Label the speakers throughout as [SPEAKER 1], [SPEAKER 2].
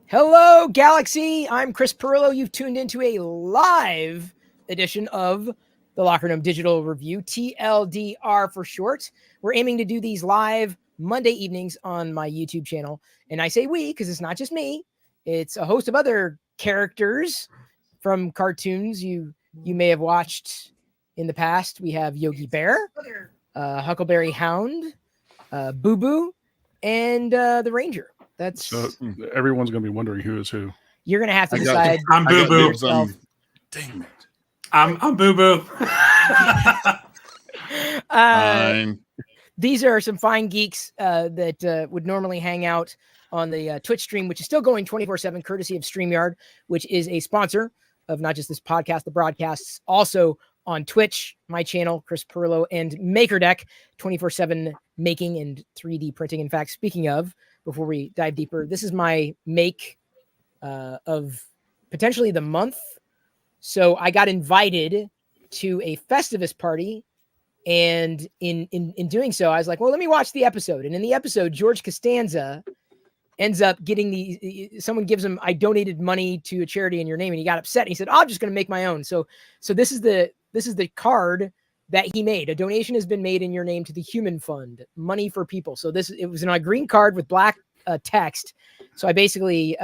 [SPEAKER 1] Hello, Galaxy. I'm Chris Pirillo. You've tuned into a live edition of the LockerGnome Digital Review, TLDR for short. We're aiming to do these live Monday evenings on my YouTube channel. And I say we because it's not just me. It's a host of other characters from cartoons you may have watched in the past. We have Yogi Bear, Huckleberry Hound, Boo Boo, and the Ranger. That's
[SPEAKER 2] so everyone's going to be wondering who is who.
[SPEAKER 1] You're going to have to decide.
[SPEAKER 3] I'm Boo Boo.
[SPEAKER 2] Damn it.
[SPEAKER 3] I'm Boo Boo.
[SPEAKER 1] These are some fine geeks that would normally hang out on the Twitch stream, which is still going 24/7, courtesy of StreamYard, which is a sponsor of not just this podcast, the broadcasts, also on Twitch, my channel, Chris Pirillo, and MakerDeck, 24/7 making and 3D printing. In fact, speaking of, before we dive deeper, this is my make of potentially the month. So I got invited to a Festivus party, and in doing so, I was like, well, let me watch the episode. And in the episode, George Costanza ends up getting someone gives him, I donated money to a charity in your name, and he got upset. And he said, I'm just going to make my own. So this is the card that he made. A donation has been made in your name to the Human Fund, money for people. So it was a green card with black text. So I basically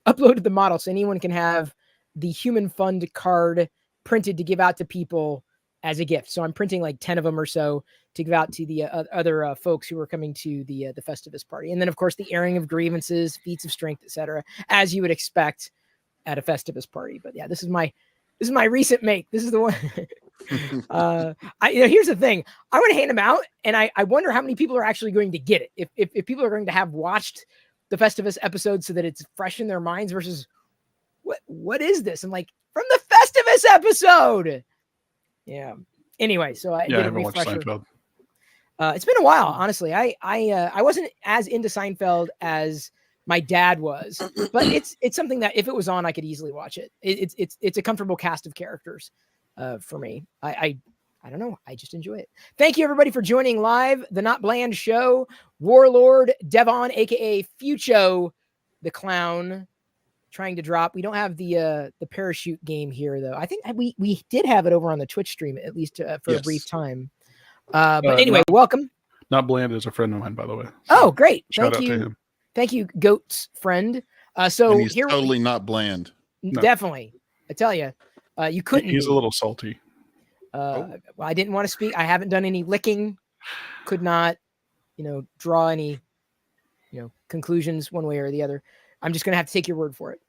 [SPEAKER 1] uploaded the model so anyone can have the Human Fund card printed to give out to people as a gift. So I'm printing like 10 of them or so to give out to the other folks who are coming to the Festivus party. And then, of course, the airing of grievances, feats of strength, etc., as you would expect at a Festivus party. But yeah, this is my recent make. This is the one. Here's the thing. I want to hand them out, and I wonder how many people are actually going to get it. If people are going to have watched the Festivus episode so that it's fresh in their minds versus what is this? I'm like, from the Festivus episode. Yeah. Anyway, so I did a refresher. It's been a while, honestly. I wasn't as into Seinfeld as my dad was, but it's something that if it was on, I could easily watch it. It's a comfortable cast of characters for me. I don't know. I just enjoy it. Thank you, everybody, for joining live. The Not Bland Show. Warlord Devon, a.k.a. Fucho the Clown, trying to drop. We don't have the parachute game here, though. I think we did have it over on the Twitch stream, at least for a brief time. But anyway, welcome.
[SPEAKER 2] Not Bland is a friend of mine, by the way.
[SPEAKER 1] Oh, great.
[SPEAKER 2] Shout out to him.
[SPEAKER 1] Thank you, Goat's friend. So
[SPEAKER 4] and he's totally not bland.
[SPEAKER 1] Definitely. I tell you, you couldn't.
[SPEAKER 2] He's a little salty.
[SPEAKER 1] Well, I didn't want to speak. I haven't done any licking. Could not, draw any, conclusions one way or the other. I'm just going to have to take your word for it.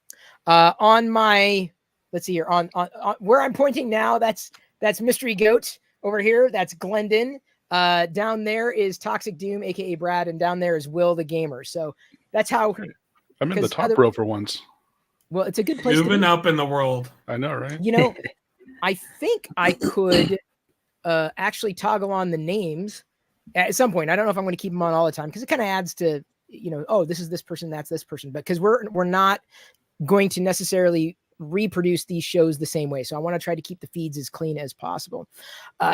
[SPEAKER 1] On my, let's see here, on where I'm pointing now, that's Mystery Goat over here. That's Glendon. Down there is Toxic Doom, aka Brad, and down there is Will the Gamer. So that's how
[SPEAKER 2] I'm in the top row for once.
[SPEAKER 1] Well, it's a good place.
[SPEAKER 3] Moving up in the world.
[SPEAKER 2] I know, right?
[SPEAKER 1] I think I could actually toggle on the names at some point. I don't know if I'm going to keep them on all the time because it kind of adds to, oh, this is this person, that's this person. But because we're not going to necessarily reproduce these shows the same way. So I want to try to keep the feeds as clean as possible.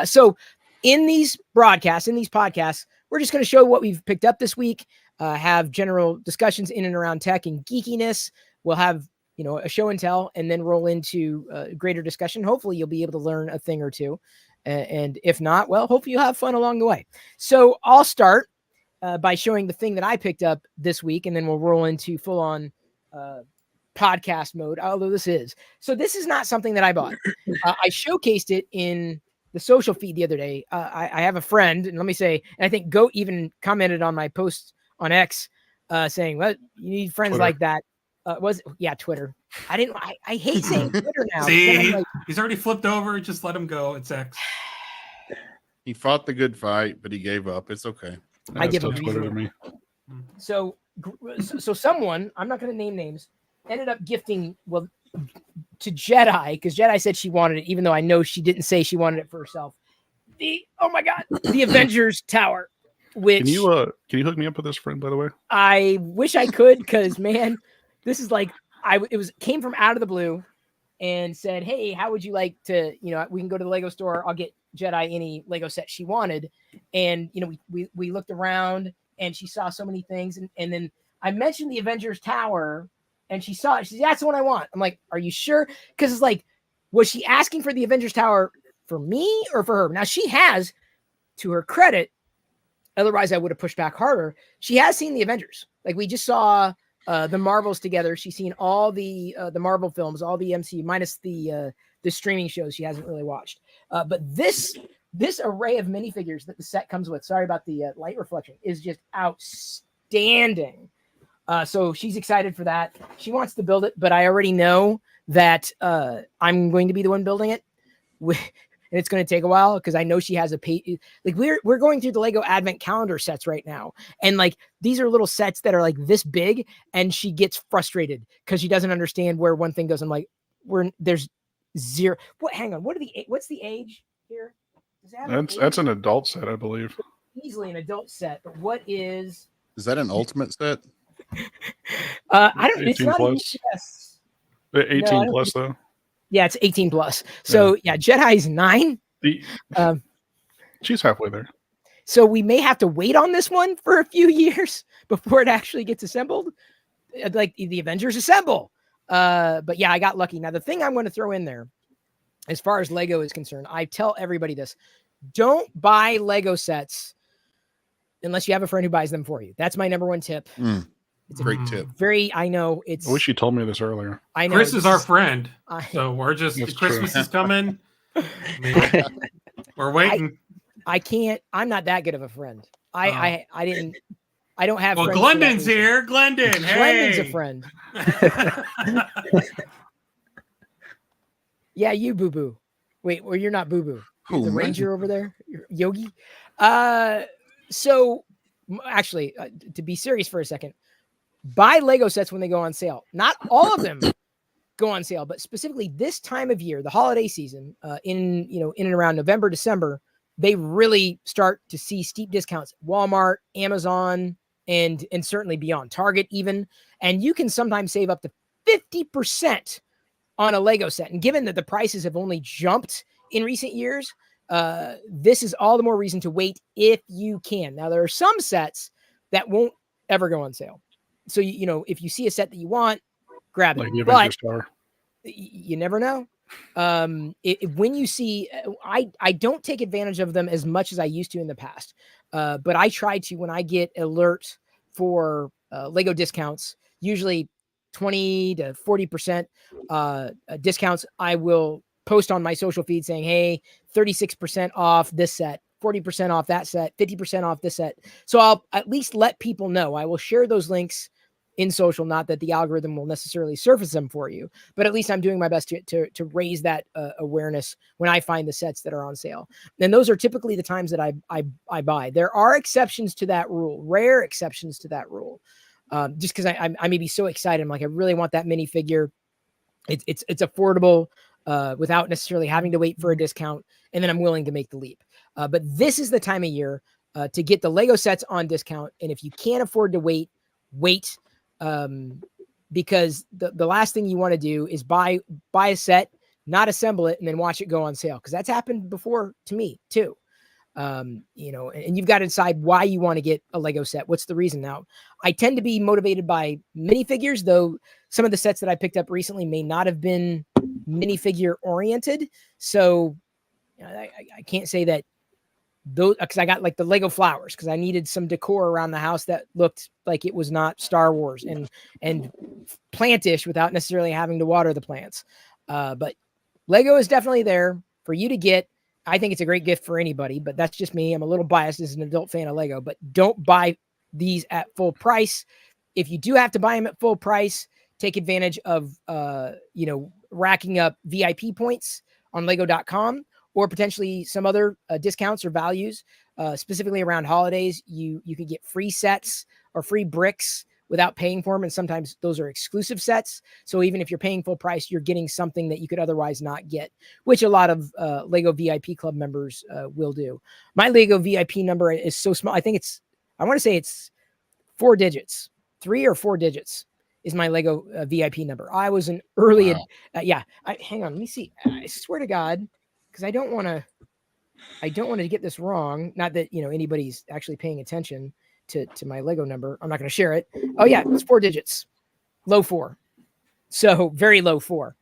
[SPEAKER 1] So in these podcasts, we're just going to show what we've picked up this week, have general discussions in and around tech and geekiness. We'll have, a show and tell, and then roll into greater discussion. Hopefully you'll be able to learn a thing or two. And if not, well, hopefully you'll have fun along the way. So I'll start by showing the thing that I picked up this week, and then we'll roll into full on podcast mode. Although this is not something that I bought. I showcased it in the social feed the other day. I have a friend, and let me say, and I think Goat even commented on my post on X saying, well, you need friends
[SPEAKER 2] Twitter.
[SPEAKER 1] Like that. Twitter. I hate saying Twitter now.
[SPEAKER 3] See, he's already flipped over. Just let him go. It's X.
[SPEAKER 4] He fought the good fight, but he gave up. It's okay.
[SPEAKER 1] I give him
[SPEAKER 2] Twitter to me.
[SPEAKER 1] So someone, I'm not going to name names, ended up gifting, to Jedi, because Jedi said she wanted it, even though I know she didn't say she wanted it for herself. The Avengers Tower. Which
[SPEAKER 2] can you hook me up with this friend, by the way?
[SPEAKER 1] I wish I could, because man, this is like came from out of the blue and said, hey, how would you like to, we can go to the Lego store. I'll get Jedi any Lego set she wanted. And, we looked around and she saw so many things. And then I mentioned the Avengers Tower and she saw it. She said, that's the one I want. I'm like, are you sure? Because it's like, was she asking for the Avengers Tower for me or for her? Now she has, to her credit, otherwise I would have pushed back harder. She has seen the Avengers. Like we just saw the Marvels together. She's seen all the Marvel films, all the MCU minus the streaming shows she hasn't really watched. But this array of minifigures that the set comes with, sorry about the light reflection, is just outstanding. So she's excited for that. She wants to build it, but I already know that I'm going to be the one building it. And it's going to take a while because I know she has a like we're going through the Lego Advent calendar sets right now. And like, these are little sets that are like this big, and she gets frustrated because she doesn't understand where one thing goes. I'm like, there's zero. What? Hang on. What's the age here?
[SPEAKER 2] That's an adult set, I believe.
[SPEAKER 1] Easily an adult set, but what is
[SPEAKER 4] that an ultimate set?
[SPEAKER 1] I don't, it's
[SPEAKER 2] 18
[SPEAKER 1] not
[SPEAKER 2] plus.
[SPEAKER 1] yes.
[SPEAKER 2] 18 plus though.
[SPEAKER 1] Yeah, it's 18 plus. So yeah, Jedi's 9.
[SPEAKER 2] She's halfway there.
[SPEAKER 1] So we may have to wait on this one for a few years before it actually gets assembled. Like the Avengers assemble. But yeah, I got lucky. Now the thing I'm going to throw in there, as far as Lego is concerned, I tell everybody this: don't buy Lego sets unless you have a friend who buys them for you. That's my number one tip.
[SPEAKER 4] It's a great tip.
[SPEAKER 1] I know it's.
[SPEAKER 2] I wish you told me this earlier.
[SPEAKER 1] I know
[SPEAKER 3] Chris is our friend, so we're just
[SPEAKER 2] That's
[SPEAKER 3] Christmas
[SPEAKER 2] true.
[SPEAKER 3] is coming. I mean, we're waiting.
[SPEAKER 1] I can't. I'm not that good of a friend. I don't have.
[SPEAKER 3] Well,
[SPEAKER 1] friends
[SPEAKER 3] Glendon's here. Glendon, hey.
[SPEAKER 1] Glendon's a friend. Yeah, you Boo Boo. Wait, well, you're not Boo Boo.
[SPEAKER 4] Oh,
[SPEAKER 1] The
[SPEAKER 4] man.
[SPEAKER 1] ranger over there, Yogi. So actually, to be serious for a second, buy Lego sets when they go on sale. Not all of them go on sale, but specifically this time of year, the holiday season, in and around November, December, they really start to see steep discounts. Walmart, Amazon, and certainly beyond, Target even. And you can sometimes save up to 50% on a Lego set. And given that the prices have only jumped in recent years, this is all the more reason to wait if you can. Now, there are some sets that won't ever go on sale. So, if you see a set that you want, grab it.
[SPEAKER 2] Like the
[SPEAKER 1] But
[SPEAKER 2] Avengers Tower.
[SPEAKER 1] you never know. When you see, I don't take advantage of them as much as I used to in the past. But I try to, when I get alerts for Lego discounts, usually 20 to 40% discounts, I will post on my social feed saying, hey, 36% off this set, 40% off that set, 50% off this set. So I'll at least let people know. I will share those links in social, not that the algorithm will necessarily surface them for you, but at least I'm doing my best to raise that awareness when I find the sets that are on sale. And those are typically the times that I buy. There are exceptions to that rule, rare exceptions to that rule. Just because I may be so excited. I'm like, I really want that minifigure. It's affordable without necessarily having to wait for a discount. And then I'm willing to make the leap. But this is the time of year to get the Lego sets on discount. And if you can't afford to wait. Because the last thing you want to do is buy a set, not assemble it, and then watch it go on sale. Because that's happened before to me too. And you've got to decide why you want to get a Lego set. What's the reason? Now, I tend to be motivated by minifigures, though some of the sets that I picked up recently may not have been minifigure oriented. So I can't say that those, because I got like the Lego flowers because I needed some decor around the house that looked like it was not Star Wars and plantish without necessarily having to water the plants. But Lego is definitely there for you to get. I think it's a great gift for anybody, but that's just me. I'm a little biased as an adult fan of Lego, but don't buy these at full price. If you do have to buy them at full price, take advantage of, racking up VIP points on lego.com or potentially some other discounts or values, specifically around holidays. You could get free sets or free bricks without paying for them. And sometimes those are exclusive sets. So even if you're paying full price, you're getting something that you could otherwise not get, which a lot of Lego VIP club members will do. My Lego VIP number is so small. I want to say it's 4 digits, 3 or 4 digits is my Lego VIP number. I was an early, hang on, let me see. I swear to God, because I don't want to get this wrong. Not that, anybody's actually paying attention to my Lego number. I'm not going to share it. Oh yeah, it's 4 digits, low 4. So very low 4,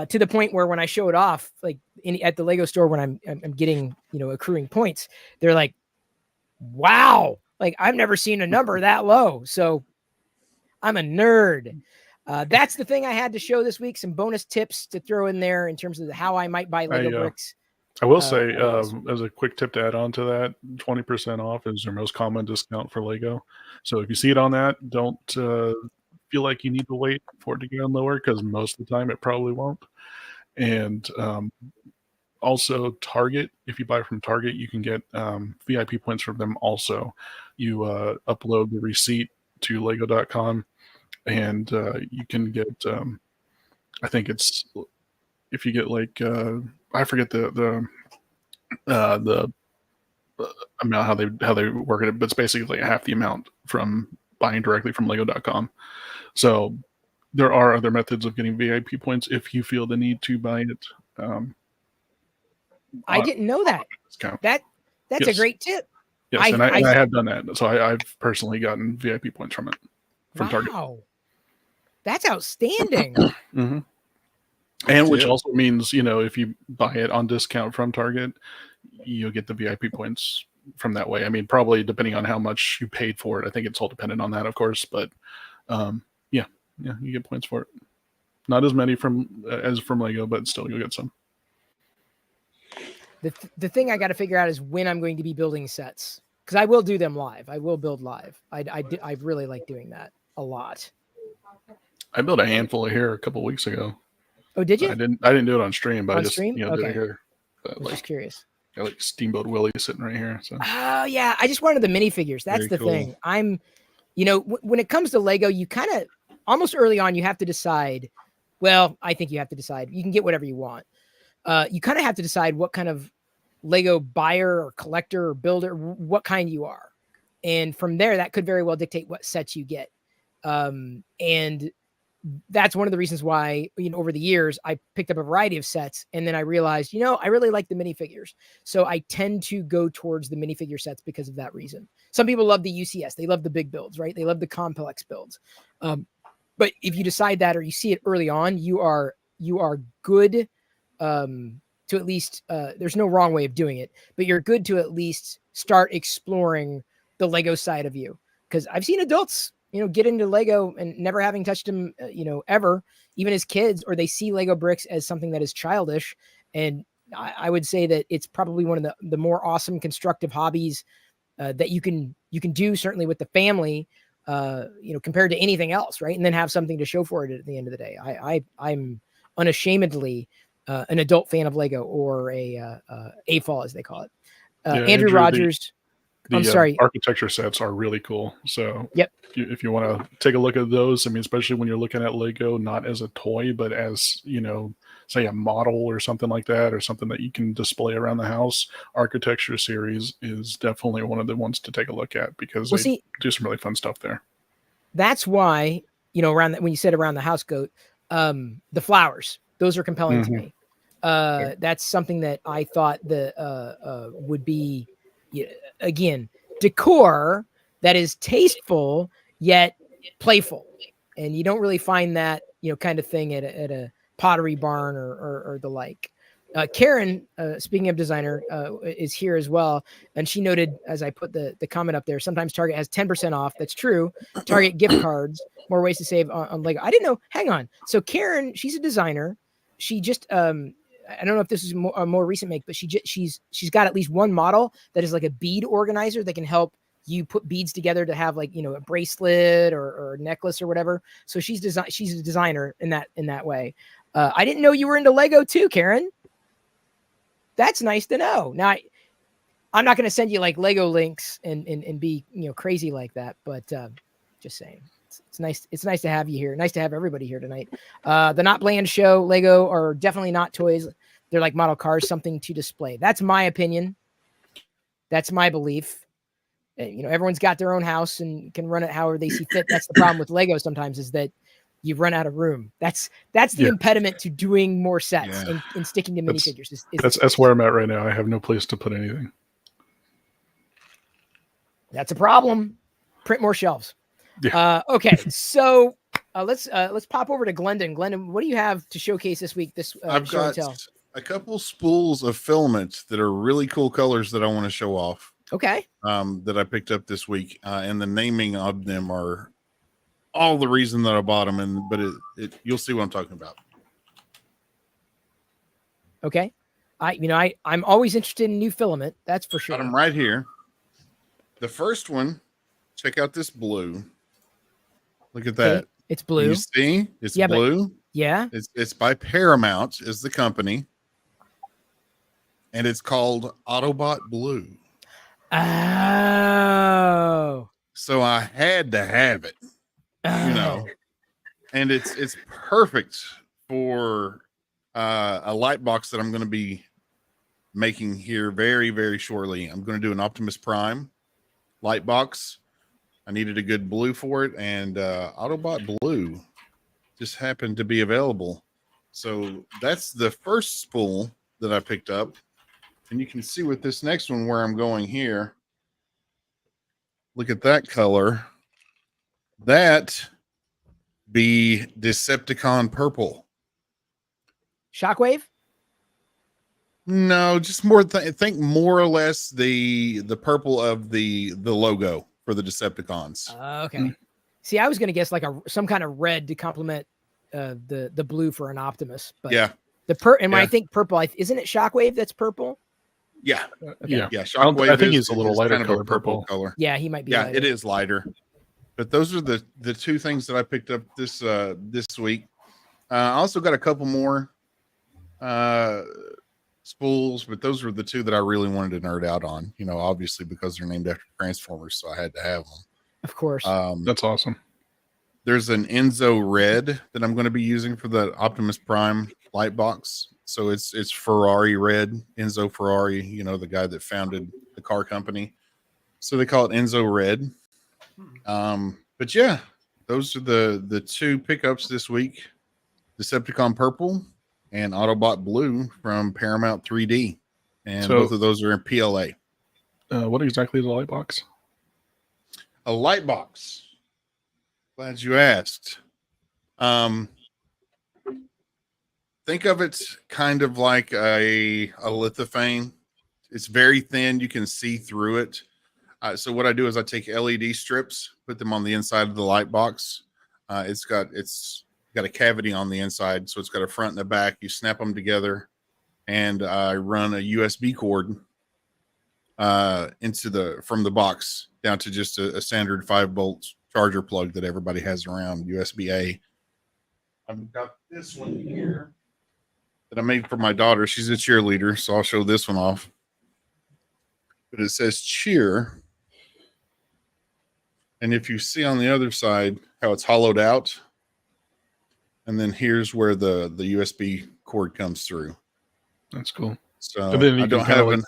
[SPEAKER 1] to the point where when I show it off, like at the Lego store, when I'm getting, accruing points, they're like, wow, like I've never seen a number that low. So I'm a nerd. That's the thing I had to show this week. Some bonus tips to throw in there in terms of how I might buy Lego bricks.
[SPEAKER 2] I will say, as a quick tip to add on to that, 20% off is their most common discount for Lego. So if you see it on that, don't feel like you need to wait for it to get on lower, because most of the time it probably won't. And also Target, if you buy from Target, you can get VIP points from them also. You upload the receipt to lego.com, and you can get, I think it's, if you get like, I forget the amount, how they work it, but it's basically half the amount from buying directly from lego.com. So there are other methods of getting VIP points if you feel the need to buy it.
[SPEAKER 1] I didn't know that. That's
[SPEAKER 2] yes.
[SPEAKER 1] a great tip.
[SPEAKER 2] Yes, and I have done that. So I've personally gotten VIP points from it, from Target.
[SPEAKER 1] Wow, that's outstanding.
[SPEAKER 2] Mm-hmm. And which also means, if you buy it on discount from Target, you'll get the VIP points from that way. I mean, probably depending on how much you paid for it. I think it's all dependent on that, of course. But yeah, you get points for it. Not as many as from Lego, but still you'll get some.
[SPEAKER 1] The thing I got to figure out is when I'm going to be building sets, because I will do them live. I will build live. I really like doing that a lot.
[SPEAKER 2] I built a handful of here a couple of weeks ago.
[SPEAKER 1] Oh, did you?
[SPEAKER 2] I didn't do it on stream, but I just
[SPEAKER 1] stream?
[SPEAKER 2] did it here.
[SPEAKER 1] I was just curious.
[SPEAKER 2] Got like Steamboat Willie sitting right here. So.
[SPEAKER 1] Oh yeah, I just wanted the minifigures. That's the thing. I'm, when it comes to Lego, you kind of almost early on you have to decide. Well, I think you have to decide. You can get whatever you want. You kind of have to decide what kind of Lego buyer or collector or builder, what kind you are, and from there that could very well dictate what sets you get. And that's one of the reasons why, over the years, I picked up a variety of sets, and then I realized, I really like the minifigures. So I tend to go towards the minifigure sets because of that reason. Some people love the UCS. They love the big builds, right? They love the complex builds. But if you decide that, or you see it early on, you are good to at least, there's no wrong way of doing it, but you're good to at least start exploring the Lego side of you. Because I've seen adults, get into Lego and never having touched them, ever, even as kids, or they see Lego bricks as something that is childish. And I would say that it's probably one of the more awesome constructive hobbies that you can do, certainly with the family, compared to anything else, right? And then have something to show for it at the end of the day. I'm unashamedly an adult fan of Lego, or a AFOL as they call it. Andrew Rogers. I'm sorry.
[SPEAKER 2] Architecture sets are really cool. So
[SPEAKER 1] yep.
[SPEAKER 2] If you want to take a look at those, I mean, especially when you're looking at Lego, not as a toy, but as, say a model or something like that, or something that you can display around the house, Architecture series is definitely one of the ones to take a look at, because they do some really fun stuff there.
[SPEAKER 1] That's why, when you said around the house, Goat, the flowers, those are compelling to me. That's something that I thought would be, again, decor that is tasteful yet playful, and you don't really find that kind of thing at a Pottery Barn or the like. Karen, speaking of designer, is here as well, and she noted, as I put the comment up there, sometimes Target has 10% off. That's true. Target gift cards, more ways to save on Lego. I didn't know. Hang on. So Karen, she's a designer. She just I don't know if this is a more recent make, but she's got at least one model that is like a bead organizer that can help you put beads together to have, like, a bracelet or a necklace or whatever. So she's a designer in that way. I didn't know you were into Lego too, Karen. That's nice to know. Now, I'm not going to send you like Lego links and be crazy like that, but just saying. It's nice. It's nice to have you here. Nice to have everybody here tonight. The Not Bland Show, Lego are definitely not toys. They're like model cars, something to display. That's my opinion. That's my belief. Everyone's got their own house and can run it however they see fit. That's the problem with Lego sometimes, is that you run out of room. That's the impediment to doing more sets and sticking to minifigures.
[SPEAKER 2] That's where I'm at right now. I have no place to put anything.
[SPEAKER 1] That's a problem. Print more shelves.
[SPEAKER 2] Yeah.
[SPEAKER 1] Okay, so let's pop over to Glendon. Glendon, what do you have to showcase this week? This
[SPEAKER 4] I've
[SPEAKER 1] show and
[SPEAKER 4] got
[SPEAKER 1] tell.
[SPEAKER 4] a couple spools of filament that are really cool colors that I want to show off.
[SPEAKER 1] Okay.
[SPEAKER 4] That I picked up this week, and the naming of them are all the reason that I bought them. But you'll see what I'm talking about.
[SPEAKER 1] Okay. I'm always interested in new filament. That's for sure.
[SPEAKER 4] Got them right here. The first one, check out this blue. Look at that.
[SPEAKER 1] Okay. It's blue.
[SPEAKER 4] You see? It's
[SPEAKER 1] Yeah,
[SPEAKER 4] blue.
[SPEAKER 1] Yeah.
[SPEAKER 4] It's by Paramount is the company. And it's called Autobot Blue.
[SPEAKER 1] Oh.
[SPEAKER 4] So I had to have it.
[SPEAKER 1] Oh.
[SPEAKER 4] You know. And it's perfect for a light box that I'm going to be making here very, very shortly. I'm going to do an Optimus Prime light box. I needed a good blue for it, and Autobot Blue just happened to be available. So that's the first spool that I picked up. And you can see with this next one where I'm going here. Look at that color. That be Decepticon purple.
[SPEAKER 1] Shockwave?
[SPEAKER 4] No, just more. Think more or less the purple of the logo for the Decepticons.
[SPEAKER 1] Okay. See, I was going to guess like some kind of red to complement the blue for an Optimus, but
[SPEAKER 4] yeah,
[SPEAKER 1] when I think purple, isn't it Shockwave that's purple?
[SPEAKER 4] Yeah,
[SPEAKER 2] yeah.
[SPEAKER 4] Shockwave
[SPEAKER 2] I think he's a little lighter
[SPEAKER 4] kind
[SPEAKER 2] color
[SPEAKER 4] of a purple color.
[SPEAKER 1] Yeah, he might be.
[SPEAKER 4] Yeah,
[SPEAKER 1] lighter.
[SPEAKER 4] it is lighter. But those are the two things that I picked up this week. I also got a couple more spools, but those were the two that I really wanted to nerd out on. You know, obviously because they're named after Transformers, so I had to have them.
[SPEAKER 1] Of course.
[SPEAKER 2] That's awesome.
[SPEAKER 4] There's an Enzo red that I'm going to be using for the Optimus Prime light box. So it's Ferrari red, Enzo Ferrari, you know, the guy that founded the car company. So they call it Enzo red. But yeah, those are the two pickups this week. Decepticon purple and Autobot blue from Paramount 3D. And both of those are in PLA.
[SPEAKER 2] What exactly is a light box?
[SPEAKER 4] A light box. Glad you asked. Think of it kind of like a lithophane. It's very thin. You can see through it. So what I do is I take LED strips, put them on the inside of the light box. It's got a cavity on the inside, so it's got a front and a back. You snap them together, and I run a USB cord from the box down to just a standard 5-volt charger plug that everybody has around, USB-A. I've got this one here that I made for my daughter. She's a cheerleader, so I'll show this one off. But it says cheer. And if you see on the other side how it's hollowed out, and then here's where the USB cord comes through.
[SPEAKER 2] That's cool.
[SPEAKER 4] So
[SPEAKER 2] and then
[SPEAKER 4] I don't have an.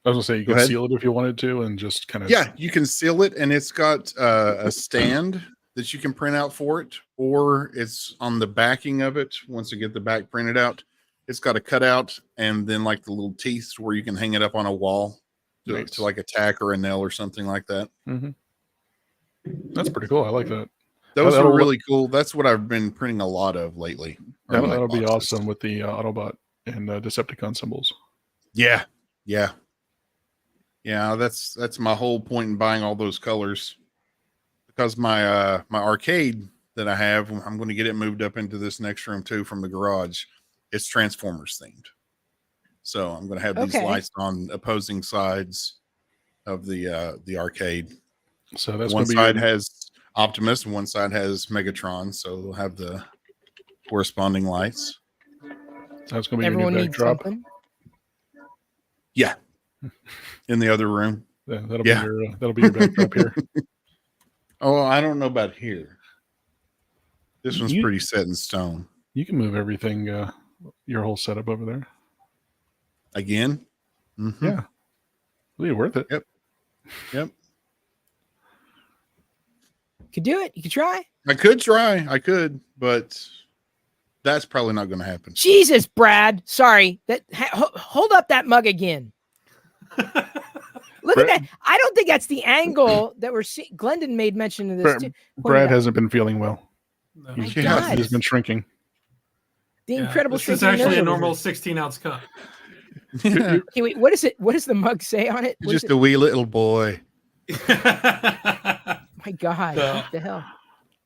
[SPEAKER 2] I was gonna say you could seal it if you wanted to, and just kind of.
[SPEAKER 4] Yeah, you can seal it, and it's got a stand that you can print out for it, or it's on the backing of it. Once you get the back printed out, it's got a cutout, and then like the little teeth where you can hang it up on a wall to like a tack or a nail or something like that.
[SPEAKER 2] Mm-hmm. That's pretty cool. I like that.
[SPEAKER 4] Those are really cool. That's what I've been printing a lot of lately.
[SPEAKER 2] That'll be awesome with the Autobot and Decepticon symbols.
[SPEAKER 4] Yeah. That's my whole point in buying all those colors, because my arcade that I have, I'm going to get it moved up into this next room too from the garage. It's Transformers themed, so I'm going to have these lights on opposing sides of the arcade.
[SPEAKER 2] So that's
[SPEAKER 4] one side has Optimus and one side has Megatron, so they'll have the corresponding lights.
[SPEAKER 2] That's going to be
[SPEAKER 1] everyone
[SPEAKER 2] your new
[SPEAKER 1] needs
[SPEAKER 2] backdrop.
[SPEAKER 1] something.
[SPEAKER 4] Yeah, in the other room.
[SPEAKER 2] Yeah, that'll be your backdrop here.
[SPEAKER 4] Oh, I don't know about here. This one's pretty set in stone.
[SPEAKER 2] You can move everything, your whole setup over there.
[SPEAKER 4] Again? Mm-hmm.
[SPEAKER 2] Yeah. It'll be worth it.
[SPEAKER 4] Yep.
[SPEAKER 1] Could do it. You could try.
[SPEAKER 4] I could try. But that's probably not going to happen.
[SPEAKER 1] Jesus, Brad. Sorry. Hold up that mug again. Look at that. I don't think that's the angle that we're seeing. Glendon made mention of this too.
[SPEAKER 2] Brad hasn't been feeling well.
[SPEAKER 3] No.
[SPEAKER 1] My
[SPEAKER 2] He's
[SPEAKER 1] God.
[SPEAKER 2] been shrinking.
[SPEAKER 1] The
[SPEAKER 3] Yeah,
[SPEAKER 1] incredible
[SPEAKER 3] this is
[SPEAKER 1] shrinking
[SPEAKER 3] actually
[SPEAKER 1] nerd
[SPEAKER 3] a
[SPEAKER 1] over
[SPEAKER 3] normal
[SPEAKER 1] here.
[SPEAKER 3] 16-ounce cup.
[SPEAKER 1] Okay, wait, what is it? What does the mug say on it? What is
[SPEAKER 4] Just a wee little boy.
[SPEAKER 1] My God,
[SPEAKER 3] So-
[SPEAKER 1] what the hell?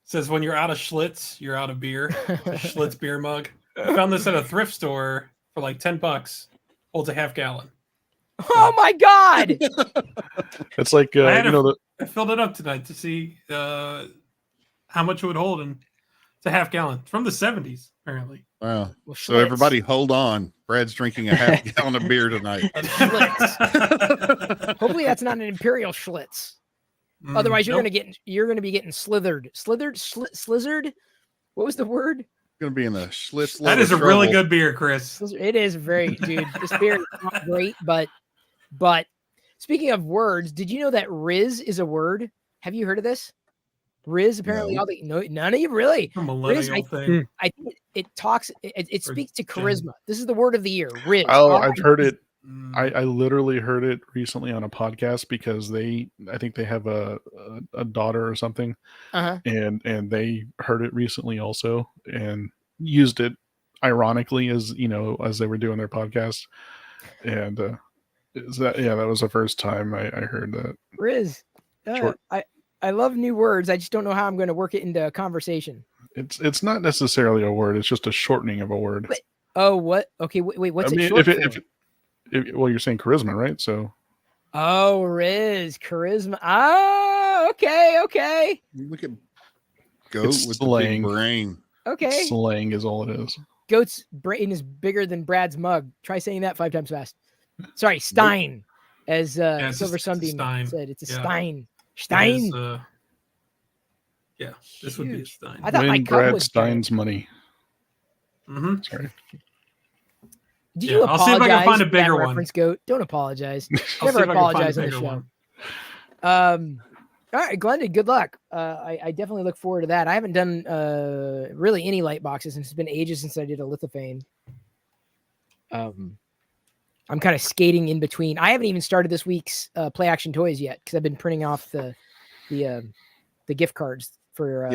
[SPEAKER 3] Says when you're out of Schlitz, you're out of beer. A Schlitz beer mug. I found this at a thrift store for like $10. Holds a half gallon.
[SPEAKER 1] Oh my God!
[SPEAKER 2] It's like
[SPEAKER 3] I had
[SPEAKER 2] the
[SPEAKER 3] I filled it up tonight to see how much it would hold, and it's a half gallon. It's from the 70s, apparently.
[SPEAKER 4] Wow.
[SPEAKER 1] Well,
[SPEAKER 4] So
[SPEAKER 1] Schlitz.
[SPEAKER 4] everybody hold on. Brad's drinking a half gallon of beer tonight.
[SPEAKER 1] Hopefully that's not an Imperial Schlitz. Otherwise, you're gonna be getting slithered. Slizzard? What was the word?
[SPEAKER 4] Gonna be in a Schlitz.
[SPEAKER 3] That is a really good beer, Chris.
[SPEAKER 1] It is very, dude. This beer is not great, but speaking of words, did you know that Riz is a word? Have you heard of this? Riz, apparently,
[SPEAKER 4] No.
[SPEAKER 1] none of you really.
[SPEAKER 3] A millennial
[SPEAKER 1] Riz,
[SPEAKER 3] thing.
[SPEAKER 1] I think it talks. It
[SPEAKER 3] Or
[SPEAKER 1] speaks to
[SPEAKER 3] Gen-
[SPEAKER 1] charisma. This is the word of the year. Riz.
[SPEAKER 2] Oh, I've heard it.
[SPEAKER 3] Mm.
[SPEAKER 2] I literally heard it recently on a podcast because I think they have a daughter or something, and they heard it recently also and used it ironically as they were doing their podcast, and that was the first time I heard that.
[SPEAKER 1] Riz.
[SPEAKER 2] Short.
[SPEAKER 1] I love new words. I just don't know how I'm going to work it into a conversation.
[SPEAKER 2] It's not necessarily a word. It's just a shortening of a word.
[SPEAKER 1] But, oh, what? Okay, wait. What's it short for?
[SPEAKER 2] Well, you're saying charisma, right? So.
[SPEAKER 1] Oh, Riz, charisma. Ah, okay.
[SPEAKER 4] Look at Goat
[SPEAKER 2] It's
[SPEAKER 4] with
[SPEAKER 2] slang.
[SPEAKER 4] the big brain.
[SPEAKER 1] Okay.
[SPEAKER 2] Slang is all it is.
[SPEAKER 1] Goat's brain is bigger than Brad's mug. Try saying that 5 times fast. Sorry, Stein, as
[SPEAKER 3] it's
[SPEAKER 1] Silver
[SPEAKER 3] just
[SPEAKER 1] Sunbeam
[SPEAKER 3] Stein.
[SPEAKER 1] said. It's a
[SPEAKER 3] Yeah.
[SPEAKER 1] Stein.
[SPEAKER 3] It
[SPEAKER 1] Stein.
[SPEAKER 3] is, this would be a
[SPEAKER 1] Huge.
[SPEAKER 3] Stein.
[SPEAKER 1] I thought my
[SPEAKER 2] Win
[SPEAKER 1] cup
[SPEAKER 2] Brad
[SPEAKER 1] was
[SPEAKER 2] Stein's money.
[SPEAKER 3] Mm-hmm.
[SPEAKER 2] Sorry.
[SPEAKER 1] Did
[SPEAKER 3] Yeah,
[SPEAKER 1] you
[SPEAKER 3] I'll see if I
[SPEAKER 1] apologize
[SPEAKER 3] can find a
[SPEAKER 1] for that
[SPEAKER 3] bigger one.
[SPEAKER 1] reference, Goat? Don't apologize.
[SPEAKER 3] I'll
[SPEAKER 1] Never
[SPEAKER 3] see if I can find a
[SPEAKER 1] apologize on the
[SPEAKER 3] bigger
[SPEAKER 1] show.
[SPEAKER 3] one.
[SPEAKER 1] All right, Glendon, good luck. I definitely look forward to that. I haven't done really any light boxes, and it's been ages since I did a lithophane. I'm kind of skating in between. I haven't even started this week's Play Action Toys yet because I've been printing off the gift cards for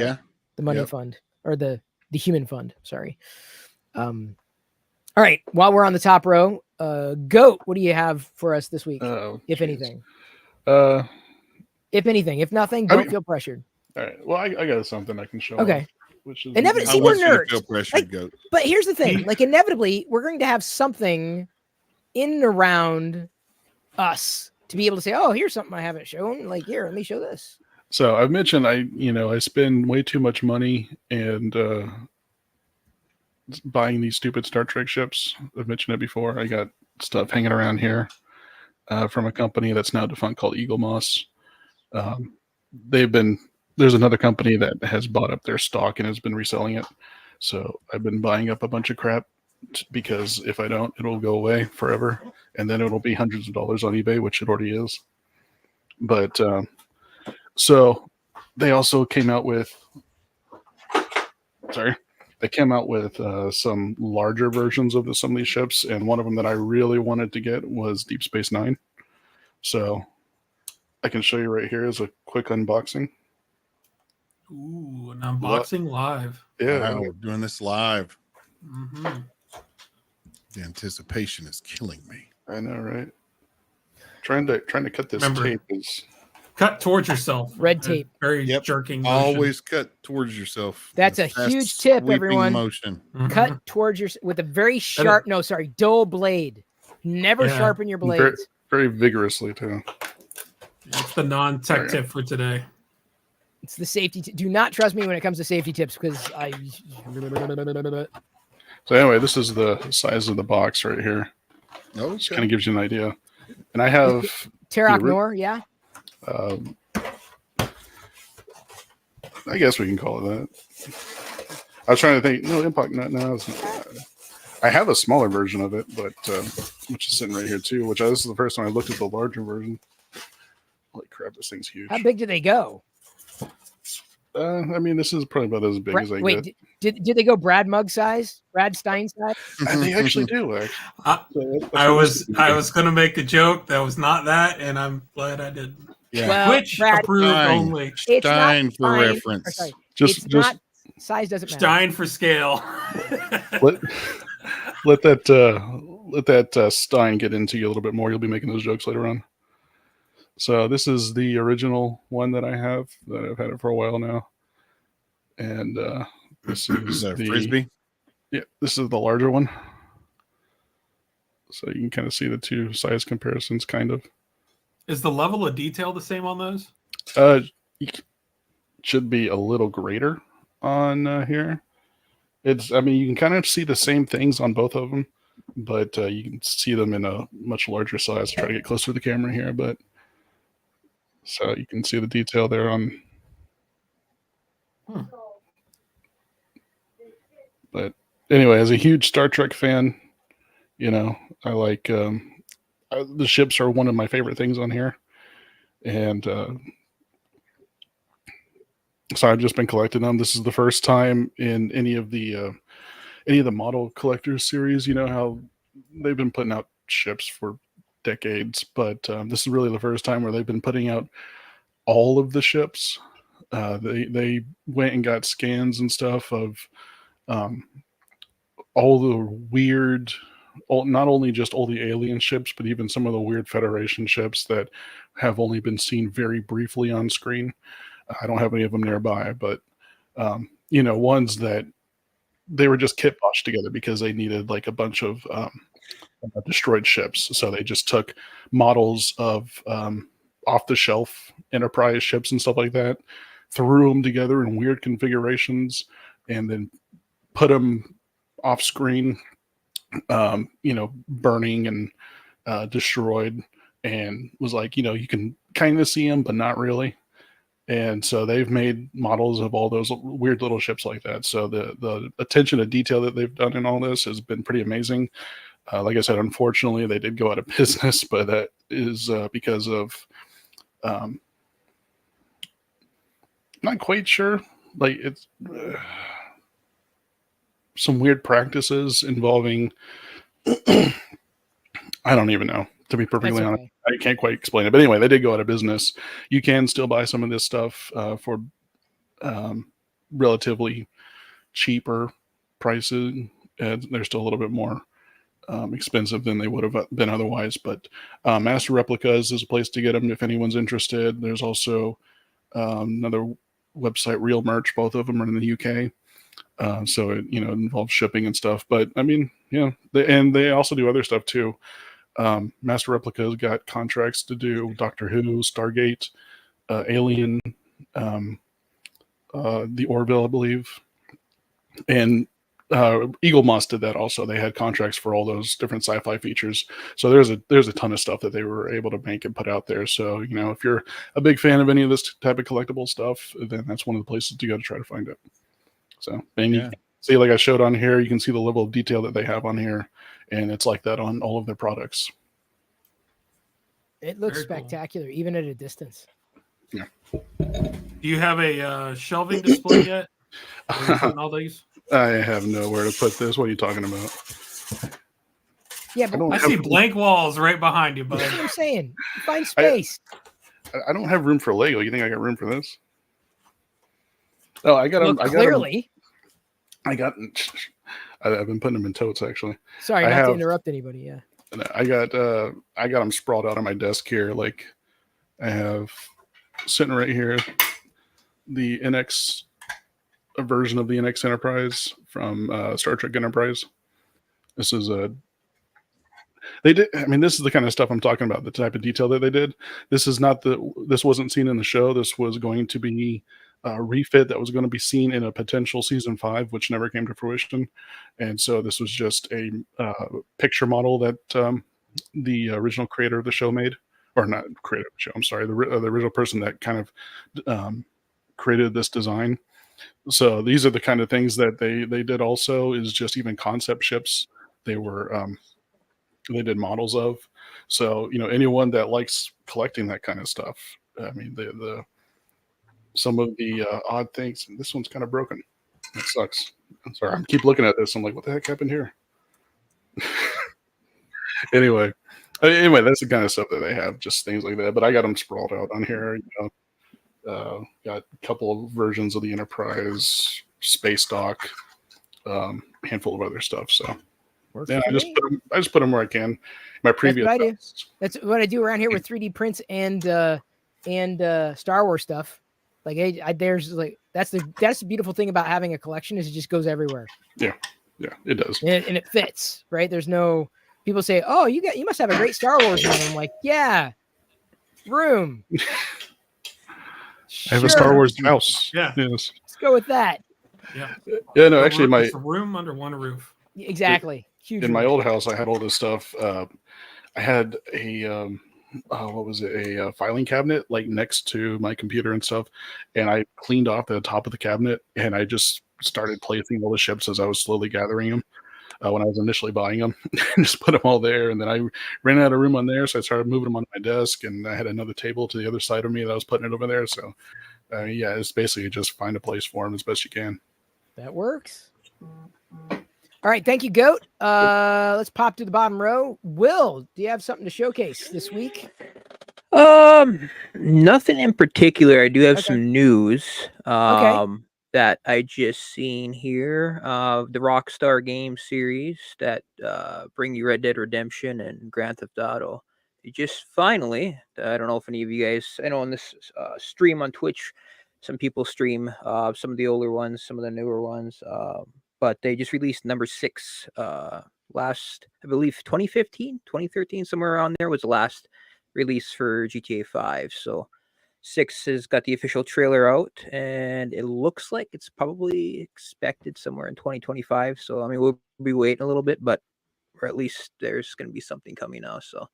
[SPEAKER 1] the money fund or the human fund. Sorry. All right. While we're on the top row, Goat, what do you have for us this week, if anything? If anything, if nothing, don't feel pressured.
[SPEAKER 2] All right. Well, I got something I can show.
[SPEAKER 1] Okay.
[SPEAKER 2] Off, which is
[SPEAKER 1] Inevitably,
[SPEAKER 4] I
[SPEAKER 1] see,
[SPEAKER 4] want
[SPEAKER 1] we're
[SPEAKER 4] you to
[SPEAKER 1] nerds.
[SPEAKER 4] feel pressured, Goat.
[SPEAKER 1] But here's the thing: like inevitably, we're going to have something in and around us to be able to say, "Oh, here's something I haven't shown." Like, here, let me show this.
[SPEAKER 2] So I've mentioned I spend way too much money and buying these stupid Star Trek ships. I've mentioned it before. I got stuff hanging around here from a company that's now defunct called Eagle Moss. There's another company that has bought up their stock and has been reselling it. So I've been buying up a bunch of crap because if I don't, it'll go away forever. And then it'll be hundreds of dollars on eBay, which it already is. But so they also came out with, some larger versions of some of these ships. And one of them that I really wanted to get was Deep Space Nine. So I can show you right here as a quick unboxing.
[SPEAKER 3] Ooh, an unboxing live.
[SPEAKER 2] Yeah.
[SPEAKER 4] Wow, we're doing this live.
[SPEAKER 3] Mm-hmm.
[SPEAKER 4] The anticipation is killing me.
[SPEAKER 2] I know, right? Trying to cut this tape is
[SPEAKER 3] Cut towards yourself.
[SPEAKER 1] Red tape.
[SPEAKER 3] Very jerking motion.
[SPEAKER 4] Always cut towards yourself.
[SPEAKER 1] That's a
[SPEAKER 4] Fast
[SPEAKER 1] huge tip,
[SPEAKER 4] sweeping
[SPEAKER 1] everyone.
[SPEAKER 4] Motion.
[SPEAKER 3] Mhm.
[SPEAKER 1] Cut towards your with a very sharp. No, sorry, dull blade. Never sharpen your blades.
[SPEAKER 2] very, very vigorously too.
[SPEAKER 3] That's the non-tech tip for today.
[SPEAKER 1] It's the safety. Do not trust me when it comes to safety tips because I.
[SPEAKER 2] So anyway, this is the size of the box right here.
[SPEAKER 4] Okay.
[SPEAKER 2] Just kind of gives you an idea. And I have
[SPEAKER 1] Terok Nor, yeah.
[SPEAKER 2] I guess we can call it that. I was trying to think. No, Impact. No, it's not. I have a smaller version of it, but which is sitting right here too. This is the first time I looked at the larger version. Holy crap, this thing's huge.
[SPEAKER 1] How big do they go?
[SPEAKER 2] I mean, this is probably about as big as I get.
[SPEAKER 1] Did they go Brad mug size? Brad Stein size?
[SPEAKER 2] They actually do. Actually,
[SPEAKER 3] I was gonna make a joke that was not that, and I'm glad I didn't.
[SPEAKER 4] Yeah.
[SPEAKER 1] Well,
[SPEAKER 3] Which
[SPEAKER 1] Brad,
[SPEAKER 3] approved
[SPEAKER 4] Stein.
[SPEAKER 3] only.
[SPEAKER 1] it's not
[SPEAKER 4] Stein for
[SPEAKER 1] Stein-
[SPEAKER 4] reference.
[SPEAKER 1] or sorry,
[SPEAKER 2] just
[SPEAKER 1] it's not Size doesn't matter.
[SPEAKER 3] Stein for scale.
[SPEAKER 2] let that Stein get into you a little bit more. You'll be making those jokes later on. So this is the original one that I have, that I've had it for a while now. And this is
[SPEAKER 4] Is that a
[SPEAKER 2] the
[SPEAKER 4] Frisbee?
[SPEAKER 2] Yeah, this is the larger one. So you can kind of see the two size comparisons, kind of.
[SPEAKER 3] Is the level of detail the same on those?
[SPEAKER 2] Should be a little greater on here. I mean, you can kind of see the same things on both of them, but you can see them in a much larger size. I'll try to get closer to the camera here, but so you can see the detail there on. But anyway, as a huge Star Trek fan, I like the ships are one of my favorite things on here, and so I've just been collecting them. This is the first time in any of the model collectors series. You know how they've been putting out ships for decades, but this is really the first time where they've been putting out all of the ships. They went and got scans and stuff of all the weird, not only just all the alien ships, but even some of the weird Federation ships that have only been seen very briefly on screen. I don't have any of them nearby, but ones that they were just kit botched together because they needed like a bunch of destroyed ships. So they just took models of off the shelf Enterprise ships and stuff like that, threw them together in weird configurations, and then put them off screen, burning and destroyed, and was like, you can kind of see them, but not really. And so they've made models of all those weird little ships like that. So the attention to detail that they've done in all this has been pretty amazing. Like I said, unfortunately, they did go out of business, but that is because of not quite sure. Like it's some weird practices involving I don't even know, to be perfectly honest. Okay. I can't quite explain it. But anyway, they did go out of business. You can still buy some of this stuff for relatively cheaper prices. They're still a little bit more expensive than they would have been otherwise. But Master Replicas is a place to get them if anyone's interested. There's also another website, Real Merch. Both of them are in the UK. So it involves shipping and stuff. But I mean, they also do other stuff too. Master Replica's got contracts to do Doctor Who, Stargate, Alien, the Orville, I believe, and Eagle Moss did that also. They had contracts for all those different sci-fi features. So there's a ton of stuff that they were able to make and put out there. So if you're a big fan of any of this type of collectible stuff, then that's one of the places to go to try to find it. So you can see, like I showed on here, you can see the level of detail that they have on here, and it's like that on all of their products.
[SPEAKER 1] It looks spectacular, even at a distance.
[SPEAKER 2] Yeah.
[SPEAKER 3] Do you have a shelving display yet? All these?
[SPEAKER 2] I have nowhere to put this. What are you talking about?
[SPEAKER 1] Yeah, but
[SPEAKER 3] I see blank walls right behind you, bud.
[SPEAKER 1] That's what I'm saying. Find space.
[SPEAKER 2] I don't have room for Lego. You think I got room for this? Oh, I got them.
[SPEAKER 1] Clearly.
[SPEAKER 2] I've been putting them in totes, actually.
[SPEAKER 1] Sorry, not to interrupt anybody. Yeah.
[SPEAKER 2] I got them sprawled out on my desk here. Like I have sitting right here the NX version of the NX Enterprise from Star Trek Enterprise. This is this is the kind of stuff I'm talking about, the type of detail that they did. This wasn't seen in the show. This was going to be a refit that was going to be seen in a potential season 5, which never came to fruition. And so this was just a picture model that the original creator of the show made, or not creator of the show. I'm sorry, the original person that kind of created this design. So these are the kind of things that they did. Also, is just even concept ships. They did models of. So anyone that likes collecting that kind of stuff. I mean, some of the odd things. This one's kind of broken. That sucks. I'm sorry. I keep looking at this. I'm like, what the heck happened here? Anyway, that's the kind of stuff that they have, just things like that. But I got them sprawled out on here. Got a couple of versions of the Enterprise, space dock, handful of other stuff. So
[SPEAKER 1] Works
[SPEAKER 2] yeah,
[SPEAKER 1] for
[SPEAKER 2] I just
[SPEAKER 1] me.
[SPEAKER 2] put them where I can. My previous
[SPEAKER 1] what I do.
[SPEAKER 2] house,
[SPEAKER 1] That's what I do around here with 3D prints and Star Wars stuff. Like there's like that's the beautiful thing about having a collection is it just goes everywhere.
[SPEAKER 2] yeah, it does.
[SPEAKER 1] And it fits, right? There's no people say, "Oh, you must have a great Star Wars room." I'm like, "Yeah, room."
[SPEAKER 2] I have a Star
[SPEAKER 1] Sure.
[SPEAKER 2] Wars house.
[SPEAKER 3] Yeah.
[SPEAKER 2] Yes.
[SPEAKER 1] Let's go with that.
[SPEAKER 3] Yeah.
[SPEAKER 2] Yeah. No, actually,
[SPEAKER 3] It's a room under one roof.
[SPEAKER 1] Exactly. Huge
[SPEAKER 2] in
[SPEAKER 1] room.
[SPEAKER 2] my old house, I had all this stuff. I had a what was it? A filing cabinet like next to my computer and stuff, and I cleaned off the top of the cabinet, and I just started placing all the ships as I was slowly gathering them. When I was initially buying them, and just put them all there, and then I ran out of room on there, so I started moving them on my desk, and I had another table to the other side of me that I was putting it over there. So, yeah, it's basically just find a place for them as best you can.
[SPEAKER 1] That works. All right, thank you, Goat. Let's pop to the bottom row. Will, do you have something to showcase this week?
[SPEAKER 5] Nothing in particular. I do have
[SPEAKER 1] Okay.
[SPEAKER 5] some news.
[SPEAKER 1] Okay.
[SPEAKER 5] That I just seen here. The Rockstar game series that bring you Red Dead Redemption and Grand Theft Auto. It just finally, I don't know if any of you guys, I know on this stream on Twitch, some people stream some of the older ones, some of the newer ones. But they just released number 6 last, I believe 2015, 2013, somewhere around there was the last release for GTA 5. So 6 has got the official trailer out, and it looks like it's probably expected somewhere in 2025. So I mean, we'll be waiting a little bit, but or at least there's going to be something coming now. So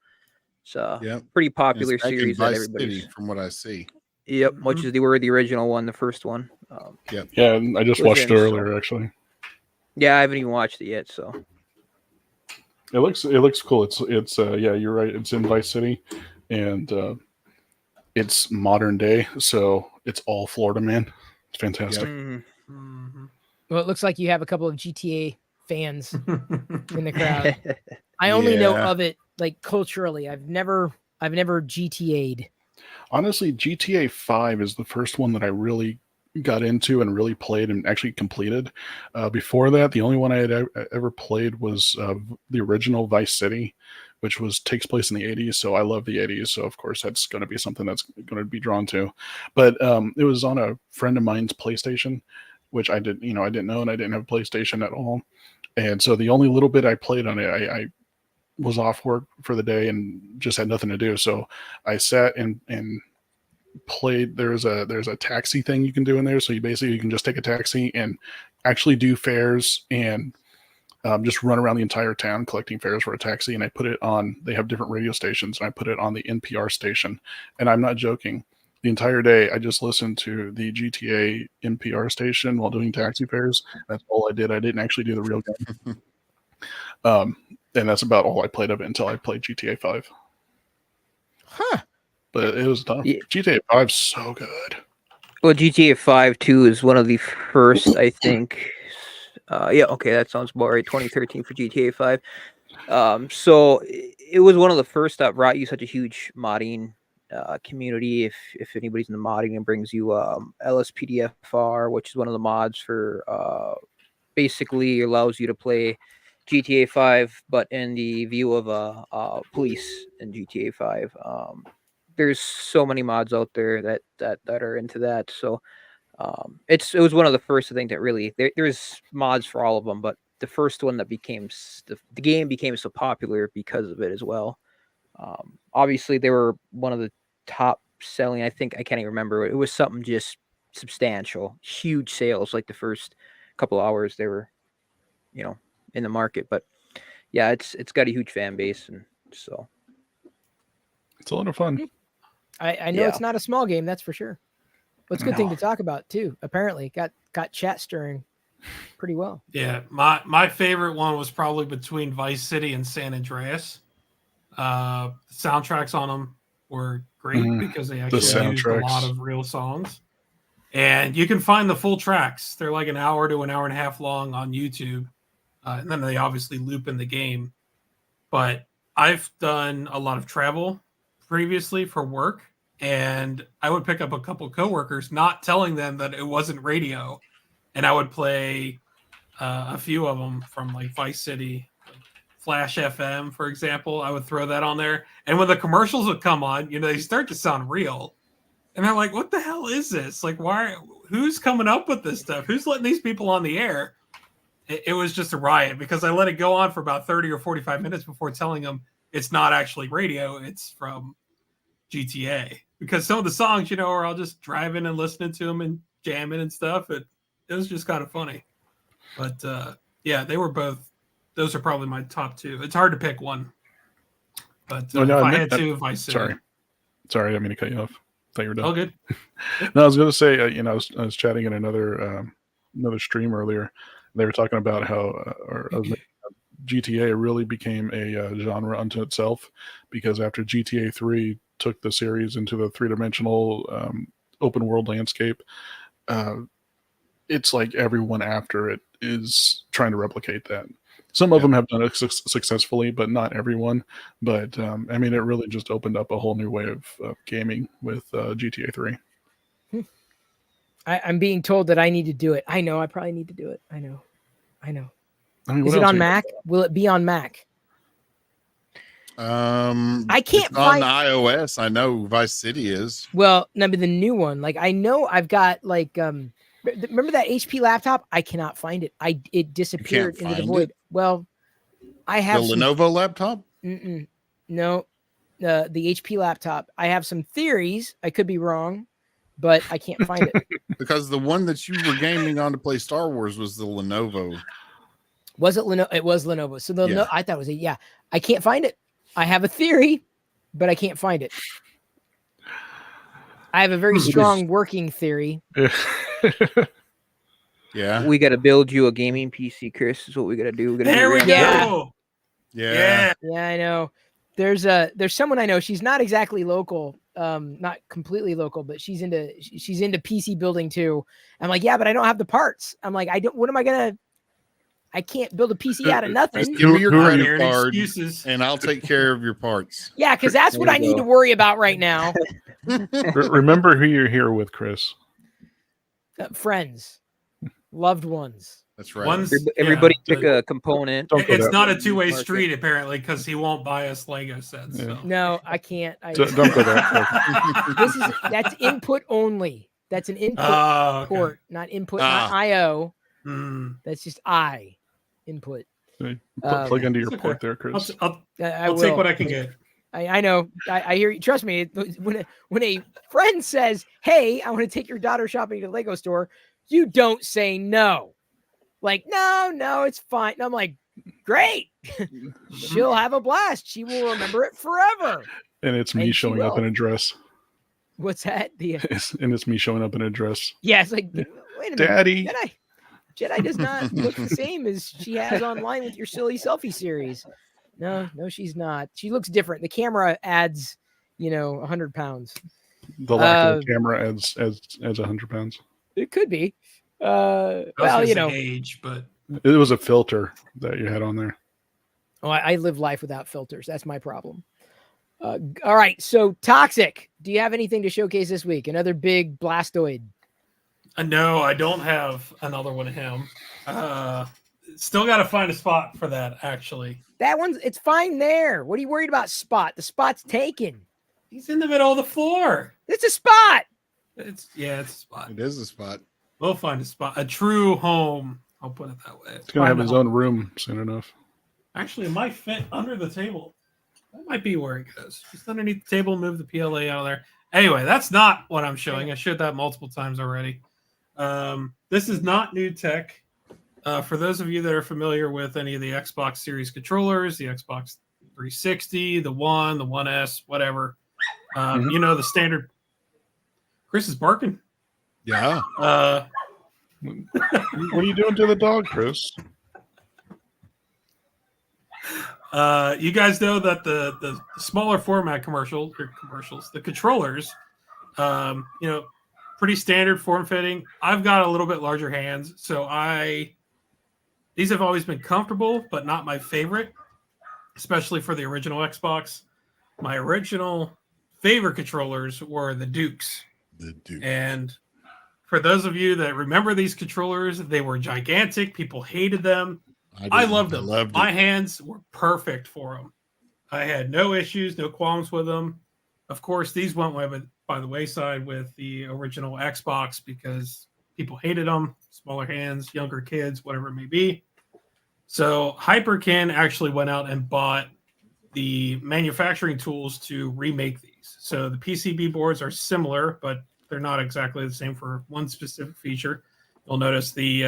[SPEAKER 5] it's a pretty popular series that everybody's
[SPEAKER 4] City, from what I see.
[SPEAKER 5] Yep, which is the original one, the first one.
[SPEAKER 2] Yeah, I just watched it earlier actually.
[SPEAKER 5] Yeah, I haven't even watched it yet, so
[SPEAKER 2] it looks cool. It's yeah, you're right. It's in Vice City, and it's modern day, so it's all Florida, man. It's fantastic.
[SPEAKER 3] Mm-hmm.
[SPEAKER 1] Well, it looks like you have a couple of GTA fans in the crowd. I only know of it like culturally. I've never GTA'd.
[SPEAKER 2] Honestly, GTA 5 is the first one that I really got into and really played and actually completed. Before that, the only one I had ever played was the original Vice City, which takes place in the 80s. So I love the 80s. So of course that's going to be something that's going to be drawn to. But it was on a friend of mine's PlayStation, which I didn't know, and I didn't have a PlayStation at all. And so the only little bit I played on it, I was off work for the day and just had nothing to do. So I sat and played. There's a taxi thing you can do in there. So you can just take a taxi and actually do fares and just run around the entire town collecting fares for a taxi. And I put it on, they have different radio stations, and I put it on the NPR station. And I'm not joking. The entire day, I just listened to the GTA NPR station while doing taxi fares. That's all I did. I didn't actually do the real game. And that's about all I played of it until I played GTA 5.
[SPEAKER 1] Huh.
[SPEAKER 2] But it was tough.
[SPEAKER 5] Yeah.
[SPEAKER 2] GTA 5 is so good.
[SPEAKER 5] Well, GTA 5 too is one of the first, I think. Yeah, okay, that sounds about right. 2013 for GTA 5. So it was one of the first that brought you such a huge modding community. If anybody's in the modding, and brings you LSPDFR, which is one of the mods for basically allows you to play GTA 5, but in the view of police in GTA 5. There's so many mods out there that are into that. So it was one of the first, I think, that really there's mods for all of them, but the first one that became the game became so popular because of it as well. Obviously, they were one of the top selling. I think I can't even remember. It was something just substantial, huge sales. Like the first couple hours, they were, in the market. But yeah, it's got a huge fan base, and so
[SPEAKER 2] it's a lot of fun.
[SPEAKER 1] I know it's not a small game, that's for sure. But it's a good thing to talk about too. Apparently, got chat stirring pretty well.
[SPEAKER 3] Yeah, my favorite one was probably between Vice City and San Andreas. The soundtracks on them were great because they actually used a lot of real songs. And you can find the full tracks. They're like an hour to an hour and a half long on YouTube. And then they obviously loop in the game. But I've done a lot of travel previously for work, and I would pick up a couple coworkers, not telling them that it wasn't radio, and I would play a few of them from like Vice City, Flash FM, for example. I would throw that on there, and when the commercials would come on, they start to sound real, and they're like, "What the hell is this? Like, why? Who's coming up with this stuff? Who's letting these people on the air?" It was just a riot because I let it go on for about 30 or 45 minutes before telling them it's not actually radio, it's from GTA. Because some of the songs, are all just driving and listening to them and jamming and stuff. It was just kind of funny. But yeah, they were both. Those are probably my top two. It's hard to pick one. But if I had to, Vice City.
[SPEAKER 2] Sorry, I didn't mean to cut you off. Thought you were done.
[SPEAKER 3] Oh, good.
[SPEAKER 2] No, I was going to say, I was chatting in another stream earlier. They were talking about how GTA really became a genre unto itself because after GTA 3 took the series into the three-dimensional open world landscape, it's like everyone after it is trying to replicate that. Some of them have done it successfully, but not everyone. But I mean, it really just opened up a whole new way of gaming with GTA 3.
[SPEAKER 1] I'm being told that I need to do it. I know. I probably need to do it. I know. I mean, is it on Mac? Will it be on Mac?
[SPEAKER 4] I
[SPEAKER 1] can't
[SPEAKER 4] find on iOS. I know Vice City is.
[SPEAKER 1] Well, no, but the new one. Like I know I've got like remember that HP laptop? I cannot find it. It disappeared into the void. Well, I have
[SPEAKER 4] the Lenovo laptop.
[SPEAKER 1] No, the HP laptop. I have some theories. I could be wrong, but I can't find it.
[SPEAKER 4] Because the one that you were gaming on to play Star Wars was the Lenovo.
[SPEAKER 1] Was it Lenovo? It was Lenovo. So I thought it was I can't find it. I have a theory, but I can't find it. I have a very strong working theory.
[SPEAKER 4] Yeah.
[SPEAKER 5] We got to build you a gaming PC, Chris. Is what we got to do.
[SPEAKER 3] There we go.
[SPEAKER 4] Yeah.
[SPEAKER 1] Yeah, I know. There's someone I know. She's not exactly local, not completely local, but she's into PC building too. I'm like, yeah, but I don't have the parts. I'm like, I can't build a PC out of nothing.
[SPEAKER 4] Just give me your credit card and I'll take care of your parts.
[SPEAKER 1] Yeah, because that's what I need to worry about right now.
[SPEAKER 2] Remember who you're here with, Chris.
[SPEAKER 1] Friends, loved ones.
[SPEAKER 4] That's right.
[SPEAKER 5] Everybody pick a component.
[SPEAKER 3] It's not a two-way street, apparently, because he won't buy us Lego sets.
[SPEAKER 2] Yeah.
[SPEAKER 3] So.
[SPEAKER 1] No, I can't.
[SPEAKER 2] Don't go that.
[SPEAKER 1] That's input only. That's an input port, not input, not I/O. That's just input.
[SPEAKER 2] Plug into your port there, Chris.
[SPEAKER 3] I'll take what I can get.
[SPEAKER 1] I know. I hear you. Trust me. When a friend says, "Hey, I want to take your daughter shopping at a Lego store," you don't say no. Like, no, it's fine. And I'm like, great. She'll have a blast. She will remember it forever.
[SPEAKER 2] And it's me showing up in a dress.
[SPEAKER 1] What's that?
[SPEAKER 2] And it's me showing up in a dress.
[SPEAKER 1] Yeah, it's like, wait a minute,
[SPEAKER 2] Daddy.
[SPEAKER 1] Jedi does not look the same as she has online with your silly selfie series. No, she's not. She looks different. The camera adds, 100 pounds.
[SPEAKER 2] The lack of the camera adds 100 pounds.
[SPEAKER 1] It could be.
[SPEAKER 3] Age, but
[SPEAKER 2] it was a filter that you had on there.
[SPEAKER 1] Oh, I live life without filters. That's my problem. All right. So Toxic, do you have anything to showcase this week? Another big Blastoid?
[SPEAKER 3] No, I don't have another one of him. Still got to find a spot for that, actually.
[SPEAKER 1] It's fine there. What are you worried about spot? The spot's taken.
[SPEAKER 3] He's in the middle of the floor.
[SPEAKER 1] It's a spot.
[SPEAKER 3] It's a spot.
[SPEAKER 4] It is a spot.
[SPEAKER 3] We'll find a spot. A true home. I'll put it that way.
[SPEAKER 2] It's going to have his own room soon enough.
[SPEAKER 3] Actually, it might fit under the table. That might be where it goes. Just underneath the table, move the PLA out of there. Anyway, that's not what I'm showing. I showed that multiple times already. This is not new tech. For those of you that are familiar with any of the Xbox Series controllers, the Xbox 360, the One, the 1S, whatever, the standard. Chris is barking.
[SPEAKER 4] Yeah.
[SPEAKER 2] What are you doing to the dog, Chris?
[SPEAKER 3] You guys know that the smaller format the controllers, pretty standard form fitting. I've got a little bit larger hands, so these have always been comfortable, but not my favorite, especially for the original Xbox. My original favorite controllers were the Dukes. And for those of you that remember these controllers, they were gigantic. People hated them. I loved them. My hands were perfect for them. I had no issues, no qualms with them. Of course, these went by the wayside with the original Xbox because people hated them. Smaller hands, younger kids, whatever it may be. So Hyperkin actually went out and bought the manufacturing tools to remake these. So the PCB boards are similar, but they're not exactly the same for one specific feature. You'll notice the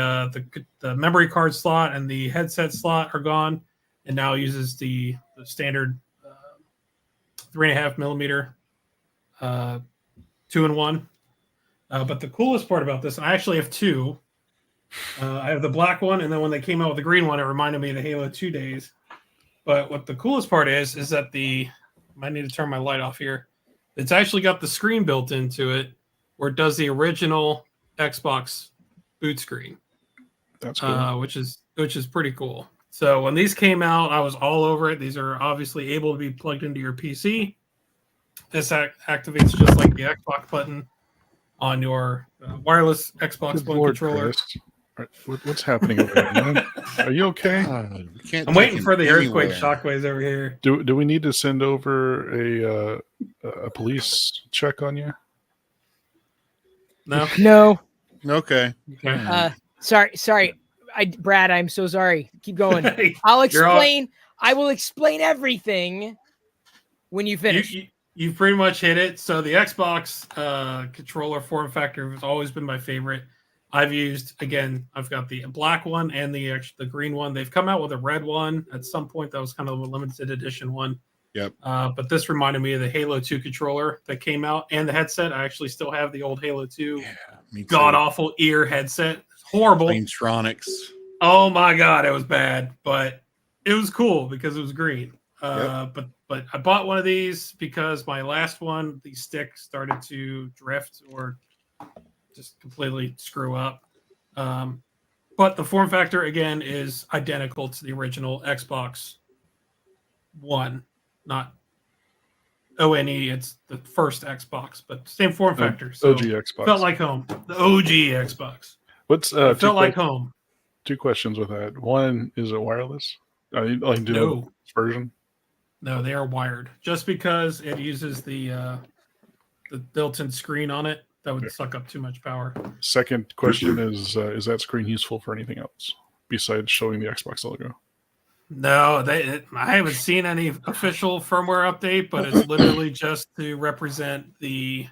[SPEAKER 3] memory card slot and the headset slot are gone, and now uses the standard 3.5 millimeter 2-in-1. But the coolest part about this, I actually have two. I have the black one, and then when they came out with the green one, it reminded me of the Halo 2 days. But what the coolest part is that I might need to turn my light off here. It's actually got the screen built into it, where it does the original Xbox boot screen.
[SPEAKER 2] That's cool.
[SPEAKER 3] Which is pretty cool. So when these came out, I was all over it. These are obviously able to be plugged into your PC. This activates just like the Xbox button on your wireless Xbox One controller.
[SPEAKER 2] What's happening over there, man? Are you okay?
[SPEAKER 3] I'm waiting for the earthquake shockwaves over here.
[SPEAKER 2] Do we need to send over a police check on you?
[SPEAKER 3] No.
[SPEAKER 4] Okay.
[SPEAKER 1] Sorry. Brad, I'm so sorry. Keep going. I'll explain. I will explain everything when you finish.
[SPEAKER 3] You pretty much hit it. So the Xbox controller form factor has always been my favorite. I've got the black one and the green one. They've come out with a red one at some point. That was kind of a limited edition one.
[SPEAKER 4] Yep.
[SPEAKER 3] But this reminded me of the Halo 2 controller that came out and the headset. I actually still have the old Halo 2 god awful ear headset. It's horrible.
[SPEAKER 4] Planetronics.
[SPEAKER 3] Oh my god, it was bad, but it was cool because it was green. But I bought one of these because my last one, the stick started to drift or just completely screw up. But the form factor again is identical to the original Xbox One, not ONE. It's the first Xbox, but same form factor. So
[SPEAKER 2] OG Xbox.
[SPEAKER 3] Felt like home. The OG Xbox. Felt like home.
[SPEAKER 2] Two questions with that. One, is it wireless? No version.
[SPEAKER 3] No, they are wired. Just because it uses the built-in screen on it, that would suck up too much power.
[SPEAKER 2] Second question is that screen useful for anything else besides showing the Xbox logo?
[SPEAKER 3] No, I haven't seen any official firmware update, but it's literally just to represent the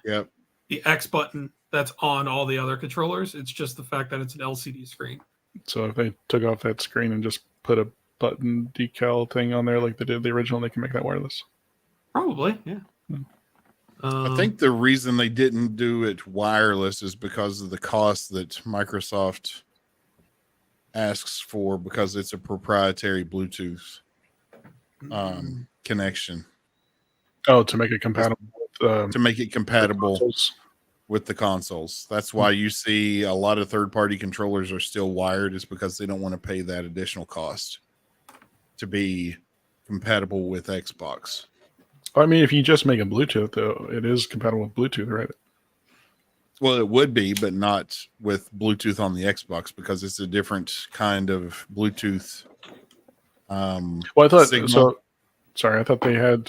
[SPEAKER 3] X button that's on all the other controllers. It's just the fact that it's an LCD screen.
[SPEAKER 2] So if they took off that screen and just put a button decal thing on there like they did the original, they can make that wireless?
[SPEAKER 3] Probably, yeah.
[SPEAKER 4] I think the reason they didn't do it wireless is because of the cost that Microsoft asks for, because it's a proprietary Bluetooth connection.
[SPEAKER 2] Oh, to make it compatible
[SPEAKER 4] with the consoles. That's why you see a lot of third-party controllers are still wired, is because they don't want to pay that additional cost to be compatible with Xbox.
[SPEAKER 2] I mean, if you just make a Bluetooth, though, it is compatible with Bluetooth, right?
[SPEAKER 4] Well, it would be, but not with Bluetooth on the Xbox, because it's a different kind of Bluetooth.
[SPEAKER 2] Well, I thought signal. I thought they had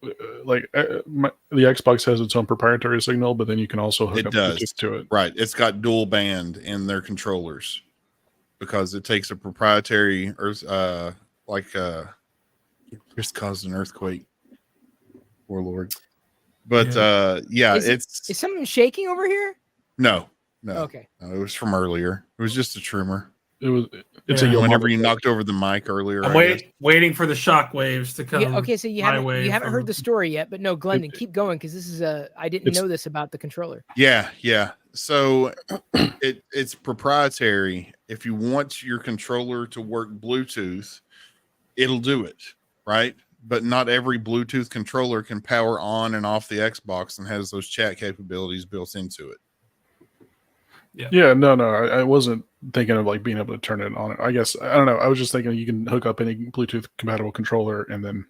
[SPEAKER 2] the Xbox has its own proprietary signal, but then you can also hook up Bluetooth to it.
[SPEAKER 4] Right, it's got dual band in their controllers because it takes a proprietary just caused an earthquake. Poor Lord. But
[SPEAKER 1] is something shaking over here?
[SPEAKER 4] No.
[SPEAKER 1] Okay.
[SPEAKER 4] No, it was from earlier. It was just a tremor.
[SPEAKER 2] Whenever
[SPEAKER 4] you knocked over the mic earlier.
[SPEAKER 3] I'm waiting for the shock waves to come.
[SPEAKER 1] Yeah, okay, so you haven't heard the story yet, but no, Glendon, keep going, because this is I didn't know this about the controller.
[SPEAKER 4] Yeah. So it's proprietary. If you want your controller to work Bluetooth, it'll do it, right? But not every Bluetooth controller can power on and off the Xbox and has those chat capabilities built into it.
[SPEAKER 2] Yeah, no, I wasn't thinking of being able to turn it on. I guess, I don't know. I was just thinking you can hook up any Bluetooth compatible controller, and then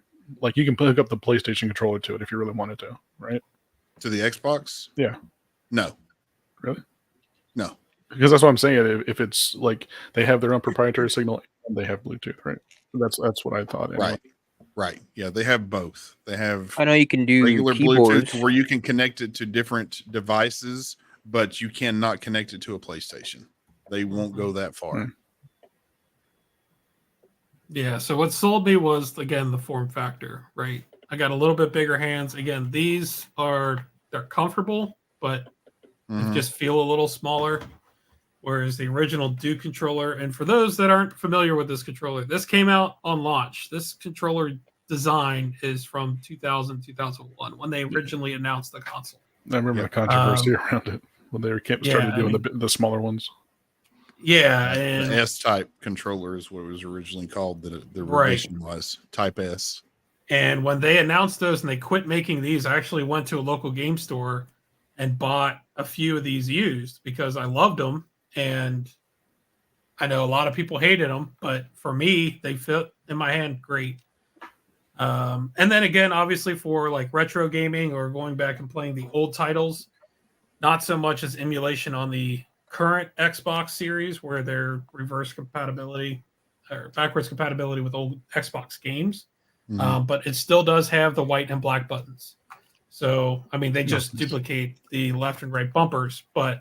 [SPEAKER 2] you can hook up the PlayStation controller to it if you really wanted to, right?
[SPEAKER 4] To the Xbox?
[SPEAKER 2] Yeah.
[SPEAKER 4] No.
[SPEAKER 2] Really?
[SPEAKER 4] No.
[SPEAKER 2] Because that's what I'm saying. If it's like they have their own proprietary signal and they have Bluetooth, right? That's what I thought. Anyway.
[SPEAKER 4] Right. Yeah, they have both. They have
[SPEAKER 5] I know you can do
[SPEAKER 4] regular
[SPEAKER 5] keyboards.
[SPEAKER 4] Bluetooth where you can connect it to different devices, but you cannot connect it to a PlayStation. They won't go that far.
[SPEAKER 3] Yeah, so what sold me was, again, the form factor, right? I got a little bit bigger hands. Again, they're comfortable, but they just feel a little smaller. Whereas the original Duke controller, and for those that aren't familiar with this controller, this came out on launch. This controller design is from 2000, 2001, when they originally announced the console.
[SPEAKER 2] I remember the controversy around it when they started doing the smaller ones.
[SPEAKER 3] Yeah,
[SPEAKER 4] the S-type controller is what it was originally called. The revision was Type S.
[SPEAKER 3] And when they announced those and they quit making these, I actually went to a local game store and bought a few of these used because I loved them. And I know a lot of people hated them, but for me, they fit in my hand great. And then again, obviously for like retro gaming or going back and playing the old titles, not so much as emulation on the current Xbox series where they're reverse compatibility or backwards compatibility with old Xbox games. But it still does have the white and black buttons. So, I mean, they just duplicate the left and right bumpers, but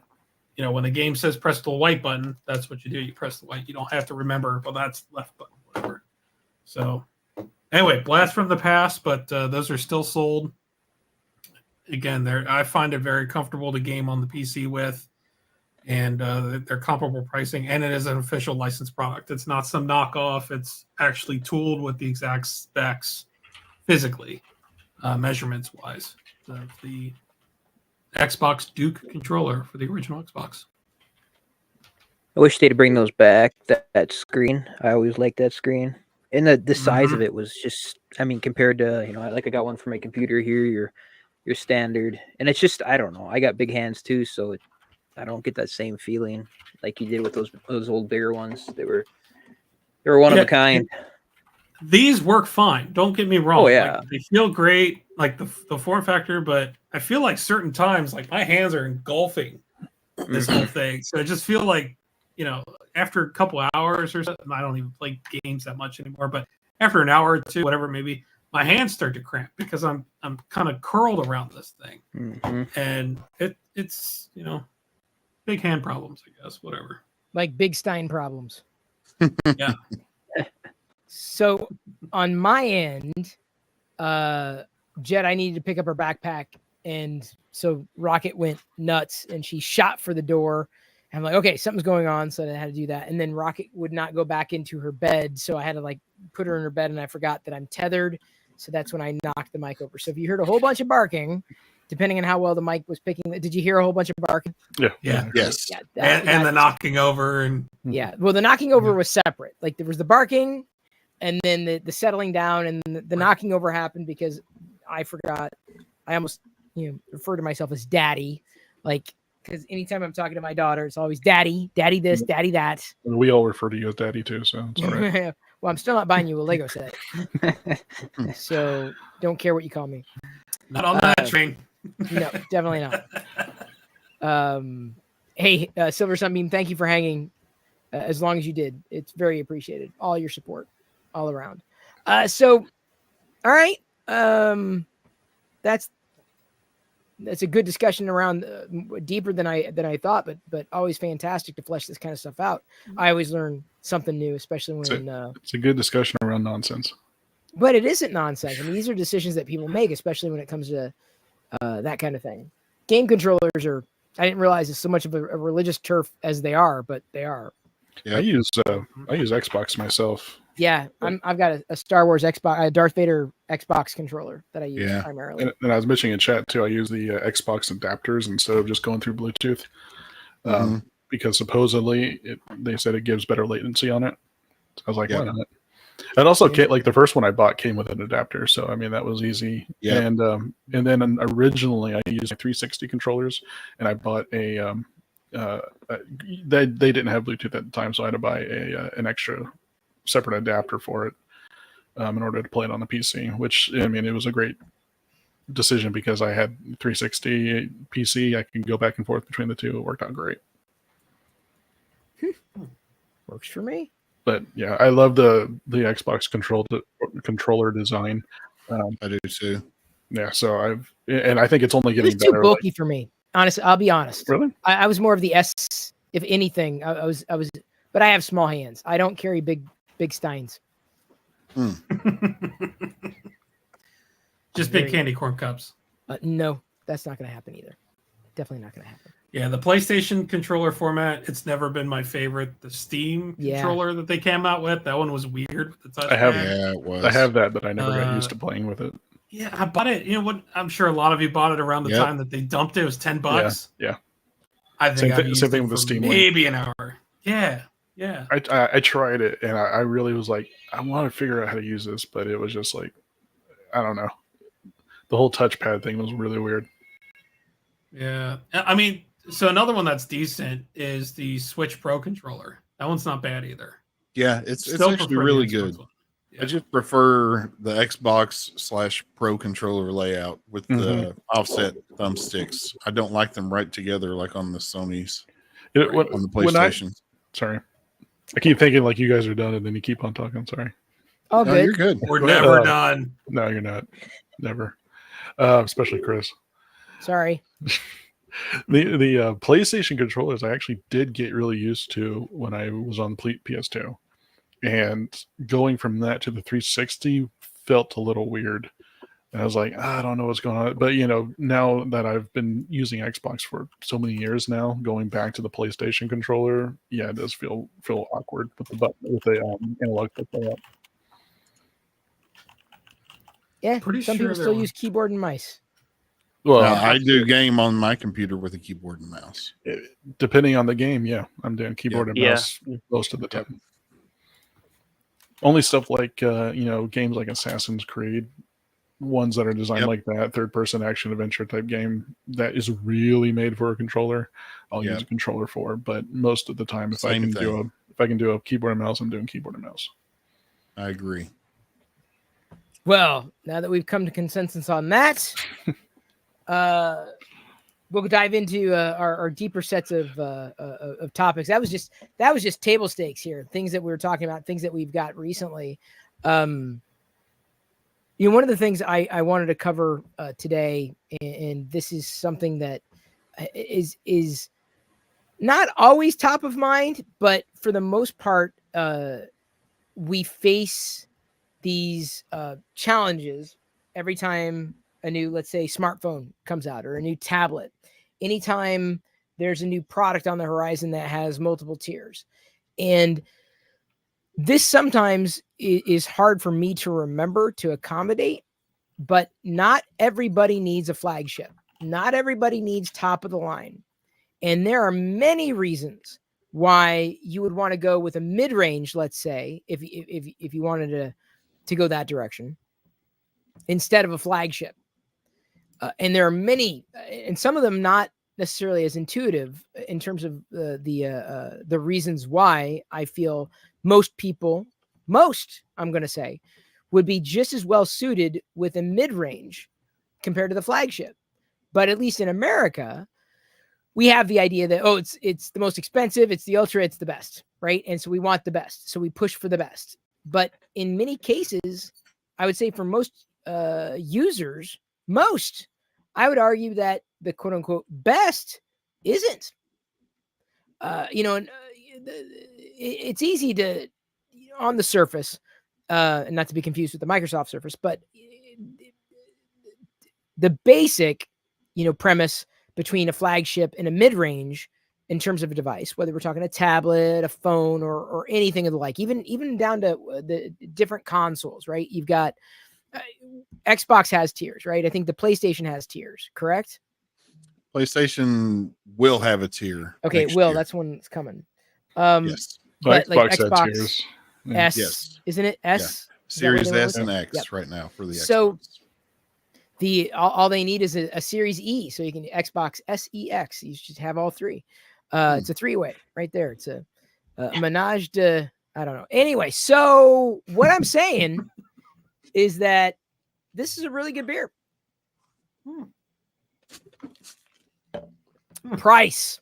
[SPEAKER 3] you know, when the game says press the white button, that's what you do. You press the white. You don't have to remember, well, that's left button, whatever. So anyway, blast from the past, but those are still sold. Again, I find it very comfortable to game on the PC with, and they're comparable pricing, and it is an official licensed product. It's not some knockoff. It's actually tooled with the exact specs physically, measurements-wise. The Xbox Duke controller for the original Xbox.
[SPEAKER 5] I wish they'd bring those back. That screen, I always liked that screen, and the size of it was just. I mean, compared to like I got one for my computer here. Your standard, and it's just I don't know. I got big hands too, so I don't get that same feeling like you did with those old bigger ones. They were one of a kind.
[SPEAKER 3] These work fine. Don't get me wrong.
[SPEAKER 5] Oh yeah,
[SPEAKER 3] like, they feel great, like the form factor. But I feel like certain times, like my hands are engulfing this whole thing. So I just feel like after a couple hours or something, I don't even play games that much anymore. But after an hour or two, whatever, maybe my hands start to cramp because I'm kind of curled around this thing, and it's big hand problems, I guess. Whatever,
[SPEAKER 1] like Big Stein problems.
[SPEAKER 3] Yeah.
[SPEAKER 1] So on my end, Jet, I needed to pick up her backpack, and so Rocket went nuts, and she shot for the door. And I'm like, okay, something's going on, so I had to do that. And then Rocket would not go back into her bed, so I had to like put her in her bed, and I forgot that I'm tethered. So that's when I knocked the mic over. So if you heard a whole bunch of barking, depending on how well the mic was picking, did you hear a whole bunch of barking?
[SPEAKER 3] Yeah.
[SPEAKER 4] Yes.
[SPEAKER 1] Yeah,
[SPEAKER 3] and the knocking over and
[SPEAKER 1] well, the knocking over was separate. Like there was the barking, and then the settling down, and the knocking over happened because I forgot. I almost refer to myself as daddy, like because anytime I'm talking to my daughter, it's always daddy this, daddy that.
[SPEAKER 2] We all refer to you as daddy too, so it's all right.
[SPEAKER 1] Well, I'm still not buying you a Lego set, so don't care what you call me.
[SPEAKER 3] Not on that train.
[SPEAKER 1] No, definitely not. Hey, Silver Sunbeam, thank you for hanging as long as you did. It's very appreciated. All your support, all around. So, all right. That's a good discussion around deeper than I thought, but always fantastic to flesh this kind of stuff out. I always learn something new, especially when
[SPEAKER 2] it's a good discussion around nonsense.
[SPEAKER 1] But it isn't nonsense. I mean, these are decisions that people make, especially when it comes to that kind of thing. Game controllers are. I didn't realize it's so much of a religious turf as they are, but they are.
[SPEAKER 2] Yeah. I use Xbox myself.
[SPEAKER 1] Yeah, I've got a Star Wars Xbox, a Darth Vader Xbox controller that I use primarily.
[SPEAKER 2] And I was mentioning in chat too, I use the Xbox adapters instead of just going through Bluetooth, because supposedly they said it gives better latency on it. So I was like, why not? And also, like the first one I bought came with an adapter, so I mean that was easy. Yeah. And then originally I used 360 controllers, and I bought they didn't have Bluetooth at the time, so I had to buy an extra separate adapter for it in order to play it on the PC. Which I mean, it was a great decision because I had 360 PC. I can go back and forth between the two. It worked out great.
[SPEAKER 1] Works for me.
[SPEAKER 2] But yeah, I love the Xbox controller design.
[SPEAKER 4] I do too.
[SPEAKER 2] Yeah, so I think it's only getting
[SPEAKER 1] It's too
[SPEAKER 2] better.
[SPEAKER 1] bulky for me. Honestly, I'll be honest.
[SPEAKER 2] Really?
[SPEAKER 1] I was more of the S, if anything. I was, but I have small hands. I don't carry big steins.
[SPEAKER 3] Just big candy corn cups.
[SPEAKER 1] No, that's not going to happen either. Definitely not going to happen.
[SPEAKER 3] Yeah, the PlayStation controller format, it's never been my favorite. The Steam controller that they came out with, that one was weird with the touchpad.
[SPEAKER 4] It was.
[SPEAKER 2] I have that, but I never got used to playing with it.
[SPEAKER 3] Yeah, I bought it. You know what? I'm sure a lot of you bought it around the time that they dumped it. It was $10.
[SPEAKER 2] Yeah.
[SPEAKER 3] I think
[SPEAKER 2] same thing with the Steam Link.
[SPEAKER 3] Maybe an hour. Yeah.
[SPEAKER 2] I tried it, and I really was like, I want to figure out how to use this, but it was just like, I don't know. The whole touchpad thing was really weird.
[SPEAKER 3] Yeah. I mean, so another one that's decent is the Switch Pro controller. That one's not bad either.
[SPEAKER 4] Yeah, it's actually really good. Yeah. I just prefer the Xbox / Pro controller layout with the offset thumbsticks. I don't like them right together like on the Sony's, on the PlayStation.
[SPEAKER 2] Sorry. I keep thinking like you guys are done, and then you keep on talking. Sorry.
[SPEAKER 1] Oh,
[SPEAKER 4] no,
[SPEAKER 1] good.
[SPEAKER 4] you're good.
[SPEAKER 3] We're never done.
[SPEAKER 2] No, you're not. Never. Especially Chris.
[SPEAKER 1] Sorry.
[SPEAKER 2] The PlayStation controllers I actually did get really used to when I was on PS2, and going from that to the 360 felt a little weird. And I was like, I don't know what's going on. But now that I've been using Xbox for so many years now, going back to the PlayStation controller, yeah, it does feel awkward with the button with the analog layout.
[SPEAKER 1] Yeah,
[SPEAKER 3] Pretty
[SPEAKER 1] some
[SPEAKER 3] sure
[SPEAKER 1] people still use keyboard and mice.
[SPEAKER 2] Well,
[SPEAKER 4] I do game on my computer with a keyboard and mouse.
[SPEAKER 2] Depending on the game, yeah, I'm doing keyboard and mouse most of the time. Only stuff like games like Assassin's Creed, ones that are designed like that, third-person action adventure type game that is really made for a controller, I'll use a controller for. But most of the time, if I can do a keyboard and mouse, I'm doing keyboard and mouse.
[SPEAKER 4] I agree.
[SPEAKER 1] Well, now that we've come to consensus on that, we'll dive into our deeper sets of topics. That was just table stakes here, things that we were talking about, things that we've got recently. One of the things I wanted to cover today, and this is something that is not always top of mind, but for the most part, we face these challenges every time a new, let's say, smartphone comes out or a new tablet. Anytime there's a new product on the horizon that has multiple tiers. And this sometimes is hard for me to remember to accommodate, but not everybody needs a flagship. Not everybody needs top of the line. And there are many reasons why you would want to go with a mid-range, let's say, if you wanted to go that direction, instead of a flagship. And there are many, and some of them not necessarily as intuitive in terms of the reasons why I feel most people, I'm going to say, would be just as well suited with a mid-range compared to the flagship. But at least in America, we have the idea that, it's the most expensive, it's the ultra, it's the best, right? And so we want the best. So we push for the best. But in many cases, I would say for most users, I would argue that the quote unquote best isn't. It's easy to, on the surface, and not to be confused with the Microsoft Surface, but the basic, premise between a flagship and a mid-range in terms of a device, whether we're talking a tablet, a phone, or anything of the like, even down to the different consoles, right? You've got Xbox has tiers, right? I think the PlayStation has tiers, correct?
[SPEAKER 4] PlayStation will have a tier.
[SPEAKER 1] Okay,
[SPEAKER 4] year.
[SPEAKER 1] That's when it's coming.
[SPEAKER 4] Yes.
[SPEAKER 1] But
[SPEAKER 2] Xbox
[SPEAKER 1] Xbox
[SPEAKER 2] had tiers.
[SPEAKER 1] S,
[SPEAKER 4] Yes.
[SPEAKER 1] Isn't it? S?
[SPEAKER 4] Yeah. Series S and X right now for the Xbox.
[SPEAKER 1] All they need is a Series E, so you can Xbox SEX. You should have all three. It's a three-way right there. It's a menage de, I don't know. Anyway, so what I'm saying is that this is a really good beer. Price.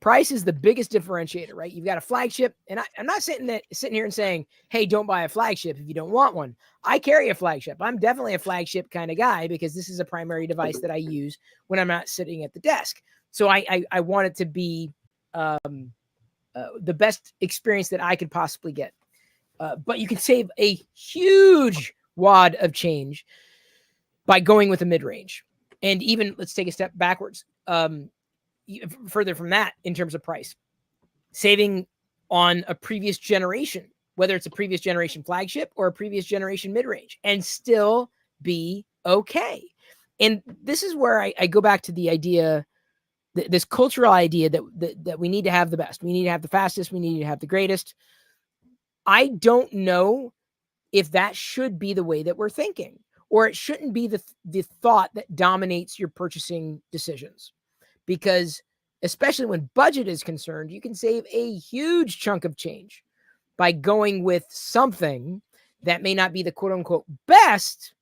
[SPEAKER 1] Price is the biggest differentiator, right? You've got a flagship, and I'm not sitting here and saying, hey, don't buy a flagship if you don't want one. I carry a flagship. I'm definitely a flagship kind of guy because this is a primary device that I use when I'm not sitting at the desk. So I want it to be the best experience that I could possibly get. But you can save a huge wad of change by going with a mid-range. And even, let's take a step backwards. Further from that in terms of price, saving on a previous generation, whether it's a previous generation flagship or a previous generation mid-range, and still be okay. And this is where I go back to the idea, this cultural idea that we need to have the best. We need to have the fastest. We need to have the greatest. I don't know if that should be the way that we're thinking, or it shouldn't be the thought that dominates your purchasing decisions. Because especially when budget is concerned, you can save a huge chunk of change by going with something that may not be the quote unquote best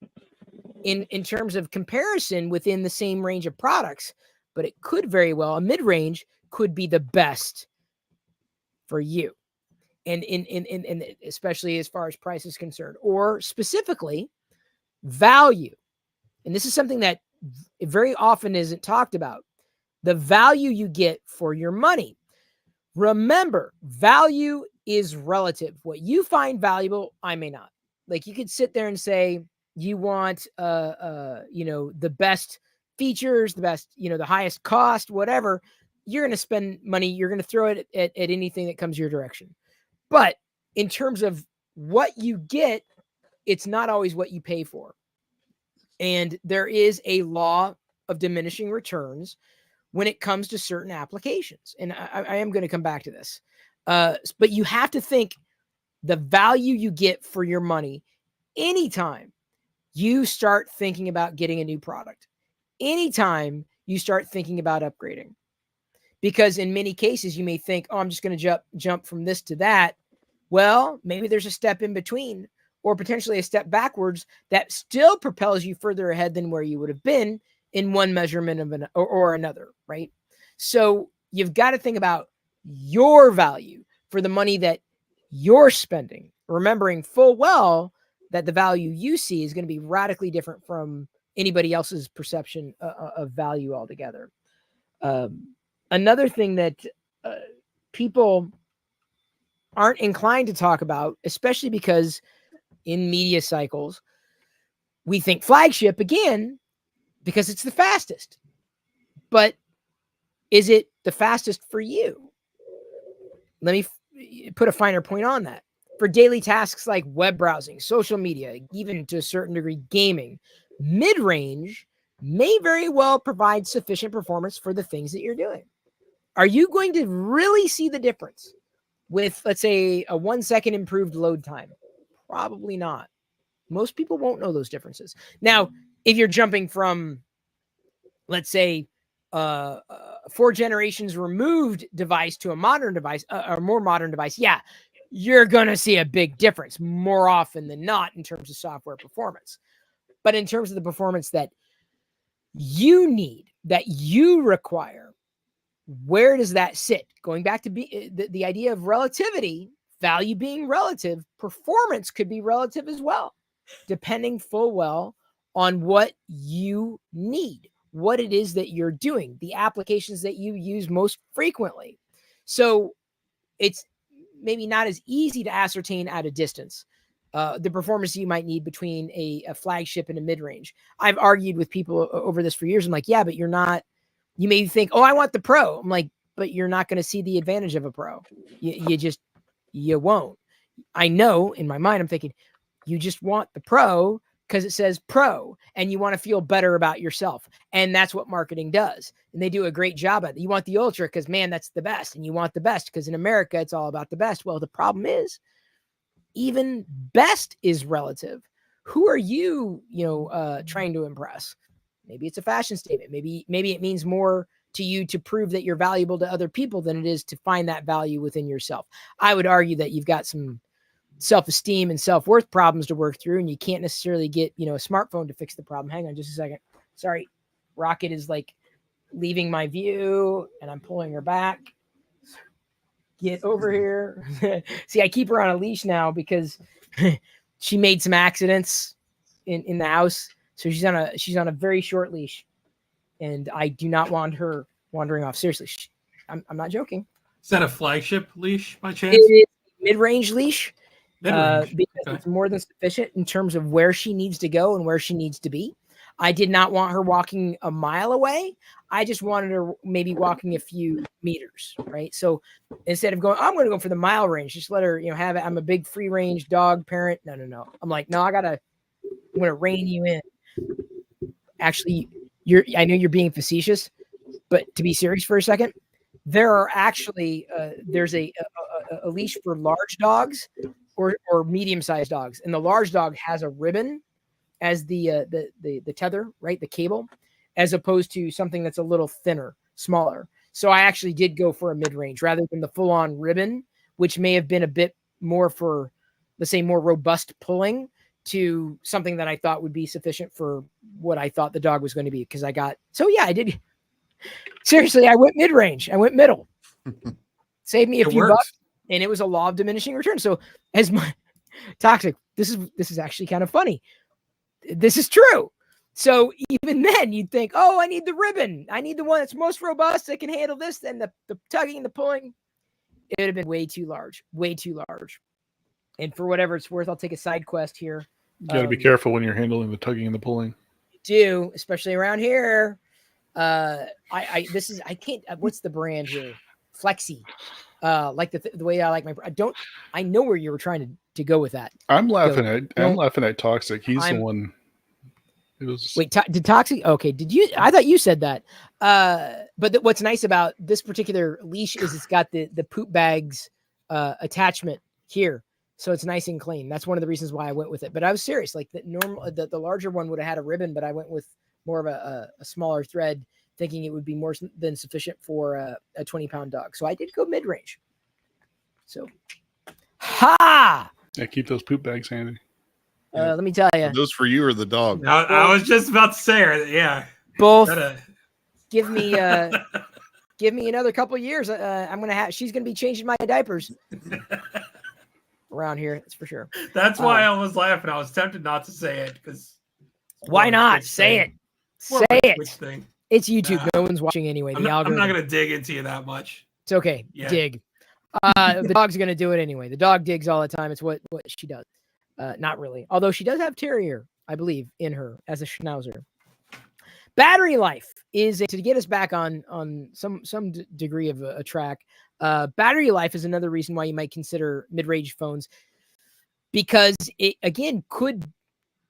[SPEAKER 1] in terms of comparison within the same range of products, but it could very well, a mid-range could be the best for you. And in especially as far as price is concerned, or specifically value. And this is something that very often isn't talked about. The value you get for your money. Remember, value is relative. What you find valuable, I may not. Like, you could sit there and say you want, the best features, the best, the highest cost, whatever. You're going to spend money. You're going to throw it at anything that comes your direction. But in terms of what you get, it's not always what you pay for. And there is a law of diminishing returns when it comes to certain applications. And I am going to come back to this. But you have to think the value you get for your money anytime you start thinking about getting a new product, anytime you start thinking about upgrading. Because in many cases, you may think, oh, I'm just going to jump from this to that. Well, maybe there's a step in between, or potentially a step backwards that still propels you further ahead than where you would have been in one measurement of or another, right? So you've got to think about your value for the money that you're spending, remembering full well that the value you see is going to be radically different from anybody else's perception of value altogether. Another thing that people aren't inclined to talk about, especially because in media cycles, we think flagship again, because it's the fastest. But is it the fastest for you? Let me put a finer point on that. For daily tasks like web browsing, social media, even to a certain degree gaming, mid-range may very well provide sufficient performance for the things that you're doing. Are you going to really see the difference with, let's say, a 1 second improved load time? Probably not. Most people won't know those differences. Now, if you're jumping from, let's say, 4 generations removed device to a modern device, or more modern device, yeah, you're going to see a big difference more often than not in terms of software performance. But in terms of the performance that you need, that you require, where does that sit? Going back to the idea of relativity, value being relative, performance could be relative as well, depending full well on what you need, what it is that you're doing, the applications that you use most frequently. So it's maybe not as easy to ascertain at a distance the performance you might need between a flagship and a mid-range. I've argued with people over this for years. I'm like, yeah, but you're not, you may think, oh, I want the Pro. I'm like, but you're not going to see the advantage of a Pro. You won't. I know in my mind, I'm thinking, you just want the Pro because it says Pro and you want to feel better about yourself. And that's what marketing does. And they do a great job at it. You want the Ultra because, man, that's the best. And you want the best because in America, it's all about the best. Well, the problem is even best is relative. Who are you, trying to impress? Maybe it's a fashion statement. Maybe it means more to you to prove that you're valuable to other people than it is to find that value within yourself. I would argue that you've got some self-esteem and self-worth problems to work through, and you can't necessarily get, a smartphone to fix the problem. Hang on just a second. Sorry, Rocket is like leaving my view, and I'm pulling her back. Get over here. See, I keep her on a leash now because she made some accidents in the house, so she's on a very short leash, and I do not want her wandering off. Seriously, I'm not joking.
[SPEAKER 3] Is that a flagship leash by chance?
[SPEAKER 1] It is mid-range leash.
[SPEAKER 3] Mid-range.
[SPEAKER 1] Because it's more than sufficient in terms of where she needs to go and where she needs to be. I did not want her walking a mile away. I just wanted her maybe walking a few meters, right? So instead of going, I'm going to go for the mile range, just let her, have it. I'm a big free range dog parent. No. I'm like, no, I'm going to rein you in. Actually, I know you're being facetious, but to be serious for a second, there are actually, there's a leash for large dogs or medium-sized dogs. And the large dog has a ribbon as the tether, right? The cable, as opposed to something that's a little thinner, smaller. So I actually did go for a mid-range rather than the full-on ribbon, which may have been a bit more for, let's say, more robust pulling to something that I thought would be sufficient for what I thought the dog was going to be. Because I did. Seriously, I went mid-range. I went middle. Saved me a few bucks, and it was a law of diminishing returns. So as my Toxic, this is actually kind of funny. This is true. So even then you'd think, oh, I need the ribbon. I need the one that's most robust that can handle this. Then the tugging and the pulling, it would have been way too large. And for whatever it's worth, I'll take a side quest here.
[SPEAKER 2] You got to be careful when you're handling the tugging and the pulling.
[SPEAKER 1] You do, especially around here. What's the brand here? Flexi. Like the way I like I know where you were trying to go with that.
[SPEAKER 2] I'm laughing at Toxic. He's the one.
[SPEAKER 1] Wait, did Toxic? Okay. Did you? I thought you said that. But what's nice about this particular leash is it's got the poop bags attachment here, so it's nice and clean. That's one of the reasons why I went with it. But I was serious. Like the larger one would have had a ribbon, but I went with more of a smaller thread, thinking it would be more than sufficient for a 20-pound dog. So I did go mid-range. So, ha!
[SPEAKER 2] Yeah, keep those poop bags handy.
[SPEAKER 1] Let me tell you.
[SPEAKER 4] Those for you or the dog?
[SPEAKER 3] I was just about to say, yeah.
[SPEAKER 1] Both. Give me another couple of years. She's gonna be changing my diapers around here. That's for sure.
[SPEAKER 3] That's why I was laughing. I was tempted not to say it because.
[SPEAKER 1] Why not say it? Say it.
[SPEAKER 3] Thing.
[SPEAKER 1] It's YouTube. No one's watching anyway.
[SPEAKER 3] I'm not going to dig into you that much.
[SPEAKER 1] It's okay. Yeah. Dig. The dog's going to do it anyway. The dog digs all the time. It's what she does. Not really. Although she does have terrier, I believe, in her as a schnauzer. Battery life is to get us back on some degree of a track. Battery life is another reason why you might consider mid-range phones, because it, again, could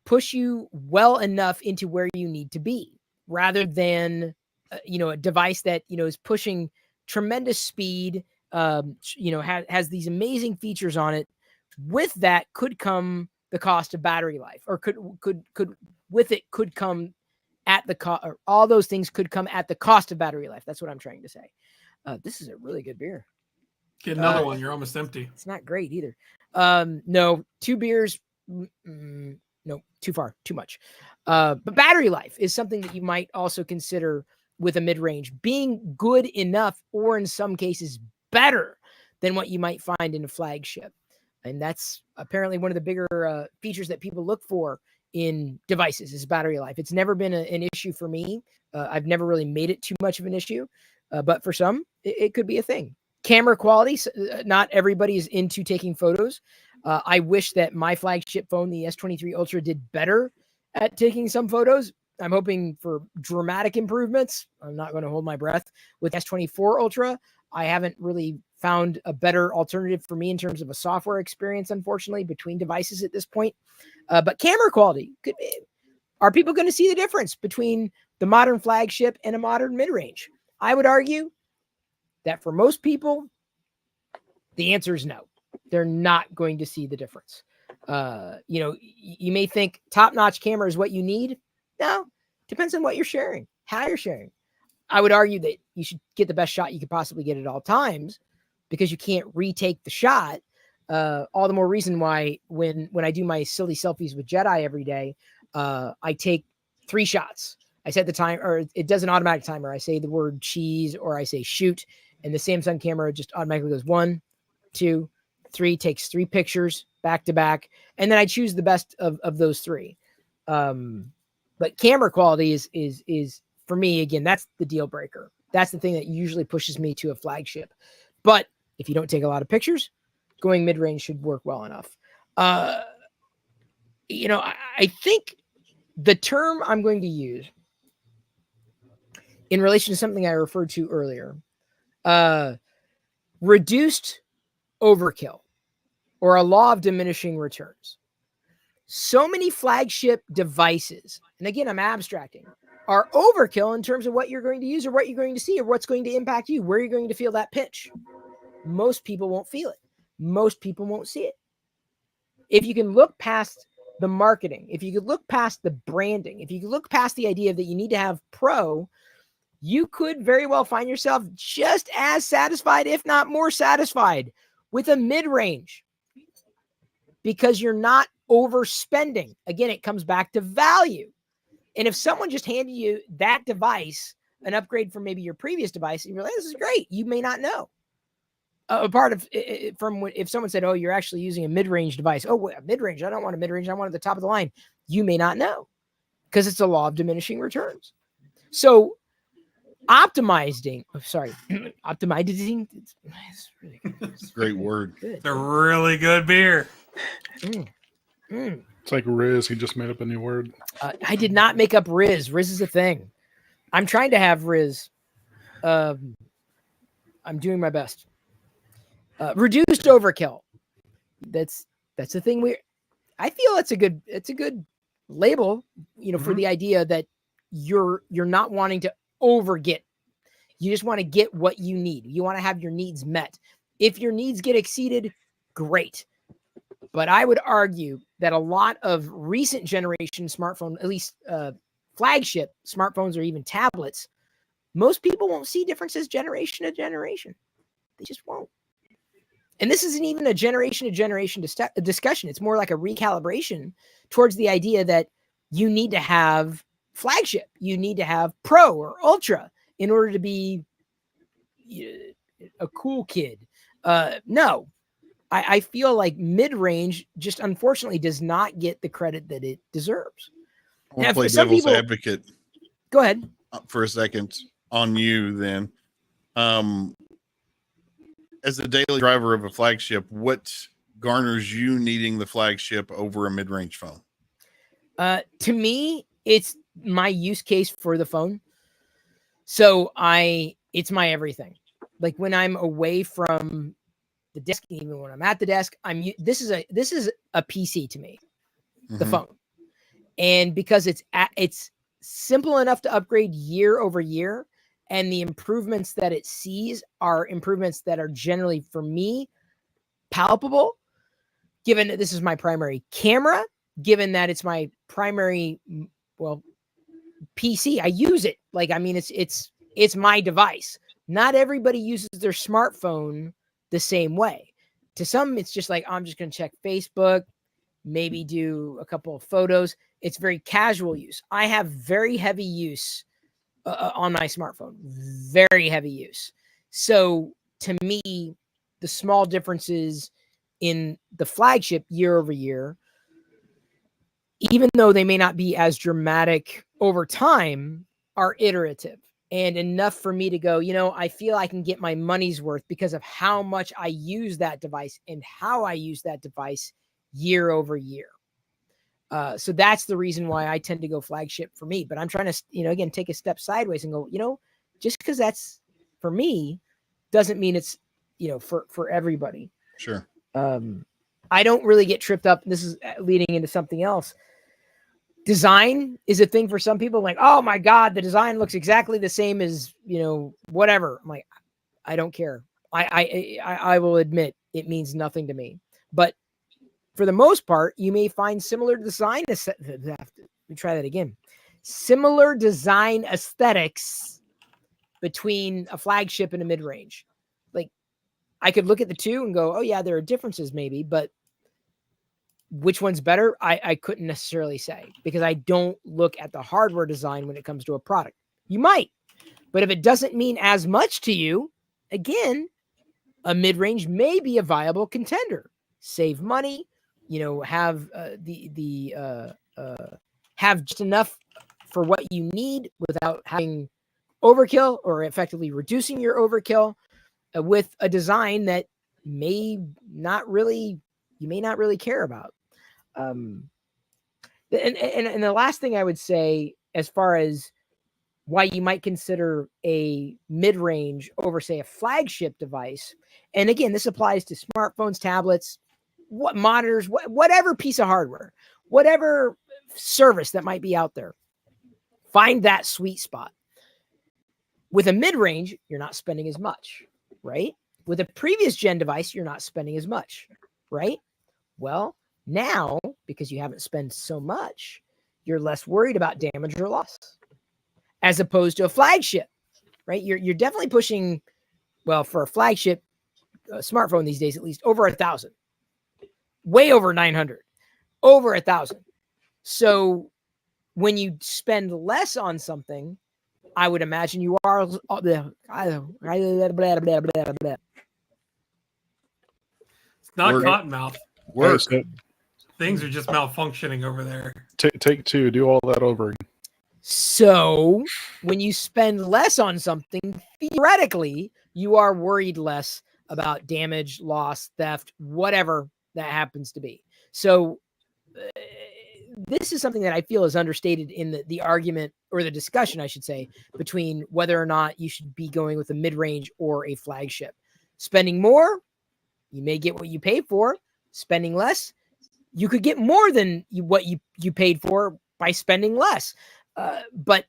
[SPEAKER 1] push you well enough into where you need to be, rather than a device that is pushing tremendous speed, has these amazing features on it. With that could come the cost of battery life, or could come at the cost, or all those things could come at the cost of battery life. That's what I'm trying to say. This is a really good beer.
[SPEAKER 3] Get another one. You're almost empty.
[SPEAKER 1] It's not great either. No, 2 beers. No, too far, too much. But battery life is something that you might also consider with a mid-range being good enough, or in some cases better than what you might find in a flagship. And that's apparently one of the bigger features that people look for in devices is battery life. It's never been an issue for me. I've never really made it too much of an issue, but for some, it could be a thing. Camera quality, not everybody is into taking photos. I wish that my flagship phone, the S23 Ultra, did better at taking some photos. I'm hoping for dramatic improvements. I'm not going to hold my breath. With S24 Ultra, I haven't really found a better alternative for me in terms of a software experience, unfortunately, between devices at this point. But camera quality, are people going to see the difference between the modern flagship and a modern mid-range? I would argue that for most people, the answer is no. They're not going to see the difference. You may think top-notch camera is what you need. No, depends on what you're sharing, how you're sharing. I would argue that you should get the best shot you could possibly get at all times, because you can't retake the shot. All the more reason why when I do my silly selfies with Jedi every day, I take 3 shots. I set the time, or it does an automatic timer. I say the word cheese or I say shoot, and the Samsung camera just automatically goes 1, 2, 3, takes 3 pictures back to back, and then I choose the best of those 3. But camera quality is for me, again, that's the deal breaker. That's the thing that usually pushes me to a flagship. But if you don't take a lot of pictures, going mid-range should work well enough. I think the term I'm going to use in relation to something I referred to earlier, reduced overkill, or a law of diminishing returns. So many flagship devices, and again, I'm abstracting, are overkill in terms of what you're going to use or what you're going to see or what's going to impact you, where you're going to feel that pitch. Most people won't feel it. Most people won't see it. If you can look past the marketing, if you could look past the branding, if you could look past the idea that you need to have pro, you could very well find yourself just as satisfied, if not more satisfied, with a mid-range, because you're not overspending. Again, it comes back to value. And if someone just handed you that device, an upgrade from maybe your previous device, and you're like, this is great, you may not know. A part of from if someone said, oh, you're actually using a mid-range device. Oh, mid-range. I don't want a mid-range. I want it at the top of the line. You may not know, because it's a law of diminishing returns. So optimizing. It's really good.
[SPEAKER 4] It's a great word.
[SPEAKER 3] It's a really good beer.
[SPEAKER 2] It's like Riz. He just made up a new word.
[SPEAKER 1] I did not make up Riz. Riz is a thing. I'm trying to have Riz. I'm doing my best. Reduced overkill. That's the thing. I feel it's a good label, for the idea that you're not wanting to overget. You just want to get what you need. You want to have your needs met. If your needs get exceeded, great. But I would argue that a lot of recent generation smartphone, at least flagship smartphones or even tablets, most people won't see differences generation to generation. They just won't. And this isn't even a generation to generation discussion. It's more like a recalibration towards the idea that you need to have flagship. You need to have pro or ultra in order to be a cool kid. No, I feel like mid-range just unfortunately does not get the credit that it deserves.
[SPEAKER 4] I want to play devil's advocate.
[SPEAKER 1] Go ahead.
[SPEAKER 4] For a second on you then. As the daily driver of a flagship, what garners you needing the flagship over a mid-range phone?
[SPEAKER 1] To me, it's my use case for the phone. So it's my everything. Like when I'm away from the desk, even when I'm at the desk, this is a PC to me, the phone. And because it's simple enough to upgrade year over year, and the improvements that it sees are improvements that are generally, for me, palpable, given that this is my primary camera, given that it's my primary, PC. I use it. It's my device. Not everybody uses their smartphone the same way. To some, it's just like, I'm just going to check Facebook, maybe do a couple of photos. It's very casual use. I have very heavy use on my smartphone, very heavy use. So to me, the small differences in the flagship year over year, even though they may not be as dramatic over time, are iterative and enough for me to go, I feel I can get my money's worth because of how much I use that device and how I use that device year over year. So that's the reason why I tend to go flagship for me. But I'm trying to, again, take a step sideways and go, just because that's for me doesn't mean it's, for everybody.
[SPEAKER 4] Sure.
[SPEAKER 1] I don't really get tripped up. This is leading into something else. Design is a thing for some people. Like, oh my God, the design looks exactly the same as, whatever. I'm like, I don't care. I will admit it means nothing to me. But for the most part, you may find similar design. Let me try that again. Similar design aesthetics between a flagship and a mid-range. Like, I could look at the two and go, oh yeah, there are differences maybe, but which one's better, I couldn't necessarily say, because I don't look at the hardware design when it comes to a product. You might, but if it doesn't mean as much to you, again, a mid-range may be a viable contender. Save money, have have just enough for what you need without having overkill, or effectively reducing your overkill, with a design that you may not really care about. And the last thing I would say, as far as why you might consider a mid-range over, say, a flagship device, and again, this applies to smartphones, tablets, monitors, whatever piece of hardware, whatever service that might be out there, find that sweet spot. With a mid-range, you're not spending as much, right? With a previous gen device, you're not spending as much, right? Well, now, because you haven't spent so much, you're less worried about damage or loss, as opposed to a flagship, right? You're definitely pushing, well, for a flagship smartphone these days, at least over 1,000, way over 900, over 1,000. So when you spend less on something, I would imagine you are. It's
[SPEAKER 3] not
[SPEAKER 4] Work.
[SPEAKER 3] Cottonmouth.
[SPEAKER 4] Work.
[SPEAKER 3] Things are just malfunctioning over there.
[SPEAKER 2] Take two. Do all that over.
[SPEAKER 1] So when you spend less on something, theoretically, you are worried less about damage, loss, theft, whatever that happens to be. So this is something that I feel is understated in the argument, or the discussion, I should say, between whether or not you should be going with a mid-range or a flagship. Spending more, you may get what you pay for. Spending less, you could get more than what you paid for by spending less. But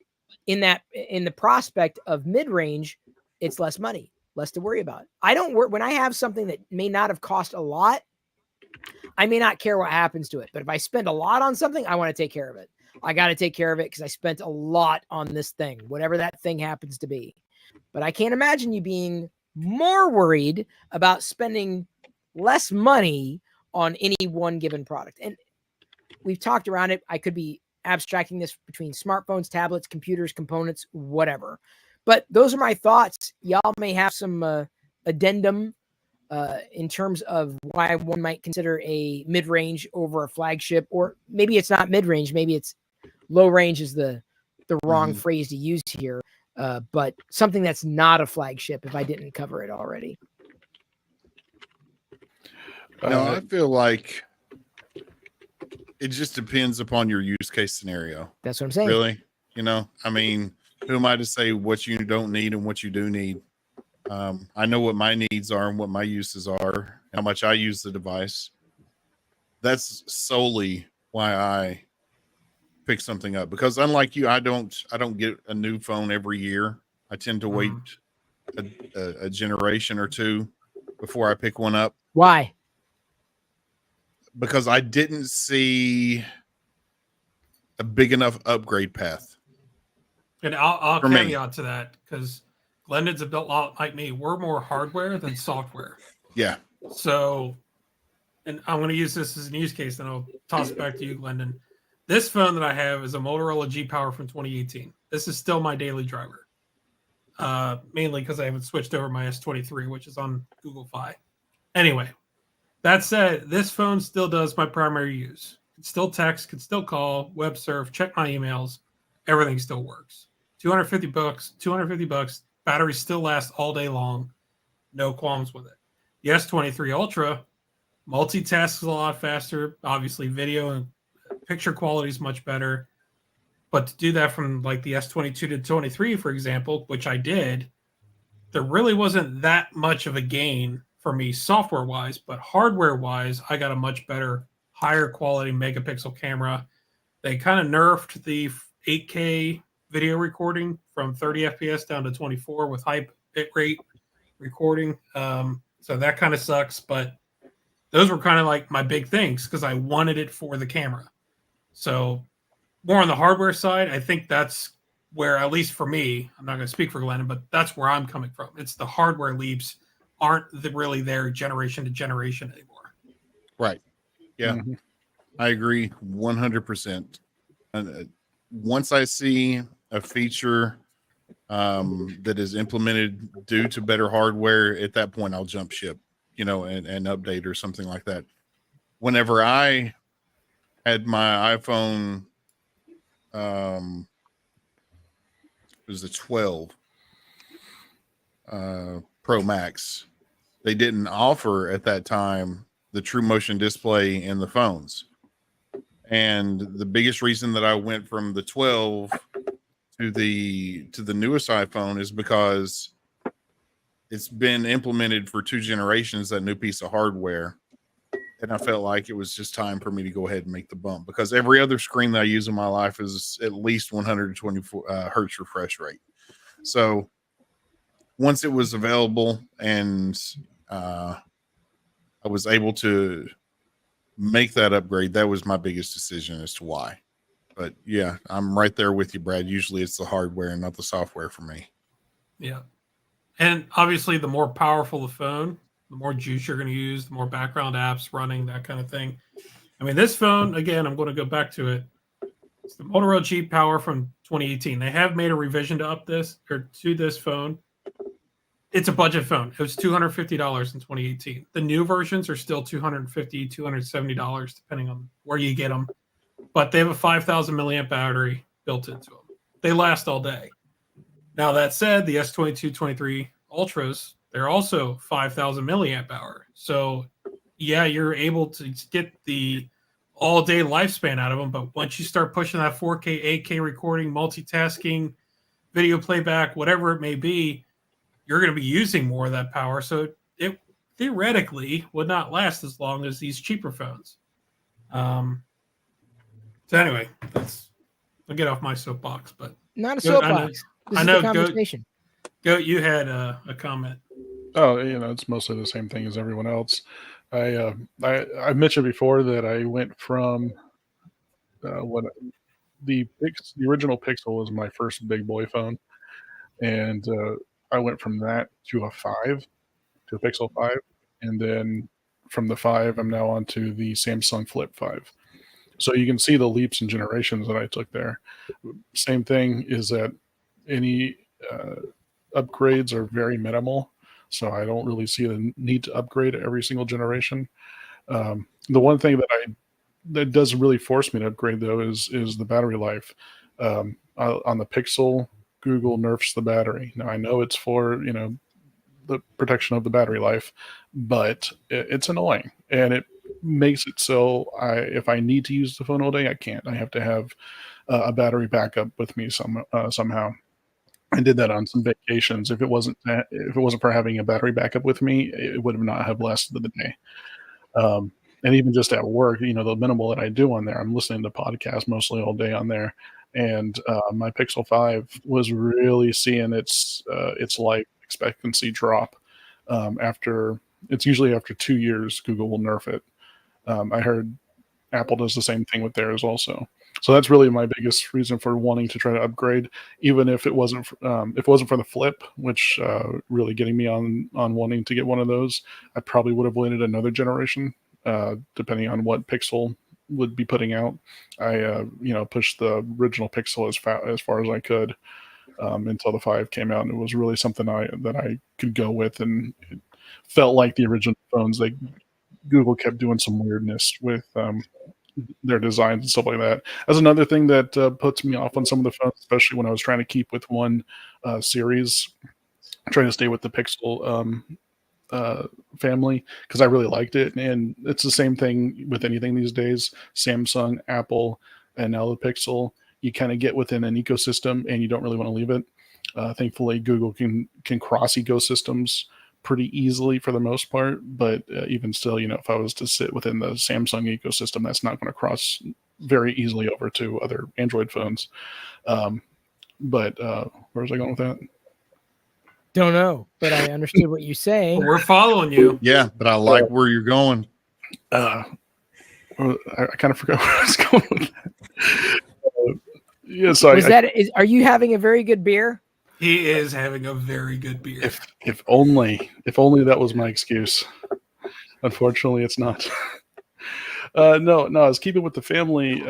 [SPEAKER 1] in the prospect of mid-range, it's less money, less to worry about. I don't work when I have something that may not have cost a lot. I may not care what happens to it, but if I spend a lot on something, I want to take care of it. I got to take care of it because I spent a lot on this thing, whatever that thing happens to be. But I can't imagine you being more worried about spending less money on any one given product. And we've talked around it. I could be abstracting this between smartphones, tablets, computers, components, whatever. But those are my thoughts. Y'all may have some addendum in terms of why one might consider a mid-range over a flagship, or maybe it's not mid-range, maybe it's low range is the wrong phrase to use here, but something that's not a flagship, if I didn't cover it already.
[SPEAKER 4] No, I feel like it just depends upon your use case scenario.
[SPEAKER 1] That's what I'm saying.
[SPEAKER 4] Really? I mean, who am I to say what you don't need and what you do need? I know what my needs are and what my uses are, how much I use the device. That's solely why I pick something up, because unlike you, I don't get a new phone every year. I tend to wait a generation or two before I pick one up.
[SPEAKER 1] Why?
[SPEAKER 4] Because I didn't see a big enough upgrade path.
[SPEAKER 3] And I'll caveat to that, because Glendon's a lot like me. We're more hardware than software.
[SPEAKER 4] Yeah.
[SPEAKER 3] So, and I'm going to use this as an use case, then I'll toss it back to you, Glendon. This phone that I have is a Motorola G Power from 2018. This is still my daily driver, mainly because I haven't switched over my S23, which is on Google Fi. Anyway, that said, this phone still does my primary use. Can still text, can still call, web surf, check my emails. Everything still works. $250. Battery still lasts all day long. No qualms with it. The S23 Ultra multitasks a lot faster. Obviously, video and picture quality is much better. But to do that from like the S22 to 23, for example, which I did, there really wasn't that much of a gain for me software-wise, but hardware-wise, I got a much better, higher quality megapixel camera. They kind of nerfed the 8K video recording from 30 FPS down to 24 with high bit rate recording. So that kind of sucks, but those were kind of like my big things because I wanted it for the camera. So more on the hardware side, I think that's where, at least for me, I'm not going to speak for Glennon, but that's where I'm coming from. It's the hardware leaps aren't really there generation to generation anymore.
[SPEAKER 4] Right. Yeah. I agree 100%. Once I see a feature that is implemented due to better hardware, at that point I'll jump ship, and update or something like that. Whenever I had my iPhone, it was the 12 Pro Max, they didn't offer at that time the True Motion display in the phones. And the biggest reason that I went from the 12 to the newest iPhone is because it's been implemented for 2 generations, that new piece of hardware. And I felt like it was just time for me to go ahead and make the bump, because every other screen that I use in my life is at least 124 hertz refresh rate. So once it was available and I was able to make that upgrade, that was my biggest decision as to why. But yeah, I'm right there with you, Brad. Usually it's the hardware and not the software for me.
[SPEAKER 3] Yeah. And obviously the more powerful the phone, the more juice you're going to use, the more background apps running, that kind of thing. I mean, this phone, again, I'm going to go back to it. It's the Motorola G Power from 2018. They have made a revision to this phone. It's a budget phone. It was $250 in 2018. The new versions are still $250, $270, depending on where you get them. But they have a 5,000 milliamp battery built into them. They last all day. Now, that said, the S22, 23 Ultras, they're also 5,000 milliamp hour. So, yeah, you're able to get the all-day lifespan out of them. But once you start pushing that 4K, 8K recording, multitasking, video playback, whatever it may be, you're going to be using more of that power. So it theoretically would not last as long as these cheaper phones. So anyway, I'll get off my soapbox, but
[SPEAKER 1] not a soapbox. This is a conversation.
[SPEAKER 3] Goat, you had a comment.
[SPEAKER 2] Oh, it's mostly the same thing as everyone else. I mentioned before that I went from the original Pixel was my first big boy phone, and I went from that to a Pixel 5, and then from the 5, I'm now on to the Samsung Flip 5. So you can see the leaps in generations that I took there. Same thing is that any upgrades are very minimal, so I don't really see the need to upgrade every single generation. The one thing that does really force me to upgrade, though, is the battery life. On the Pixel, Google nerfs the battery. Now I know it's for the protection of the battery life, but it's annoying, and it makes it so if I need to use the phone all day, I can't. I have to have a battery backup with me somehow. I did that on some vacations. If it wasn't for having a battery backup with me, it would not have lasted the day. And even just at work, the minimal that I do on there, I'm listening to podcasts mostly all day on there. And my Pixel 5 was really seeing its life expectancy drop it's usually after 2 years, Google will nerf it. I heard Apple does the same thing with theirs also. So that's really my biggest reason for wanting to try to upgrade, even if it wasn't for the Flip, which really getting me on wanting to get one of those. I probably would have waited another generation, depending on what Pixel would be putting out. I pushed the original Pixel as far as I could until the 5 came out, and it was really something that I could go with, and it felt like the original phones. Google kept doing some weirdness with their designs and stuff like that. That's another thing that puts me off on some of the phones, especially when I was trying to keep with one series, trying to stay with the Pixel family, because I really liked it. And it's the same thing with anything these days. Samsung, Apple, and now the Pixel, you kind of get within an ecosystem and you don't really want to leave it. Thankfully, Google can cross ecosystems pretty easily for the most part, but even still, if I was to sit within the Samsung ecosystem, that's not going to cross very easily over to other Android phones. But where was I going with that?
[SPEAKER 1] Don't know, but I understood what you're saying.
[SPEAKER 3] We're following you.
[SPEAKER 4] Yeah, but I like where you're going.
[SPEAKER 2] I kind of forgot where I was going with that. Yeah, so
[SPEAKER 1] are you having a very good beer?
[SPEAKER 3] He is having a very good beer.
[SPEAKER 2] If only that was my excuse. Unfortunately, it's not. No, I was keeping with the family.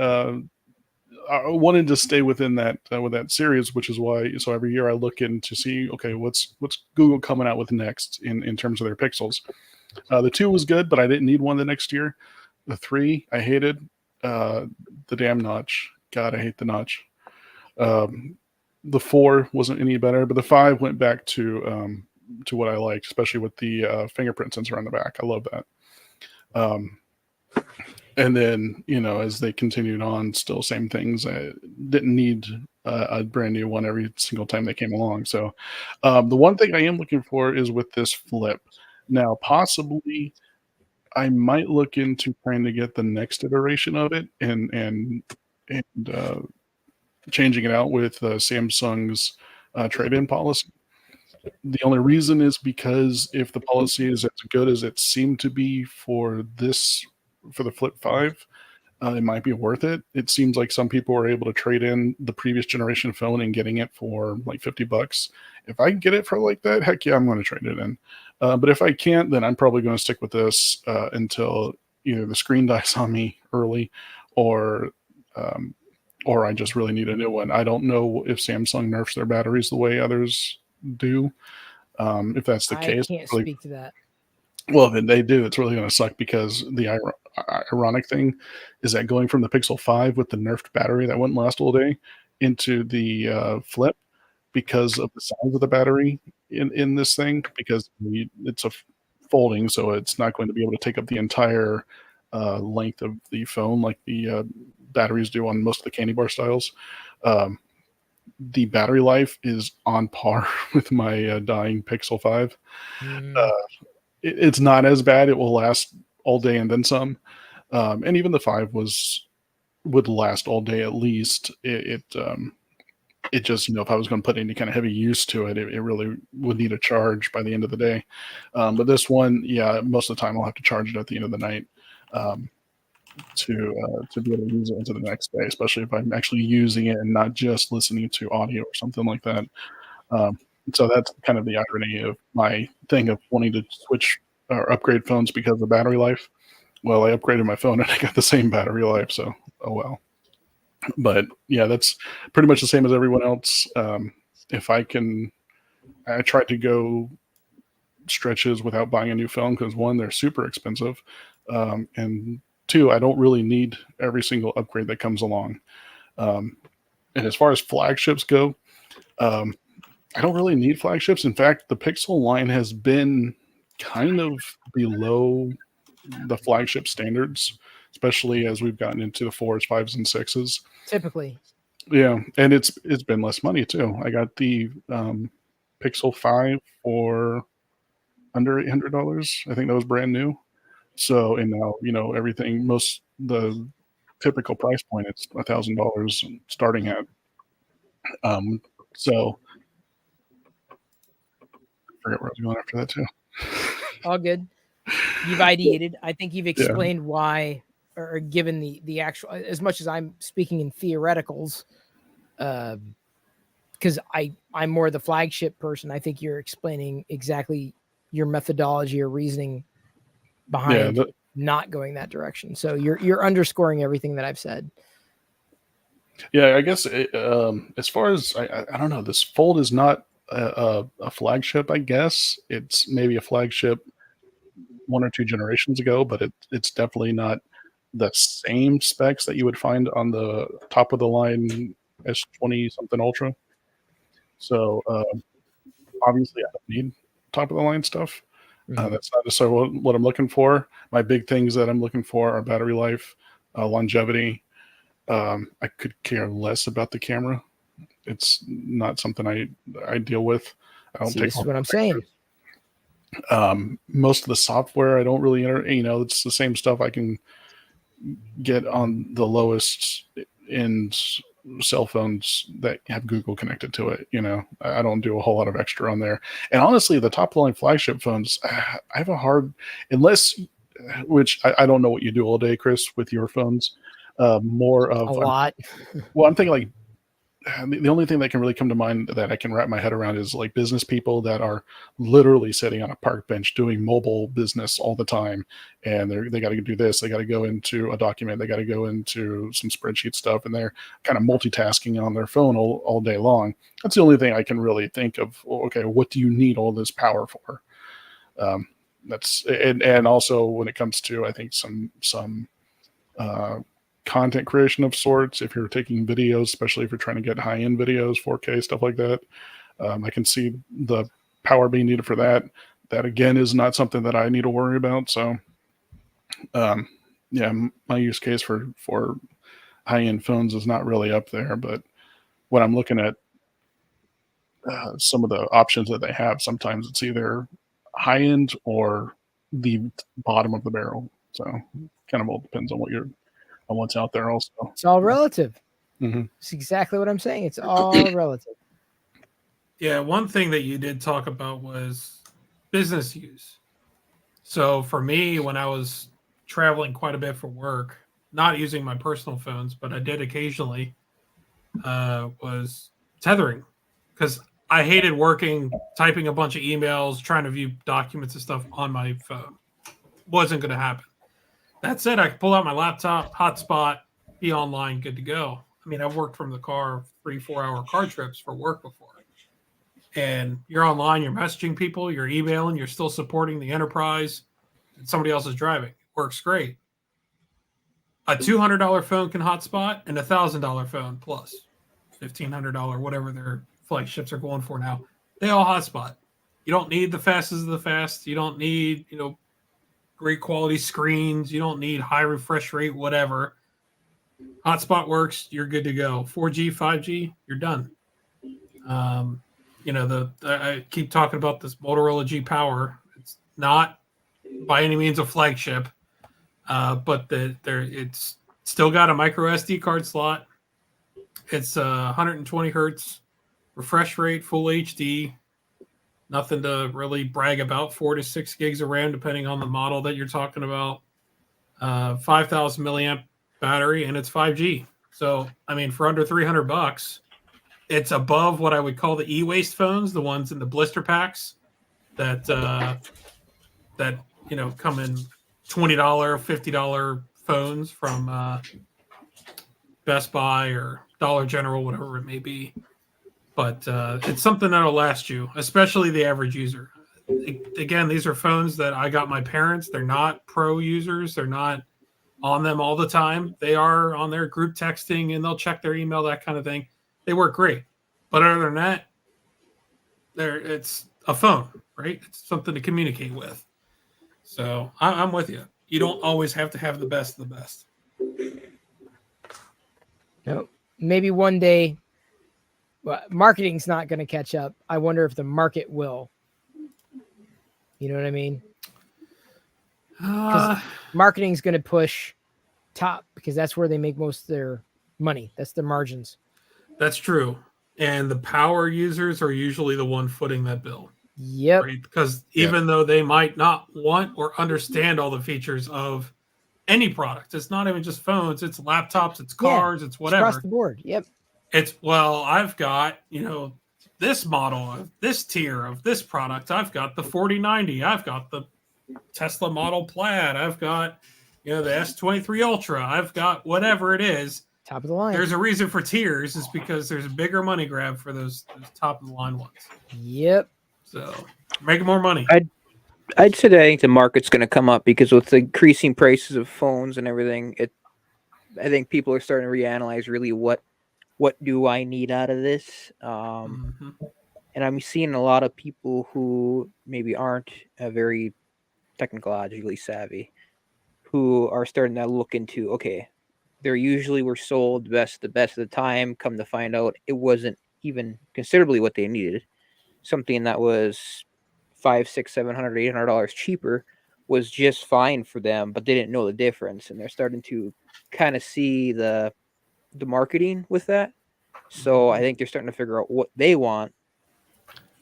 [SPEAKER 2] I wanted to stay within that with that series, which is why. So every year I look in to see, okay, what's Google coming out with next in terms of their Pixels. The 2 was good, but I didn't need one the next year. The 3 I hated. The damn notch. God, I hate the notch. The 4 wasn't any better, but the 5 went back to what I liked, especially with the fingerprint sensor on the back. I love that. And then, as they continued on, still same things. I didn't need a brand new one every single time they came along. So the one thing I am looking for is with this flip. Now, possibly I might look into trying to get the next iteration of it and changing it out with Samsung's trade-in policy. The only reason is because if the policy is as good as it seemed to be for the Flip 5, it might be worth it. It seems like some people are able to trade in the previous generation phone and getting it for like $50. If I can get it for like that, heck yeah, I'm going to trade it in. But if I can't, then I'm probably going to stick with this until either the screen dies on me early or I just really need a new one. I don't know if Samsung nerfs their batteries the way others do. If that's the case,
[SPEAKER 1] I can't speak to that.
[SPEAKER 2] Well, if they do, it's really going to suck because the ironic thing is that going from the Pixel 5 with the nerfed battery that wouldn't last all day into the Flip, because of the size of the battery in this thing, because it's a folding, so it's not going to be able to take up the entire length of the phone like the batteries do on most of the candy bar styles. The battery life is on par with my dying Pixel 5. It's not as bad. It will last all day and then some. And even the 5 would last all day at least. It just, if I was going to put any kind of heavy use to it, it really would need a charge by the end of the day. But this one, yeah, most of the time I'll have to charge it at the end of the night to be able to use it into the next day, especially if I'm actually using it and not just listening to audio or something like that. So that's kind of the irony of my thing of wanting to switch or upgrade phones because of the battery life. Well, I upgraded my phone and I got the same battery life, so oh well. But yeah, that's pretty much the same as everyone else. If I try to go stretches without buying a new phone because 1, they're super expensive, and 2, I don't really need every single upgrade that comes along. And as far as flagships go, I don't really need flagships. In fact, the Pixel line has been kind of below the flagship standards, especially as we've gotten into the 4s, 5s, and 6s.
[SPEAKER 1] Typically.
[SPEAKER 2] Yeah, and it's been less money too. I got the Pixel 5 for under $800. I think that was brand new. So, and now, everything, the typical price point, it's $1,000 starting at. So I forget where I was going after that too.
[SPEAKER 1] All good. You've ideated. I think you've explained why, or given the actual, as much as I'm speaking in theoreticals, because I'm more the flagship person. I think you're explaining exactly your methodology or reasoning behind not going that direction. So you're underscoring everything that I've said.
[SPEAKER 2] Yeah, I guess as far as I don't know, this Fold is not a flagship. I guess it's maybe a flagship 1 or 2 generations ago, but it's definitely not the same specs that you would find on the top of the line S20 something Ultra. So obviously, I don't need top of the line stuff. That's not necessarily what I'm looking for. My big things that I'm looking for are battery life, longevity. I could care less about the camera. It's not something I deal with. I don't take.
[SPEAKER 1] This is what I'm saying.
[SPEAKER 2] Most of the software I don't really it's the same stuff I can get on the lowest end cell phones that have Google connected to it. I don't do a whole lot of extra on there. And honestly, the top line flagship phones, I have a hard, which I don't know what you do all day, Chris, with your phones. More of
[SPEAKER 1] a lot.
[SPEAKER 2] Well, I'm thinking like the only thing that can really come to mind that I can wrap my head around is like business people that are literally sitting on a park bench doing mobile business all the time, and they got to do this, they got to go into a document, they got to go into some spreadsheet stuff, and they're kind of multitasking on their phone all day long. That's the only thing I can really think of. Okay, what do you need all this power for? That's and also when it comes to, I think some content creation of sorts, if you're taking videos, especially if you're trying to get high-end videos, 4K, stuff like that, I can see the power being needed for that. That again is not something that I need to worry about. So yeah, my use case for high-end phones is not really up there, but when I'm looking at some of the options that they have, sometimes it's either high-end or the bottom of the barrel. So kind of all depends on what's out there also.
[SPEAKER 1] It's all relative.
[SPEAKER 2] Mm-hmm.
[SPEAKER 1] It's exactly what I'm saying. It's all relative.
[SPEAKER 3] Yeah, one thing that you did talk about was business use. So for me, when I was traveling quite a bit for work, not using my personal phones, but I did occasionally, was tethering, because I hated typing a bunch of emails, trying to view documents and stuff on my phone. Wasn't going to happen. That said, I could pull out my laptop, hotspot, be online, good to go. I mean, I've worked from the car 3-4 hour car trips for work before. And you're online, you're messaging people, you're emailing, you're still supporting the enterprise, and somebody else is driving. Works great. A $200 phone can hotspot, and $1,000 phone plus $1,500, whatever their flagships are going for now. They all hotspot. You don't need the fastest of the fast. You don't need, great quality screens. You don't need high refresh rate, whatever. Hotspot works. You're good to go. 4G, 5G, you're done. I keep talking about this Motorola G Power. It's not by any means a flagship, but it's still got a micro SD card slot. It's 120 hertz refresh rate, full HD. Nothing to really brag about. 4 to 6 gigs of RAM, depending on the model that you're talking about. 5,000 milliamp battery, and it's 5G. So, I mean, for under $300, it's above what I would call the e-waste phones, the ones in the blister packs that come in $20, $50 phones from Best Buy or Dollar General, whatever it may be. But it's something that'll last you, especially the average user. Again, these are phones that I got my parents. They're not pro users. They're not on them all the time. They are on their group texting, and they'll check their email, that kind of thing. They work great. But other than that, it's a phone, right? It's something to communicate with. So I'm with you. You don't always have to have the best of the best.
[SPEAKER 1] No, maybe one day. Well, marketing's not going to catch up. I wonder if the market will. You know what I mean? Because marketing's going to push top, because that's where they make most of their money. That's their margins.
[SPEAKER 3] That's true. And the power users are usually the one footing that bill.
[SPEAKER 1] Yep.
[SPEAKER 3] Right? Because even though they might not want or understand all the features of any product, it's not even just phones, it's laptops, it's cars, it's whatever.
[SPEAKER 1] Across the board. Yep.
[SPEAKER 3] I've got, this model, this tier of this product. I've got the 4090. I've got the Tesla Model Plaid. I've got, the S23 Ultra. I've got whatever it is.
[SPEAKER 1] Top of the line.
[SPEAKER 3] There's a reason for tiers, is because there's a bigger money grab for those top of the line ones.
[SPEAKER 1] Yep.
[SPEAKER 3] So making more money.
[SPEAKER 5] I'd say that I think the market's going to come up, because with the increasing prices of phones and everything, I think people are starting to reanalyze really what do I need out of this. And I'm seeing a lot of people who maybe aren't very technologically savvy, who are starting to look into, okay, they usually were sold the best of the time. Come to find out, it wasn't even considerably what they needed. Something that was $500, $600, $700, $800 cheaper was just fine for them, but they didn't know the difference, and they're starting to kind of see the marketing with that. So I think they're starting to figure out what they want,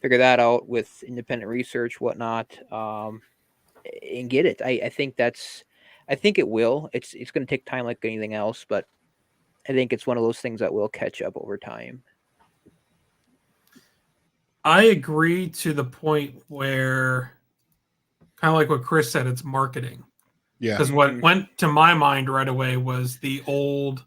[SPEAKER 5] figure that out with independent research, whatnot, and get it. I think it will. It's going to take time like anything else, but I think it's one of those things that will catch up over time.
[SPEAKER 3] I agree to the point where, kind of like what Chris said, it's marketing.
[SPEAKER 4] Yeah.
[SPEAKER 3] Because what went to my mind right away was the old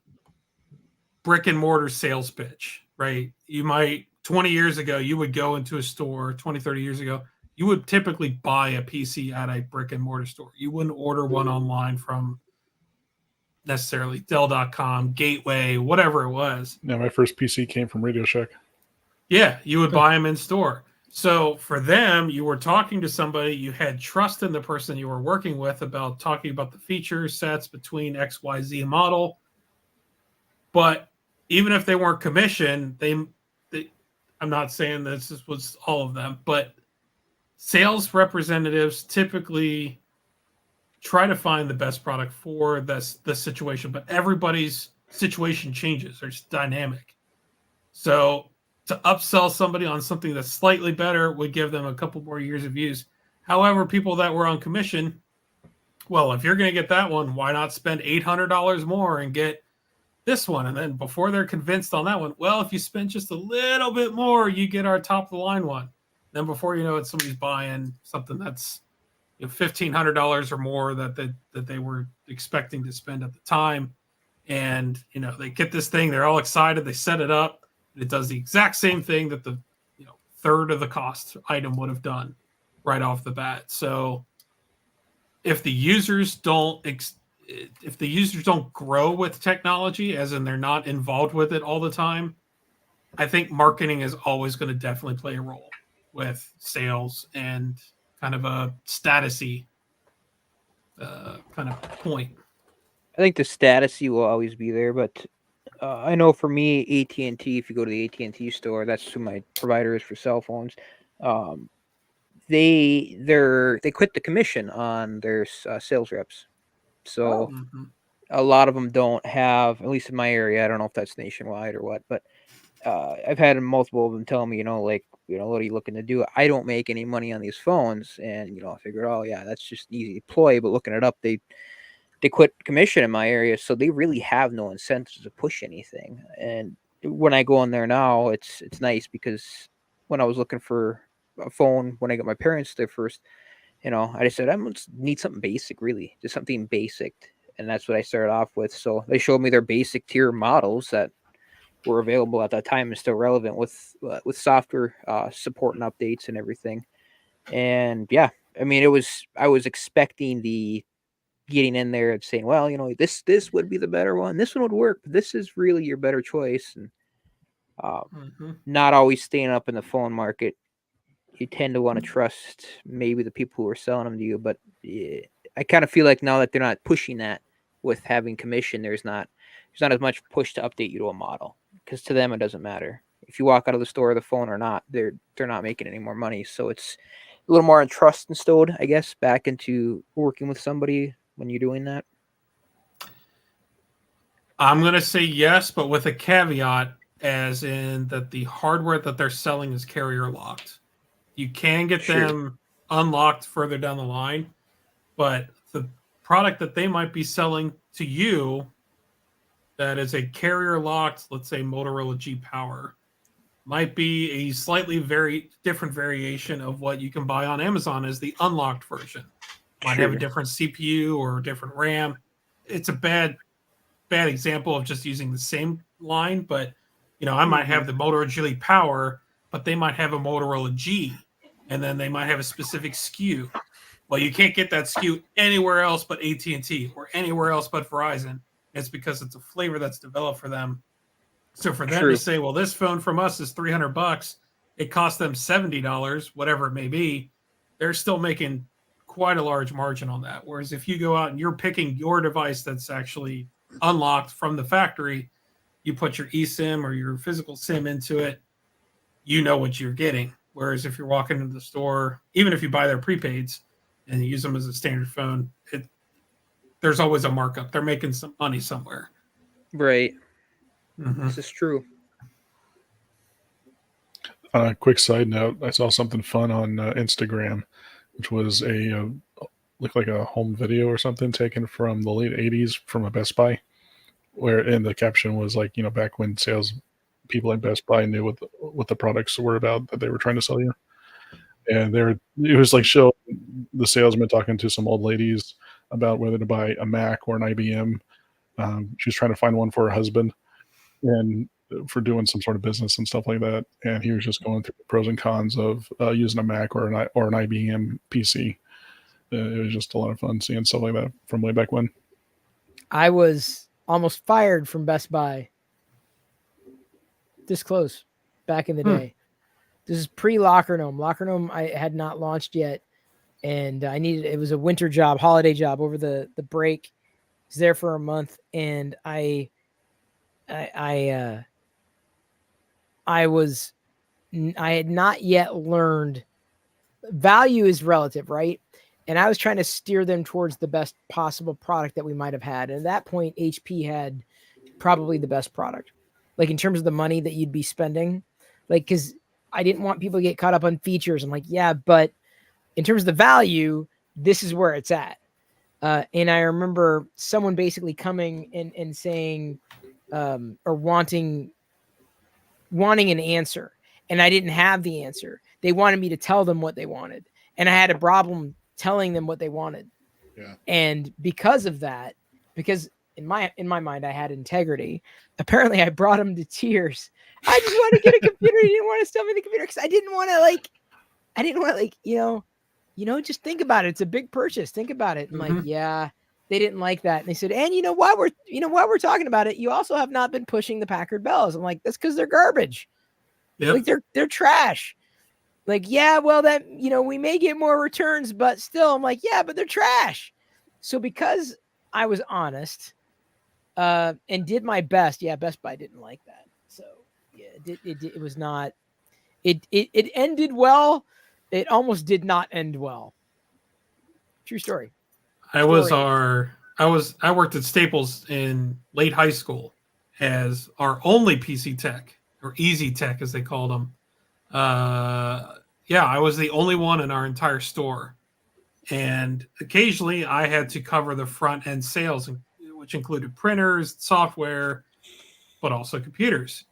[SPEAKER 3] brick and mortar sales pitch, right? You might, 20 years ago, you would go into a store, 20, 30 years ago, you would typically buy a PC at a brick and mortar store. You wouldn't order one online from necessarily Dell.com, Gateway, whatever it was.
[SPEAKER 2] Yeah, my first PC came from Radio Shack.
[SPEAKER 3] Yeah, you would buy them in store. So for them, you were talking to somebody, you had trust in the person you were working with about talking about the feature sets between XYZ model. But even if they weren't commissioned, they I'm not saying this was all of them, but sales representatives typically try to find the best product for the situation, but everybody's situation changes. It's dynamic. So to upsell somebody on something that's slightly better would give them a couple more years of use. However, people that were on commission, well, if you're going to get that one, why not spend $800 more and get this one? And then before they're convinced on that one, well, if you spend just a little bit more, you get our top of the line one. Then before you know it, somebody's buying something that's $1,500 or more that they were expecting to spend at the time. And, they get this thing, they're all excited, they set it up, and it does the exact same thing that the third of the cost item would have done right off the bat. So if the users don't grow with technology, as in they're not involved with it all the time, I think marketing is always going to definitely play a role with sales and kind of a status-y kind of point.
[SPEAKER 5] I think the status-y will always be there, but I know for me, AT&T, if you go to the AT&T store, that's who my provider is for cell phones. They quit the commission on their sales reps. So a lot of them don't have, at least in my area, I don't know if that's nationwide or what, but I've had multiple of them tell me, what are you looking to do? I don't make any money on these phones. And, I figured, oh yeah, that's just an easy ploy. But looking it up, they quit commission in my area. So they really have no incentives to push anything. And when I go in there now, it's nice because when I was looking for a phone, when I got my parents there first, I just said, I need something basic, really, just something basic. And that's what I started off with. So they showed me their basic tier models that were available at that time and still relevant with software support and updates and everything. And yeah, I mean, I was expecting the getting in there and saying, well, this would be the better one. This one would work. But this is really your better choice. And not always staying up in the phone market. You tend to want to trust maybe the people who are selling them to you. But I kind of feel like now that they're not pushing that with having commission, there's not as much push to update you to a model, because to them it doesn't matter if you walk out of the store with a phone or not. They're not making any more money, so it's a little more trust instilled, I guess, back into working with somebody when you're doing that.
[SPEAKER 3] I'm gonna say yes, but with a caveat, as in that the hardware that they're selling is carrier locked. You can get them unlocked further down the line, but the product that they might be selling to you that is a carrier locked, let's say Motorola G Power, might be a slightly very different variation of what you can buy on Amazon as the unlocked version. Might have a different CPU or a different RAM. It's a bad example of just using the same line, but I might have the Motorola G Power, but they might have a Motorola G, and then they might have a specific SKU. Well, you can't get that SKU anywhere else but AT&T or anywhere else but Verizon. It's because it's a flavor that's developed for them. So for them to say, well, this phone from us is $300, it costs them $70, whatever it may be, they're still making quite a large margin on that. Whereas if you go out and you're picking your device that's actually unlocked from the factory, you put your eSIM or your physical SIM into it, you know what you're getting. Whereas if you're walking into the store, even if you buy their prepaids and you use them as a standard phone, there's always a markup. They're making some money somewhere.
[SPEAKER 5] Right. This is true.
[SPEAKER 2] On a quick side note, I saw something fun on Instagram, which was looked like a home video or something taken from the late 80s from a Best Buy, where in the caption was like, back when sales people at Best Buy knew what the products were about that they were trying to sell you. And it was like showing the salesman talking to some old ladies about whether to buy a Mac or an IBM. She was trying to find one for her husband and for doing some sort of business and stuff like that. And he was just going through the pros and cons of using a Mac or an IBM PC. It was just a lot of fun seeing stuff like that from way back when.
[SPEAKER 1] I was almost fired from Best Buy. This close back in the day. This is pre-LockerGnome. LockerGnome I had not launched yet, and it was a winter job, holiday job over the break. I was there for a month, and I had not yet learned value is relative, right? And I was trying to steer them towards the best possible product that we might have had. And at that point, HP had probably the best product, like in terms of the money that you'd be spending, like, because I didn't want people to get caught up on features. I'm like, yeah, but in terms of the value, this is where it's at. And I remember someone basically coming and saying, or wanting an answer. And I didn't have the answer. They wanted me to tell them what they wanted. And I had a problem telling them what they wanted.
[SPEAKER 4] Yeah.
[SPEAKER 1] And because of that, because in my mind, I had integrity. Apparently I brought them to tears. I just want to get a computer. I didn't want to stuff in the computer because I didn't want to just think about it. It's a big purchase. Think about it. And like, yeah, they didn't like that. And they said, and while we're talking about it, you also have not been pushing the Packard Bells. I'm like, that's because they're garbage. Yep. Like they're trash. Like, yeah, well that, we may get more returns, but still I'm like, yeah, but they're trash. So because I was honest, and did my best. Yeah. Best Buy didn't like that. So yeah, it was not, it ended well. It almost did not end well. True story.
[SPEAKER 3] I worked at Staples in late high school as our only PC tech, or easy tech as they called them. I was the only one in our entire store. And occasionally I had to cover the front end sales, which included printers, software, but also computers.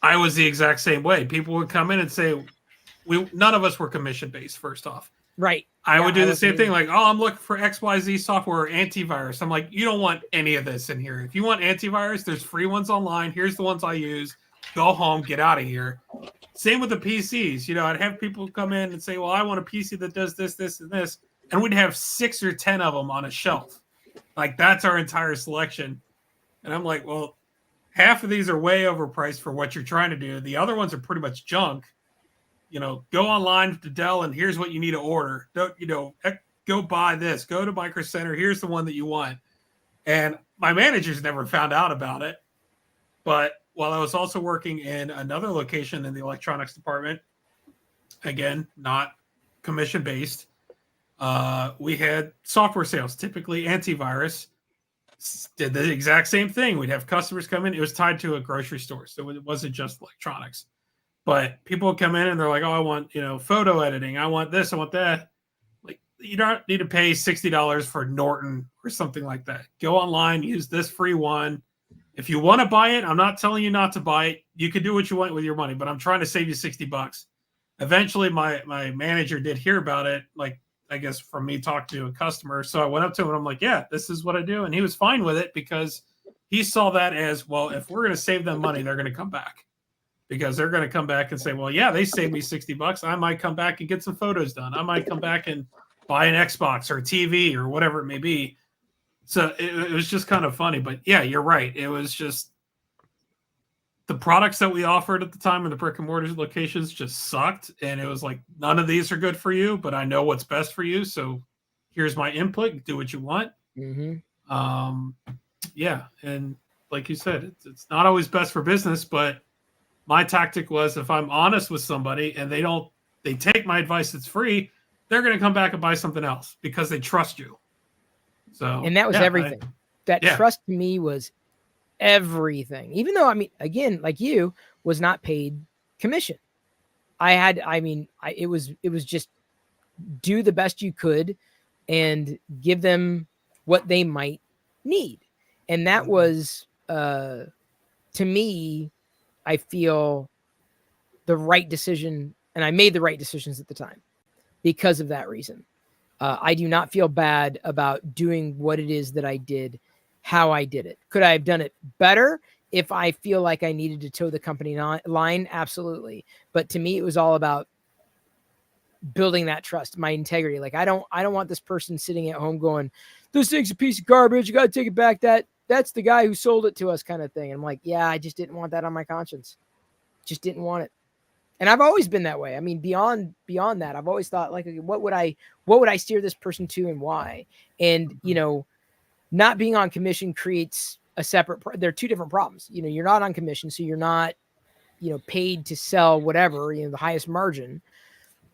[SPEAKER 3] I was the exact same way. People would come in and say, none of us were commission based, first off.
[SPEAKER 1] Right.
[SPEAKER 3] I would do the same thing, like, I'm looking for XYZ software or antivirus. I'm like, you don't want any of this in here. If you want antivirus, there's free ones online. Here's the ones I use. Go home, get out of here. Same with the PCs. I'd have people come in and say, well, I want a PC that does this, this, and this. And we'd have 6 or 10 of them on a shelf. Like, that's our entire selection. And I'm like, well, half of these are way overpriced for what you're trying to do. The other ones are pretty much junk. Go online to Dell and here's what you need to order. Go buy this. Go to Micro Center. Here's the one that you want. And my managers never found out about it. But while I was also working in another location in the electronics department, again, not commission based, we had software sales, typically antivirus. Did the exact same thing. We'd have customers come in. It was tied to a grocery store, so it wasn't just electronics. But people would come in and they're like, oh, I want, photo editing. I want this. I want that. Like, you don't need to pay $60 for Norton or something like that. Go online, use this free one. If you want to buy it, I'm not telling you not to buy it. You can do what you want with your money, but I'm trying to save you $60. Eventually, my manager did hear about it, like, I guess from me talking to a customer. So I went up to him and I'm like, yeah, this is what I do. And he was fine with it because he saw that as, well, if we're going to save them money, they're going to come back. Because they're going to come back and say, well, yeah, they saved me $60. I might come back and get some photos done. I might come back and buy an Xbox or a TV or whatever it may be. So it was just kind of funny. But yeah, you're right. It was just the products that we offered at the time in the brick and mortar locations just sucked. And it was like, none of these are good for you, but I know what's best for you. So here's my input. Do what you want. Mm-hmm. Yeah. And like you said, it's not always best for business, but my tactic was, if I'm honest with somebody and they take my advice that's free, they're going to come back and buy something else because they trust you. So,
[SPEAKER 1] and that was everything. Trust to me was everything. Even though, again, like you, was not paid commission. It was just do the best you could and give them what they might need. And that was, to me, I feel the right decision, and I made the right decisions at the time because of that reason. I do not feel bad about doing what it is that I did, how I did it. Could I have done it better if I feel like I needed to toe the company line? Absolutely. But to me, it was all about building that trust, my integrity. Like, I don't want this person sitting at home going, this thing's a piece of garbage, you got to take it back. That's the guy who sold it to us, kind of thing. And I'm like, yeah, I just didn't want that on my conscience. Just didn't want it. And I've always been that way. I mean, beyond that, I've always thought, like, what would I steer this person to and why? And, not being on commission creates a separate, there are two different problems. You're not on commission, so you're not, paid to sell whatever, the highest margin.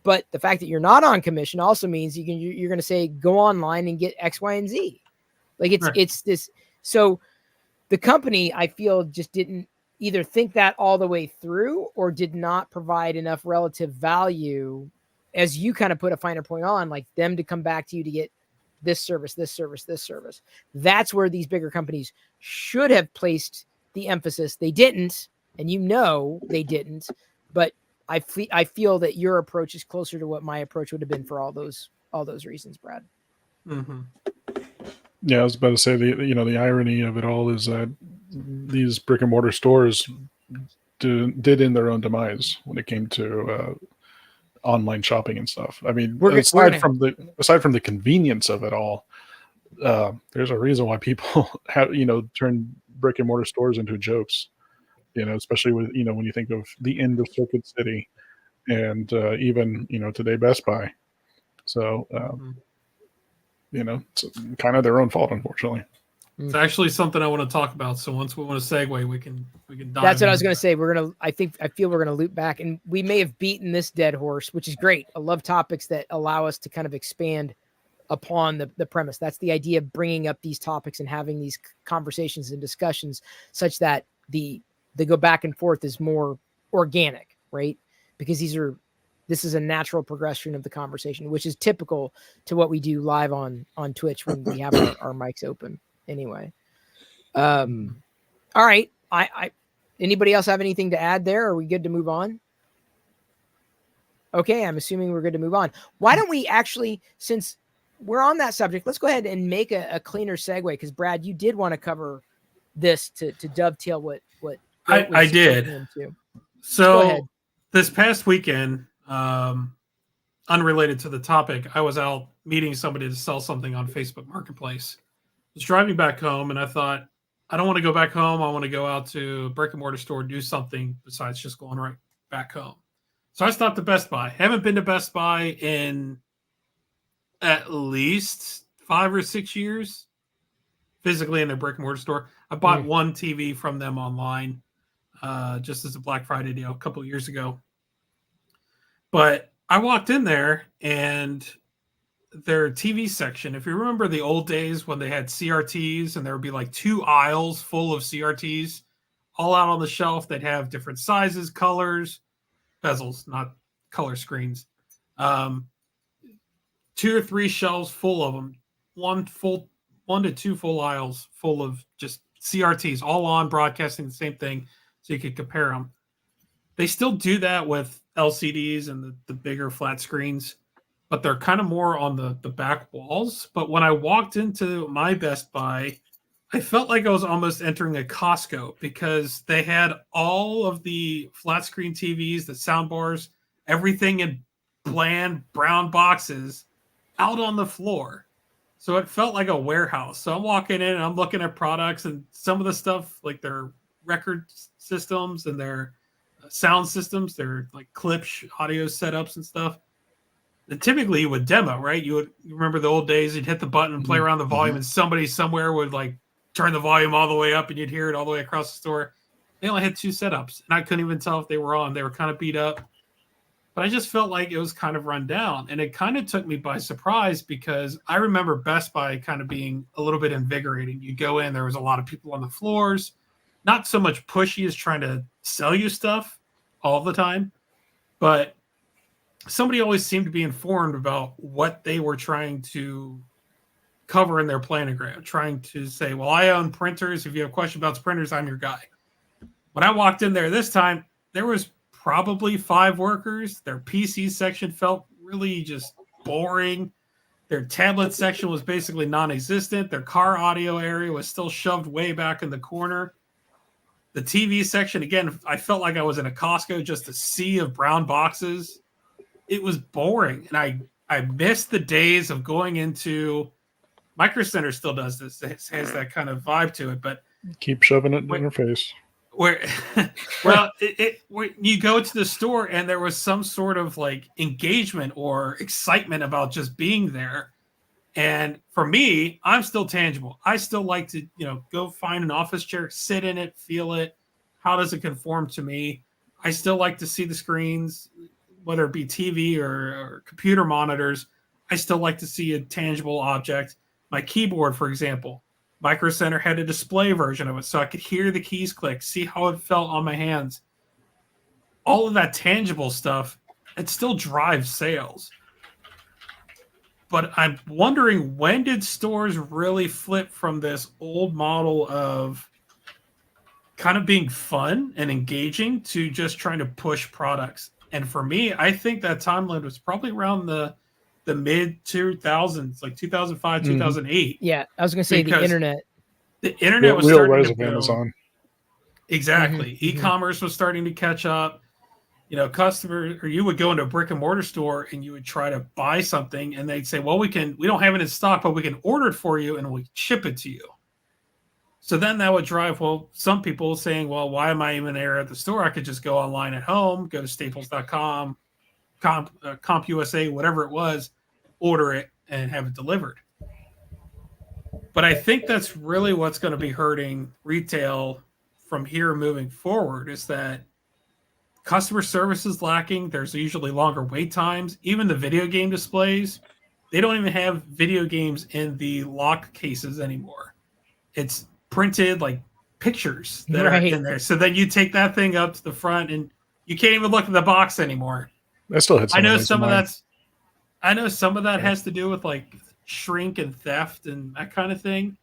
[SPEAKER 1] But the fact that you're not on commission also means you're going to say, go online and get X, Y, and Z. Like, it's this. So the company, I feel, just didn't either think that all the way through or did not provide enough relative value, as you kind of put a finer point on, like them to come back to you to get this service, this service, this service. That's where these bigger companies should have placed the emphasis. They didn't, and they didn't. But I feel that your approach is closer to what my approach would have been for all those reasons, Brad.
[SPEAKER 3] Mm-hmm.
[SPEAKER 2] Yeah, I was about to say the irony of it all is that these brick and mortar stores did in their own demise when it came to online shopping and stuff. I mean, aside from the convenience of it all, there's a reason why people have turn brick and mortar stores into jokes. Especially with when you think of the end of Circuit City, and even today Best Buy. So. It's kind of their own fault, unfortunately.
[SPEAKER 3] It's actually something I want to talk about. So once we want to segue, we can dive.
[SPEAKER 1] That's what I was going to say. I feel we're going to loop back, and we may have beaten this dead horse, which is great. I love topics that allow us to kind of expand upon the premise. That's the idea of bringing up these topics and having these conversations and discussions such that the go back and forth is more organic, right? Because this is a natural progression of the conversation, which is typical to what we do live on Twitch when we have our mics open. Anyway, all right. Anybody else have anything to add there? Are we good to move on? Okay, I'm assuming we're good to move on. Why don't we actually, since we're on that subject, let's go ahead and make a cleaner segue, because Brad, you did want to cover this to dovetail what
[SPEAKER 3] I did.
[SPEAKER 1] Into.
[SPEAKER 3] So this past weekend, unrelated to the topic, I was out meeting somebody to sell something on Facebook Marketplace. I was driving back home, and I thought, I don't want to go back home. I want to go out to a brick and mortar store, do something besides just going right back home. So I stopped at Best Buy. Haven't been to Best Buy in at least 5 or 6 years, physically in their brick and mortar store. I bought one TV from them online, just as a Black Friday deal a couple of years ago. But I walked in there, and their TV section, if you remember the old days when they had CRTs and there would be like 2 aisles full of CRTs all out on the shelf, they'd have different sizes, colors, bezels, not color screens. 2 or 3 shelves full of them, 1 to 2 full aisles full of just CRTs, all on, broadcasting the same thing so you could compare them. They still do that with LCDs and the bigger flat screens, but they're kind of more on the back walls. But when I walked into my Best Buy, I felt like I was almost entering a Costco, because they had all of the flat screen TVs, the sound bars, everything in bland brown boxes out on the floor. So it felt like a warehouse. So I'm walking in and I'm looking at products, and some of the stuff, like their record systems and their sound systems, their like clip audio setups and stuff. And typically you would demo, right? You remember the old days, you'd hit the button and play around the volume, and somebody somewhere would like turn the volume all the way up and you'd hear it all the way across the store. They only had 2 setups, and I couldn't even tell if they were on. They were kind of beat up. But I just felt like it was kind of run down, and it kind of took me by surprise, because I remember Best Buy kind of being a little bit invigorating. You go in, there was a lot of people on the floors, not so much pushy as trying to sell you stuff all the time, but somebody always seemed to be informed about what they were trying to cover in their planogram, trying to say, well, I own printers. If you have questions about printers, I'm your guy. When I walked in there this time, there was probably 5 workers. Their PC section felt really just boring. Their tablet section was basically non-existent. Their car audio area was still shoved way back in the corner. The TV section, again, I felt like I was in a Costco, just a sea of brown boxes. It was boring. And I missed the days of going into Micro Center. Still does this. It has that kind of vibe to it, but
[SPEAKER 2] keep shoving it in your face.
[SPEAKER 3] Where, well, when you go to the store and there was some sort of like engagement or excitement about just being there. And for me, I'm still tangible. I still like to, go find an office chair, sit in it, feel it. How does it conform to me? I still like to see the screens, whether it be TV or computer monitors. I still like to see a tangible object. My keyboard, for example, Micro Center had a display version of it, so I could hear the keys click, see how it felt on my hands. All of that tangible stuff, it still drives sales. But I'm wondering, when did stores really flip from this old model of kind of being fun and engaging to just trying to push products? And for me, I think that timeline was probably around the mid 2000s, like 2005, 2008.
[SPEAKER 1] Yeah, I was going to say the internet.
[SPEAKER 3] The internet was
[SPEAKER 2] real
[SPEAKER 3] starting
[SPEAKER 2] rise
[SPEAKER 3] to
[SPEAKER 2] of
[SPEAKER 3] build.
[SPEAKER 2] Amazon.
[SPEAKER 3] Exactly. E-commerce was starting to catch up. Customers, or you would go into a brick and mortar store and you would try to buy something and they'd say, well, we don't have it in stock, but we can order it for you and we ship it to you. So then that would drive, some people saying, well, why am I even there at the store? I could just go online at home, go to staples.com, CompUSA, whatever it was, order it and have it delivered. But I think that's really what's going to be hurting retail from here moving forward, is that customer service is lacking. There's usually longer wait times. Even the video game displays, they don't even have video games in the lock cases anymore. It's printed like pictures that are in there. So then you take that thing up to the front and you can't even look at the box anymore.
[SPEAKER 2] That still hits.
[SPEAKER 3] I know some of that has to do with like shrink and theft and that kind of thing.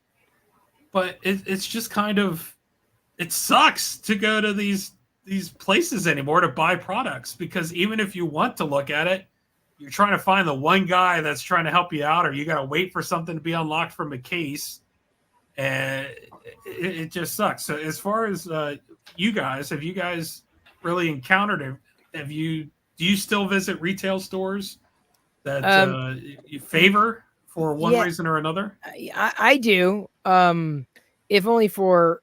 [SPEAKER 3] But it's just kind of, it sucks to go to these places anymore to buy products, because even if you want to look at it, you're trying to find the one guy that's trying to help you out, or you got to wait for something to be unlocked from a case. And it just sucks. So as far as you guys, have you guys really encountered it? Do you still visit retail stores that you favor for one reason or another?
[SPEAKER 1] I do. If only for,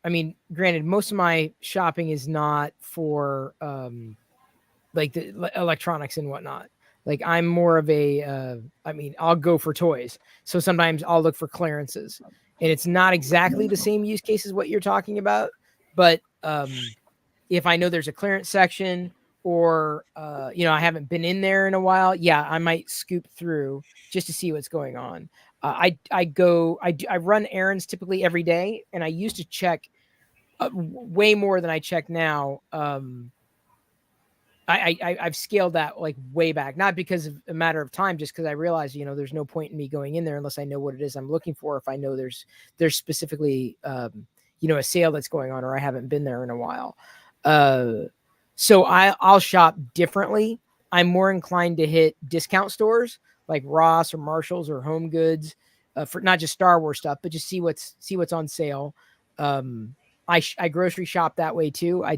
[SPEAKER 1] granted, most of my shopping is not for like the electronics and whatnot. Like I'm more of a, I'll go for toys. So sometimes I'll look for clearances, and it's not exactly the same use case as what you're talking about. But if I know there's a clearance section, or I haven't been in there in a while, I might scoop through just to see what's going on. I run errands typically every day, and I used to check way more than I check now. I've scaled that like way back, not because of a matter of time, just because I realized, there's no point in me going in there unless I know what it is I'm looking for. If I know there's specifically, a sale that's going on, or I haven't been there in a while. So I'll shop differently. I'm more inclined to hit discount stores like Ross or Marshalls or Home Goods, for not just Star Wars stuff, but just see what's on sale. I grocery shop that way too. I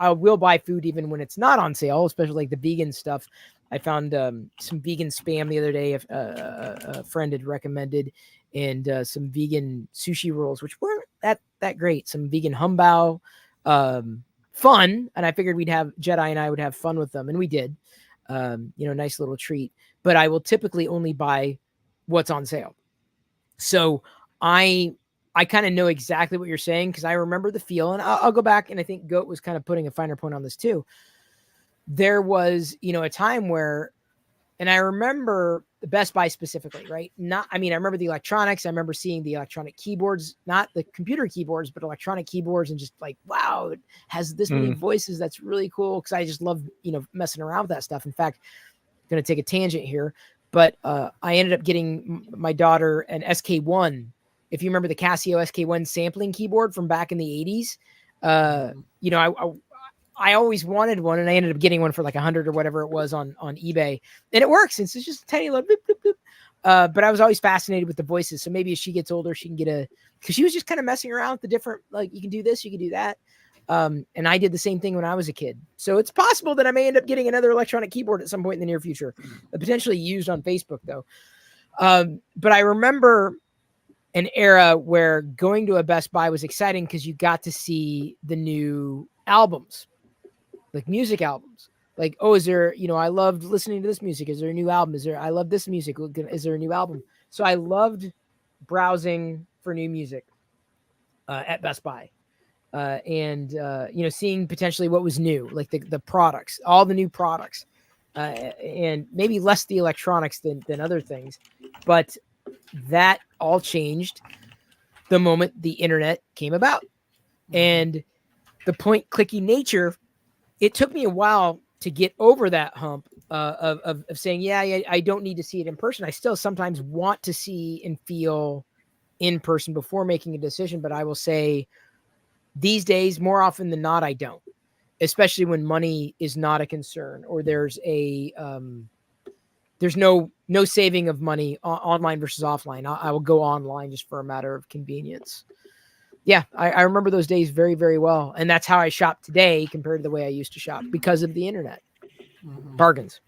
[SPEAKER 1] will buy food even when it's not on sale, especially like the vegan stuff. I found some vegan Spam the other day. A friend had recommended, and some vegan sushi rolls, which weren't that great. Some vegan humbao, fun, and I figured Jedi and I would have fun with them, and we did. Nice little treat. But I will typically only buy what's on sale. So I kind of know exactly what you're saying, because I remember the feel, and I'll go back, and I think Goat was kind of putting a finer point on this too. There was, a time where, and I remember the Best Buy specifically, right? I remember the electronics. I remember seeing the electronic keyboards, not the computer keyboards, but electronic keyboards, and just like, wow, it has this many voices. That's really cool. Cause I just love, messing around with that stuff. In fact, I'm going to take a tangent here, but I ended up getting my daughter an SK1. If you remember the Casio SK1 sampling keyboard from back in the 80s, You know, I always wanted one, and I ended up getting one for like 100 or whatever it was on eBay, and it works. It's just a tiny little boop, boop, boop. But I was always fascinated with the voices. So maybe as she gets older, she can get because she was just kind of messing around with the different, like, you can do this, you can do that. And I did the same thing when I was a kid. So it's possible that I may end up getting another electronic keyboard at some point in the near future, potentially used on Facebook though. But I remember an era where going to a Best Buy was exciting because you got to see the new albums, like music albums. Like, oh, is there, you know, I loved listening to this music. Is there a new album? I love this music. Is there a new album? So I loved browsing for new music at Best Buy. And you know, seeing potentially what was new, like the products, all the new products, and maybe less the electronics than other things. But that all changed the moment the internet came about. And the point clicky nature, it took me a while to get over that hump of saying, yeah, I don't need to see it in person. I still sometimes want to see and feel in person before making a decision. But I will say these days, more often than not, I don't, especially when money is not a concern or there's there's no saving of money online versus offline. I will go online just for a matter of convenience. Yeah, I remember those days very, very well. And that's how I shop today compared to the way I used to shop because of the internet. Bargains.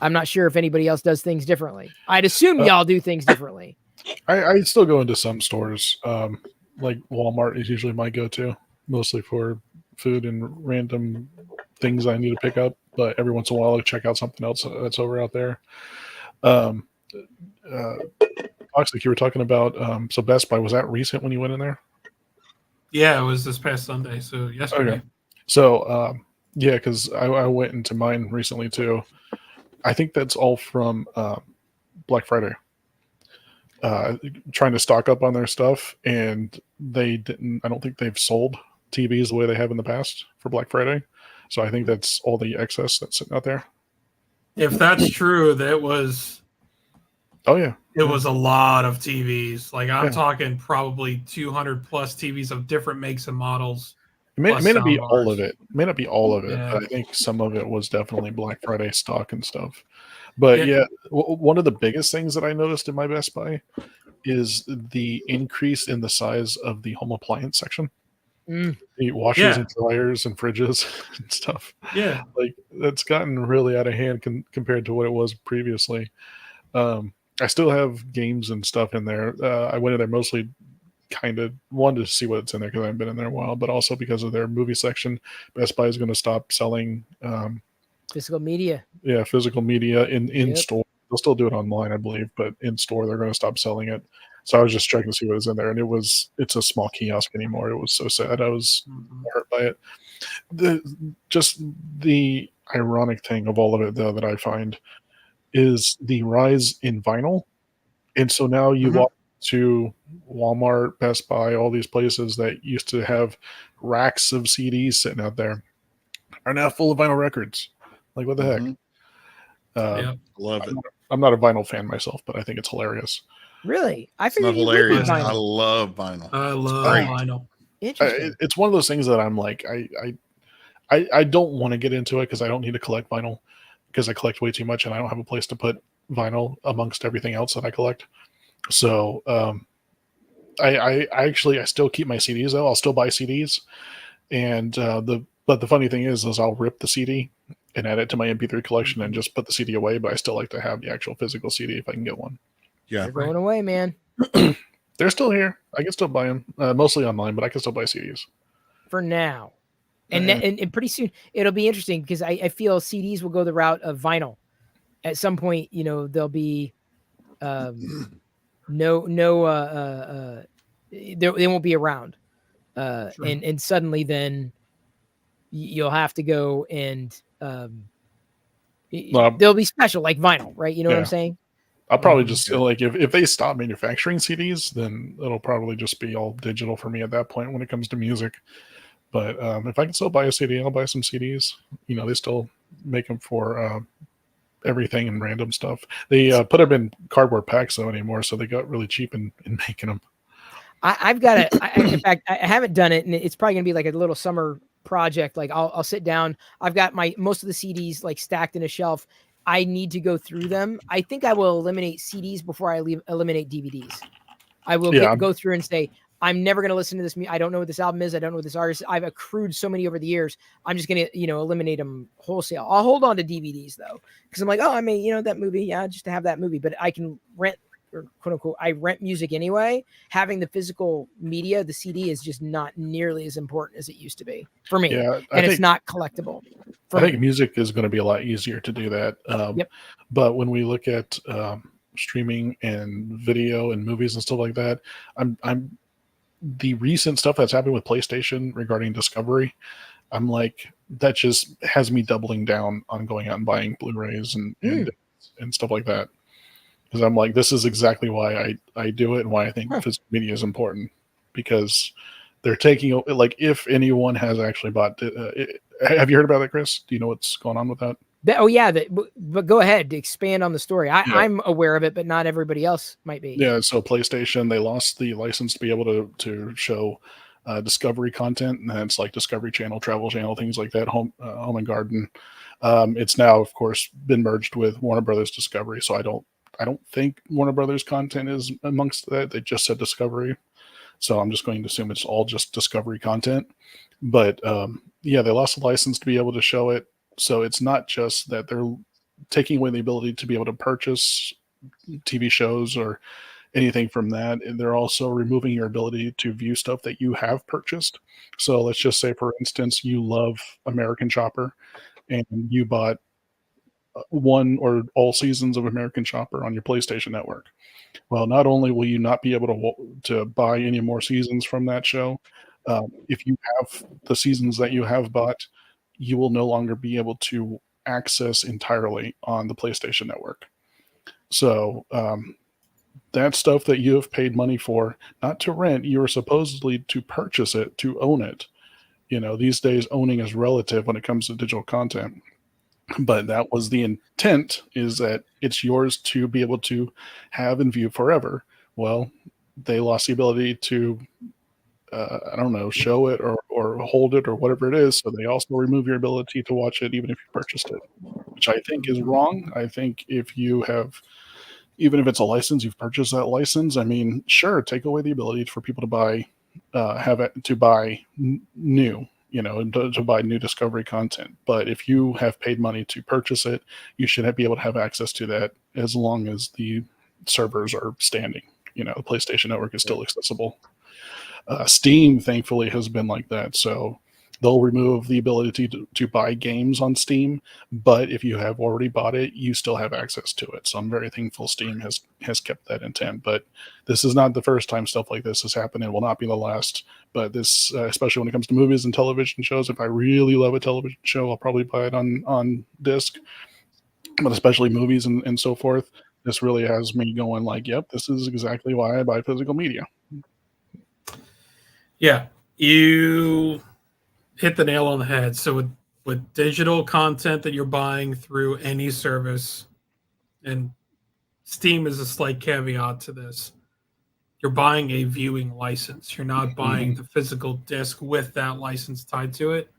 [SPEAKER 1] I'm not sure if anybody else does things differently. I'd assume y'all do things differently.
[SPEAKER 2] I still go into some stores. Like Walmart is usually my go-to, mostly for food and random things I need to pick up. But every once in a while, I'll check out something else that's over out there. Like you were talking about, so Best Buy, was that recent when you went in there?
[SPEAKER 3] Yeah, it was this past Sunday, so yesterday.
[SPEAKER 2] Okay. So, yeah, because I went into mine recently too. I think that's all from Black Friday. Trying to stock up on their stuff, and they didn't. I don't think they've sold TVs the way they have in the past for Black Friday. So I think that's all the excess that's sitting out there.
[SPEAKER 3] If that's true, that was.
[SPEAKER 2] Oh yeah,
[SPEAKER 3] it was a lot of TVs. Like I'm talking probably 200 plus TVs of different makes and models.
[SPEAKER 2] It may not be all of it. It may not be all of it,
[SPEAKER 3] Yeah.
[SPEAKER 2] but I think some of it was definitely Black Friday stock and stuff. But yeah, one of the biggest things that I noticed in my Best Buy is the increase in the size of the home appliance section. The washers and dryers and fridges and stuff.
[SPEAKER 3] Yeah.
[SPEAKER 2] Like that's gotten really out of hand compared to what it was previously. I still have games and stuff in there. I went in there mostly kind of wanted to see what's in there because I haven't been in there in a while, but also because of their movie section. Best Buy is going to stop selling
[SPEAKER 1] physical media.
[SPEAKER 2] Yeah, physical media in store. They'll still do it online, I believe, but in store they're going to stop selling it. So I was just checking to see what was in there, and it's a small kiosk anymore. It was so sad. I was hurt by it. The ironic thing of all of it, though, that I find is the rise in vinyl. And so now you walk to Walmart, Best Buy, all these places that used to have racks of CDs sitting out there are now full of vinyl records. Like, what the heck?
[SPEAKER 4] Love it.
[SPEAKER 2] I'm not a vinyl fan myself, but I think it's hilarious.
[SPEAKER 1] Really?
[SPEAKER 4] I figured you would be vinyl. I love vinyl.
[SPEAKER 3] I love vinyl.
[SPEAKER 1] Interesting.
[SPEAKER 2] It's one of those things that I'm like, I don't want to get into it because I don't need to collect vinyl because I collect way too much and I don't have a place to put vinyl amongst everything else that I collect. So I still keep my CDs though. I'll still buy CDs, and but the funny thing is I'll rip the CD and add it to my MP3 collection and just put the CD away. But I still like to have the actual physical CD if I can get one.
[SPEAKER 4] Yeah,
[SPEAKER 1] they're going away, man.
[SPEAKER 2] They're still here. I can still buy them, mostly online, but I can still buy CDs
[SPEAKER 1] for now. And pretty soon it'll be interesting because I feel CDs will go the route of vinyl. At some point, you know, there'll be they won't be around. And suddenly then you'll have to go and they'll be special like vinyl, right? You know what I'm saying?
[SPEAKER 2] I'll probably just like if they stop manufacturing CDs, then it'll probably just be all digital for me at that point when it comes to music. But if I can still buy a CD, I'll buy some CDs. You know, they still make them for everything and random stuff. They put them in cardboard packs though anymore, so they got really cheap in making them.
[SPEAKER 1] I've got in fact, I haven't done it, and it's probably gonna be like a little summer project. Like I'll sit down. I've got most of the CDs like stacked in a shelf. I need to go through them. I think I will eliminate CDs before I eliminate DVDs. I will go through and say, I'm never going to listen to this. I don't know what this album is. I don't know what this artist is. I've accrued so many over the years. I'm just going to, eliminate them wholesale. I'll hold on to DVDs though, because I'm like, oh, I mean, that movie, yeah, just to have that movie. But I can rent, or quote unquote, I rent music anyway. Having the physical media, the CD, is just not nearly as important as it used to be for me.
[SPEAKER 2] Yeah,
[SPEAKER 1] and it's not collectible.
[SPEAKER 2] I think music is going to be a lot easier to do that.
[SPEAKER 1] Yep.
[SPEAKER 2] But when we look at streaming and video and movies and stuff like that, I'm the recent stuff that's happened with PlayStation regarding Discovery, I'm like, that just has me doubling down on going out and buying Blu-rays and stuff like that. Because I'm like, this is exactly why I do it and why I think physical media is important. Because they're taking, like, if anyone has actually bought have you heard about that, Chris? Do you know what's going on with that?
[SPEAKER 1] But go ahead to expand on the story. I'm aware of it, but not everybody else might be.
[SPEAKER 2] Yeah, so PlayStation, they lost the license to be able to show Discovery content, and that's like Discovery Channel, Travel Channel, things like that, Home and Garden. It's now, of course, been merged with Warner Brothers Discovery, so I don't think Warner Brothers content is amongst that. They just said Discovery, so I'm just going to assume it's all just Discovery content. But they lost the license to be able to show it. So it's not just that they're taking away the ability to be able to purchase TV shows or anything from that. And they're also removing your ability to view stuff that you have purchased. So let's just say, for instance, you love American Chopper and you bought one or all seasons of American Chopper on your PlayStation Network. Well, not only will you not be able to buy any more seasons from that show, if you have the seasons that you have bought, you will no longer be able to access entirely on the PlayStation Network. So that stuff that you have paid money for, not to rent, you are supposedly to purchase it, to own it. These days owning is relative when it comes to digital content. But that was the intent, is that it's yours to be able to have and view forever. Well, they lost the ability to show it or hold it or whatever it is. So they also remove your ability to watch it even if you purchased it, which I think is wrong. I think if you have, even if it's a license, you've purchased that license. I mean, sure, take away the ability for people to buy, new, to buy new Discovery content. But if you have paid money to purchase it, you should be able to have access to that as long as the servers are standing. The PlayStation Network is still accessible. Steam, thankfully, has been like that. So they'll remove the ability to buy games on Steam, but if you have already bought it, you still have access to it. So I'm very thankful Steam has kept that intent. But this is not the first time stuff like this has happened. It will not be the last. But this, especially when it comes to movies and television shows, if I really love a television show, I'll probably buy it on disc. But especially movies and so forth, this really has me going like, yep, this is exactly why I buy physical media.
[SPEAKER 3] Yeah, you hit the nail on the head. So with digital content that you're buying through any service, and Steam is a slight caveat to this, you're buying a viewing license. You're not buying the physical disc with that license tied to it.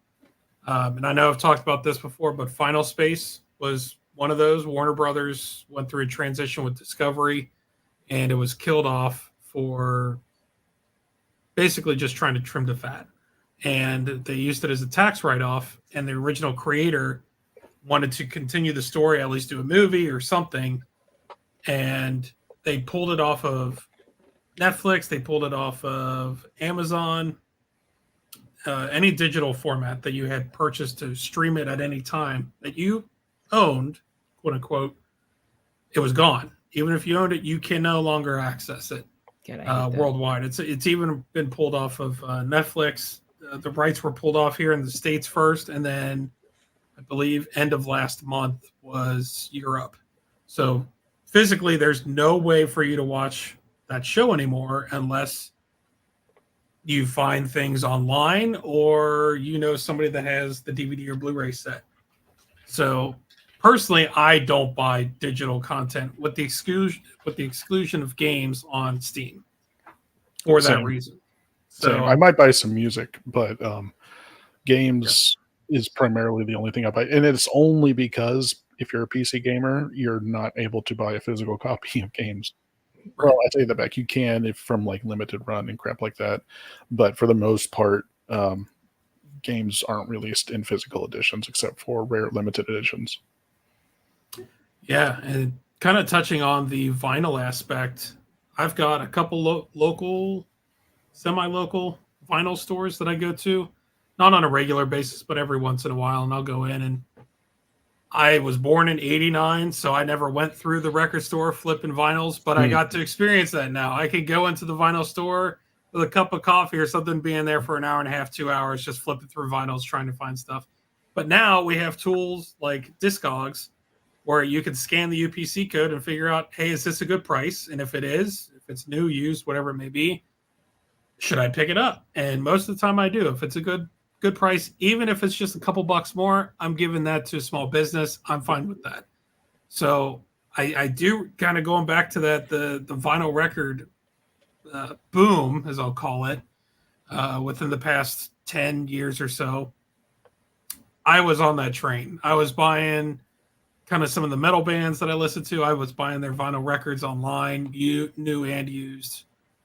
[SPEAKER 3] And I know I've talked about this before, but Final Space was one of those. Warner Brothers went through a transition with Discovery, and it was killed off for basically just trying to trim the fat. And they used it as a tax write-off, and the original creator wanted to continue the story, at least do a movie or something, and they pulled it off of Netflix, they pulled it off of Amazon, any digital format that you had purchased to stream it at any time that you owned, quote unquote, it was gone. Even if you owned it, you can no longer access it worldwide. It's even been pulled off of Netflix. The rights were pulled off here in the States first, and then I believe end of last month was Europe. So physically, there's no way for you to watch that show anymore unless you find things online or somebody that has the DVD or Blu-ray set. So personally, I don't buy digital content with the exclusion of games on Steam. for that reason. So
[SPEAKER 2] I might buy some music, but games is primarily the only thing I buy. And it's only because if you're a PC gamer, you're not able to buy a physical copy of games.
[SPEAKER 3] Right.
[SPEAKER 2] Well, I take that back. You can if from like limited run and crap like that. But for the most part, games aren't released in physical editions except for rare limited editions.
[SPEAKER 3] Yeah, and kind of touching on the vinyl aspect, I've got a couple local, semi-local vinyl stores that I go to, not on a regular basis, but every once in a while, and I'll go in. And I was born in '89, so I never went through the record store flipping vinyls, but I got to experience that now. I can go into the vinyl store with a cup of coffee or something, being there for an hour and a half, 2 hours, just flipping through vinyls, trying to find stuff. But now we have tools like Discogs where you can scan the UPC code and figure out, hey, is this a good price? And if it is, if it's new, used, whatever it may be, should I pick it up? And most of the time I do. If it's a good price, even if it's just a couple bucks more, I'm giving that to a small business. I'm fine with that. So I do kind of going back to that, the vinyl record boom, as I'll call it, within the past 10 years or so. I was on that train. I was buying kind of some of the metal bands that I listened to. I was buying their vinyl records online, new and used.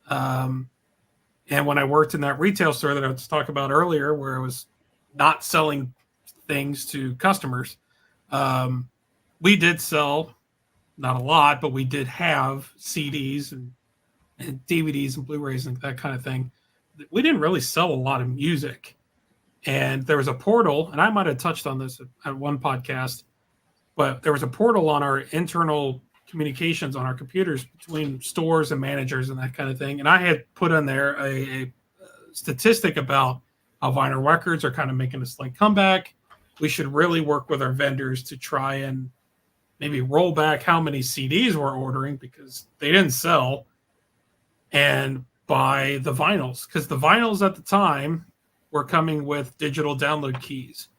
[SPEAKER 3] And when I worked in that retail store that I was talking about earlier, where I was not selling things to customers, we did sell, not a lot, but we did have CDs and DVDs and Blu-rays and that kind of thing. We didn't really sell a lot of music. And there was a portal, and I might have touched on this at one podcast, but there was a portal on our internal communications on our computers between stores and managers and that kind of thing. And I had put in there a statistic about how vinyl records are kind of making a slight comeback. We should really work with our vendors to try and maybe roll back how many CDs we're ordering because they didn't sell, and buy the vinyls, because the vinyls at the time were coming with digital download keys.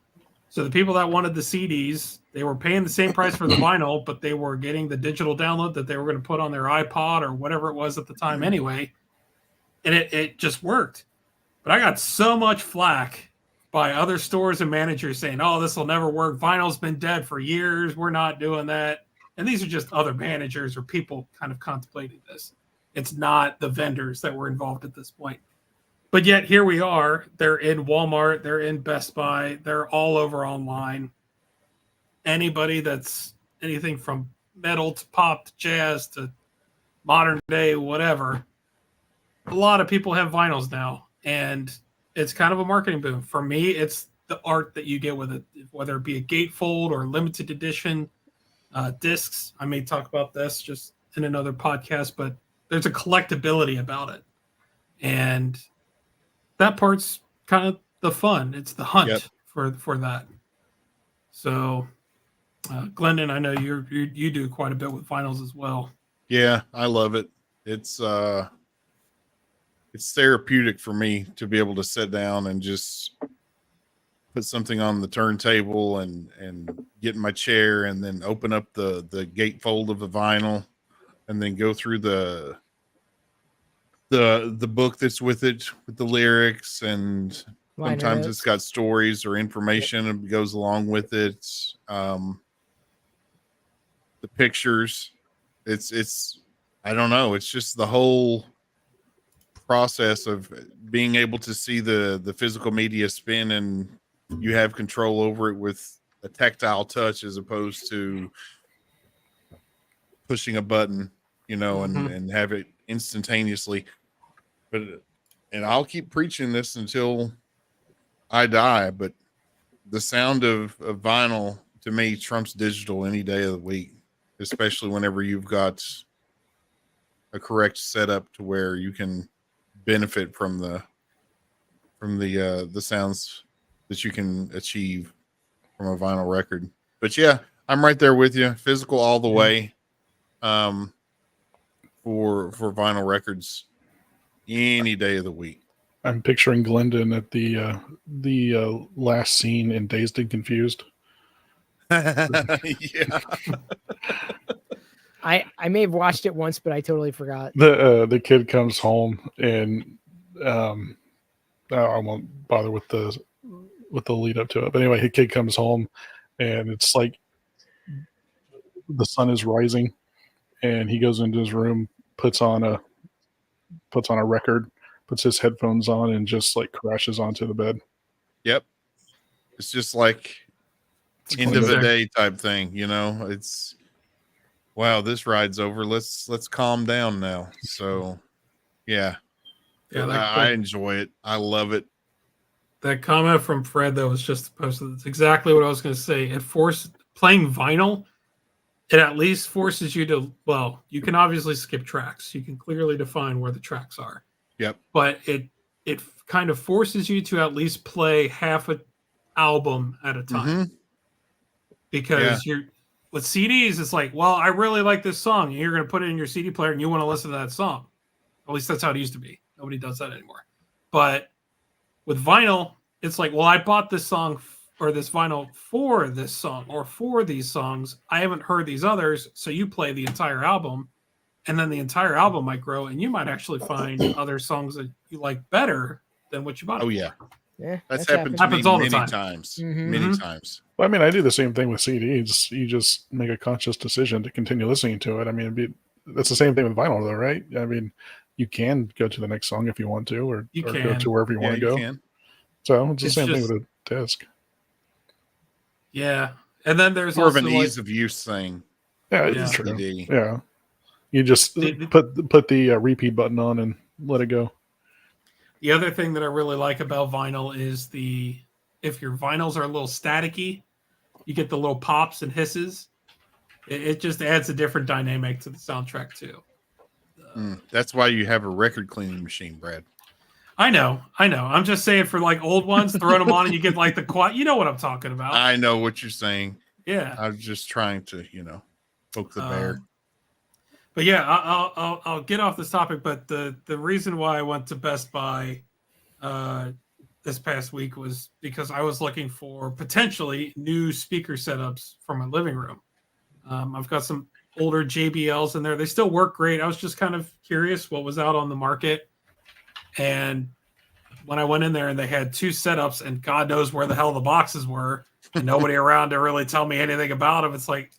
[SPEAKER 3] So the people that wanted the CDs, they were paying the same price for the vinyl, but they were getting the digital download that they were going to put on their iPod or whatever it was at the time anyway. And it just worked. But I got so much flack by other stores and managers saying, oh, this will never work. Vinyl's been dead for years. We're not doing that. And these are just other managers or people kind of contemplating this. It's not the vendors that were involved at this point. But yet here we are. They're in Walmart. They're in Best Buy. They're all over online. Anybody that's anything from metal to pop to jazz to modern day, whatever. A lot of people have vinyls now. And it's kind of a marketing boom. For me, it's the art that you get with it, whether it be a gatefold or limited edition discs. I may talk about this just in another podcast, but there's a collectability about it. And that part's kind of the fun. It's the hunt for that. So, Glendon, I know you do quite a bit with vinyls as well.
[SPEAKER 4] Yeah, I love it. It's therapeutic for me to be able to sit down and just put something on the turntable and get in my chair and then open up the gatefold of the vinyl and then go through the book that's with it, with the lyrics, and sometimes it's got stories or information and goes along with it. The pictures, it's I don't know, it's just the whole process of being able to see the physical media spin, and you have control over it with a tactile touch as opposed to pushing a button, and have it instantaneously. And I'll keep preaching this until I die, but the sound of vinyl to me trumps digital any day of the week, especially whenever you've got a correct setup to where you can benefit from the sounds that you can achieve from a vinyl record. But yeah, I'm right there with you. Physical all the way. For vinyl records any day of the week.
[SPEAKER 2] I'm picturing Glendon at the last scene in Dazed and Confused.
[SPEAKER 4] Yeah.
[SPEAKER 1] I may have watched it once, but I totally forgot.
[SPEAKER 2] The kid comes home and I won't bother with the lead up to it. But anyway, the kid comes home and it's like the sun is rising, and he goes into his room, puts on a record, puts his headphones on, and just like crashes onto the bed.
[SPEAKER 4] Yep. It's just like end of the day type thing, you know. It's wow, this ride's over. Let's calm down now. So yeah. I enjoy it. I love it.
[SPEAKER 3] That comment from Fred that was just posted, it's exactly what I was going to say. It playing vinyl. It at least forces you to, well, you can obviously skip tracks. You can clearly define where the tracks are.
[SPEAKER 4] Yep.
[SPEAKER 3] But it kind of forces you to at least play half an album at a time. Because you're with CDs, it's like, well, I really like this song. And you're going to put it in your CD player and you want to listen to that song. At least that's how it used to be. Nobody does that anymore. But with vinyl, it's like, well, I bought this song or this vinyl for this song or for these songs. I haven't heard these others. So you play the entire album, and then the entire album might grow, and you might actually find other songs that you like better than what you bought.
[SPEAKER 4] Oh, yeah.
[SPEAKER 1] Yeah,
[SPEAKER 4] that's happened to me many times. Many times.
[SPEAKER 2] Well, I mean, I do the same thing with CDs. You just make a conscious decision to continue listening to it. I mean, that's the same thing with vinyl, though, right? I mean, you can go to the next song if you want to, or go to wherever you want to go.
[SPEAKER 4] Can.
[SPEAKER 2] So it's the same thing with a disc.
[SPEAKER 3] Yeah, and then there's
[SPEAKER 4] more of an ease of use thing.
[SPEAKER 2] Yeah, it's true. Yeah, you just put the repeat button on and let it go.
[SPEAKER 3] The other thing that I really like about vinyl is if your vinyls are a little staticky, you get the little pops and hisses. It just adds a different dynamic to the soundtrack too.
[SPEAKER 4] That's why you have a record cleaning machine, Brad.
[SPEAKER 3] I know. I'm just saying for like old ones, throwing them on and you get like the quiet. You know what I'm talking about.
[SPEAKER 4] I know what you're saying.
[SPEAKER 3] Yeah.
[SPEAKER 4] I was just trying to, poke the bear.
[SPEAKER 3] But yeah, I'll get off this topic. But the reason why I went to Best Buy this past week was because I was looking for potentially new speaker setups for my living room. I've got some older JBLs in there. They still work great. I was just kind of curious what was out on the market. And when I went in there and they had two setups and God knows where the hell the boxes were and nobody around to really tell me anything about them, it's like,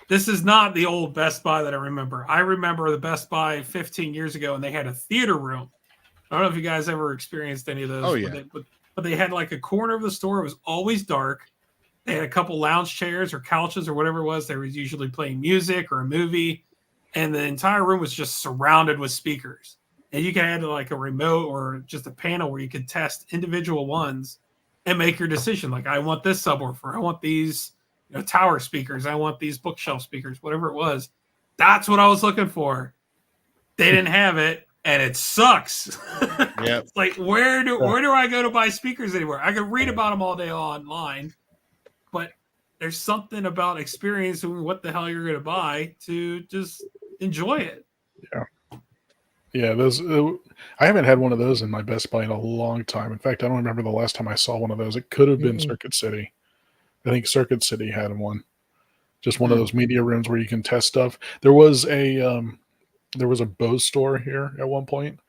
[SPEAKER 3] this is not the old Best Buy that I remember. I remember the Best Buy 15 years ago and they had a theater room. I don't know if you guys ever experienced any of those.
[SPEAKER 4] Oh, yeah.
[SPEAKER 3] But they had like a corner of the store. It was always dark. They had a couple lounge chairs or couches or whatever it was. They were usually playing music or a movie. And the entire room was just surrounded with speakers. And you can add like a remote or just a panel where you could test individual ones and make your decision. Like, I want this subwoofer. I want these tower speakers. I want these bookshelf speakers, whatever it was. That's what I was looking for. They didn't have it, and it sucks.
[SPEAKER 4] Yeah.
[SPEAKER 3] It's like, where do I go to buy speakers anymore? I can read about them all day online, but there's something about experiencing what the hell you're going to buy to just enjoy it.
[SPEAKER 2] Yeah. Yeah, those. I haven't had one of those in my Best Buy in a long time. In fact, I don't remember the last time I saw one of those. It could have been Circuit City. I think Circuit City had one. Just one of those media rooms where you can test stuff. There was a Bose store here at one point,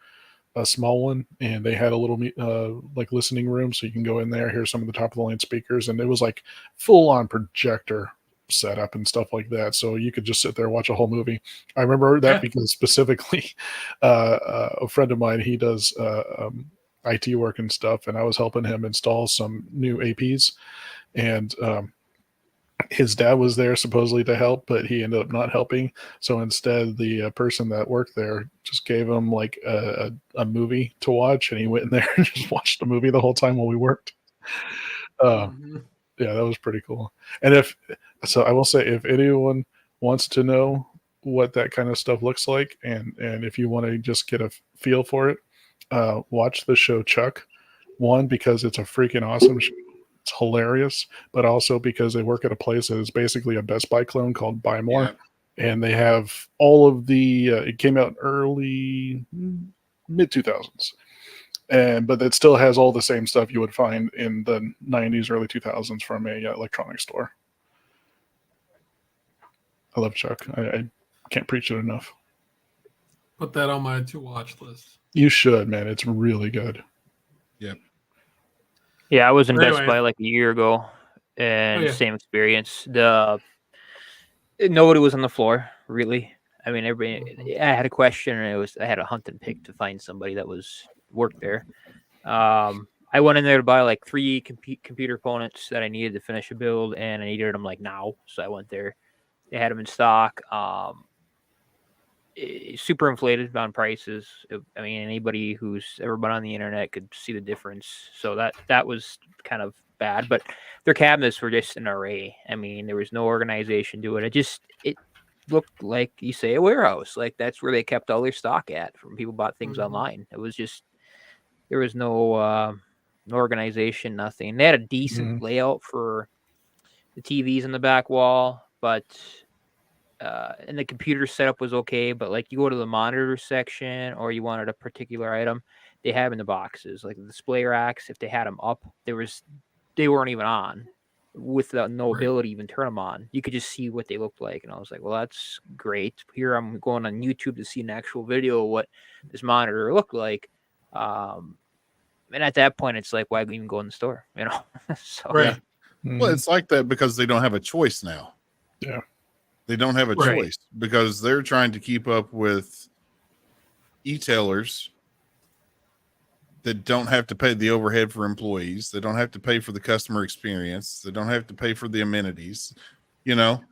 [SPEAKER 2] a small one, and they had a little like listening room, so you can go in there, hear some of the top of the line speakers, and it was like full on projector setup and stuff like that, so you could just sit there and watch a whole movie. I remember that because specifically a friend of mine, he does IT work and stuff, and I was helping him install some new APs, and his dad was there supposedly to help, but he ended up not helping. So instead, the person that worked there just gave him like a movie to watch, and he went in there and just watched the movie the whole time while we worked. Yeah, that was pretty cool. And I will say, if anyone wants to know what that kind of stuff looks like, and if you want to just get a feel for it, watch the show Chuck. One, because it's a freaking awesome show. It's hilarious, but also because they work at a place that is basically a Best Buy clone called Buy More, and they have all of the. It came out early mid 2000s, but it still has all the same stuff you would find in the 90s, early 2000s from a electronics store. I love Chuck. I can't preach it enough.
[SPEAKER 3] Put that on my to-watch list.
[SPEAKER 2] You should, man. It's really good.
[SPEAKER 4] Yep.
[SPEAKER 5] Yeah, I was in
[SPEAKER 3] Anyway.
[SPEAKER 5] Best Buy like a year ago, and
[SPEAKER 3] yeah.
[SPEAKER 5] same experience. Nobody was on the floor, really. I mean, everybody. I had a question, and I had a hunt and pick to find somebody that was worked there. I went in there to buy like 3 computer components that I needed to finish a build, and I needed them like now. So I went there. They had them in stock. Super inflated on prices. I mean, anybody who's ever been on the internet could see the difference. So that was kind of bad. But their cabinets were just an array. I mean, there was no organization to it. It looked like, you say, a warehouse. Like that's where they kept all their stock at from people bought things online. It was just, there was no organization, nothing. They had a decent layout for the TVs in the back wall, but and the computer setup was okay, but like you go to the monitor section or you wanted a particular item, they have in the boxes, like the display racks. If they had them up, they weren't even on, with no ability to even turn them on. You could just see what they looked like, and I was like, well, that's great. Here I'm going on YouTube to see an actual video of what this monitor looked like. And at that point, it's like, why even go in the store? You know? So
[SPEAKER 3] Right.
[SPEAKER 4] Well, it's like that because they don't have a choice now.
[SPEAKER 2] Yeah.
[SPEAKER 4] They don't have a choice because they're trying to keep up with e-tailers that don't have to pay the overhead for employees. They don't have to pay for the customer experience. They don't have to pay for the amenities. You know,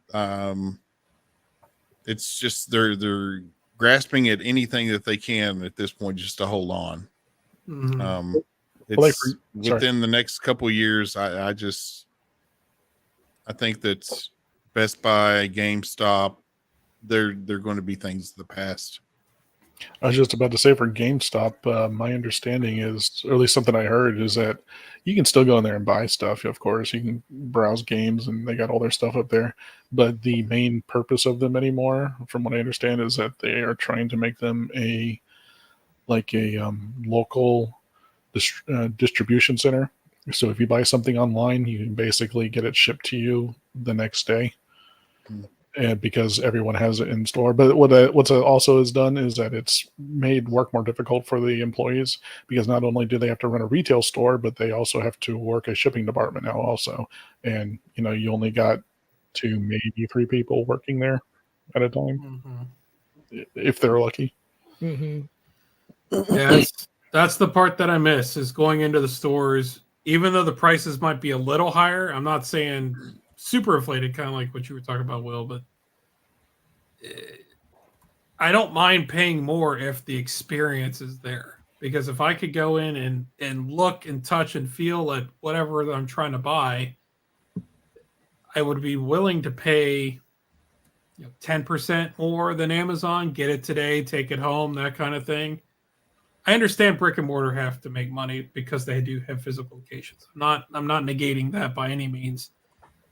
[SPEAKER 4] it's just they're grasping at anything that they can at this point just to hold on. It's within the next couple of years. I think that Best Buy, GameStop, they're going to be things of the past.
[SPEAKER 2] I was just about to say, for GameStop, my understanding is, or at least something I heard, is that you can still go in there and buy stuff. Of course, you can browse games, and they got all their stuff up there. But the main purpose of them anymore, from what I understand, is that they are trying to make them a local distribution center. So if you buy something online, you can basically get it shipped to you the next day. And because everyone has it in store. But what's also is done is that it's made work more difficult for the employees, because not only do they have to run a retail store, but they also have to work a shipping department now also. And you only got 2, maybe 3 people working there at a time, if they're lucky.
[SPEAKER 3] Yeah, that's the part that I miss, is going into the stores. Even though the prices might be a little higher, I'm not saying super inflated, kind of like what you were talking about, Will, but I don't mind paying more if the experience is there. Because if I could go in and look and touch and feel at whatever I'm trying to buy, I would be willing to pay 10% more than Amazon, get it today, take it home, that kind of thing. I understand brick and mortar have to make money because they do have physical locations. I'm not negating that by any means,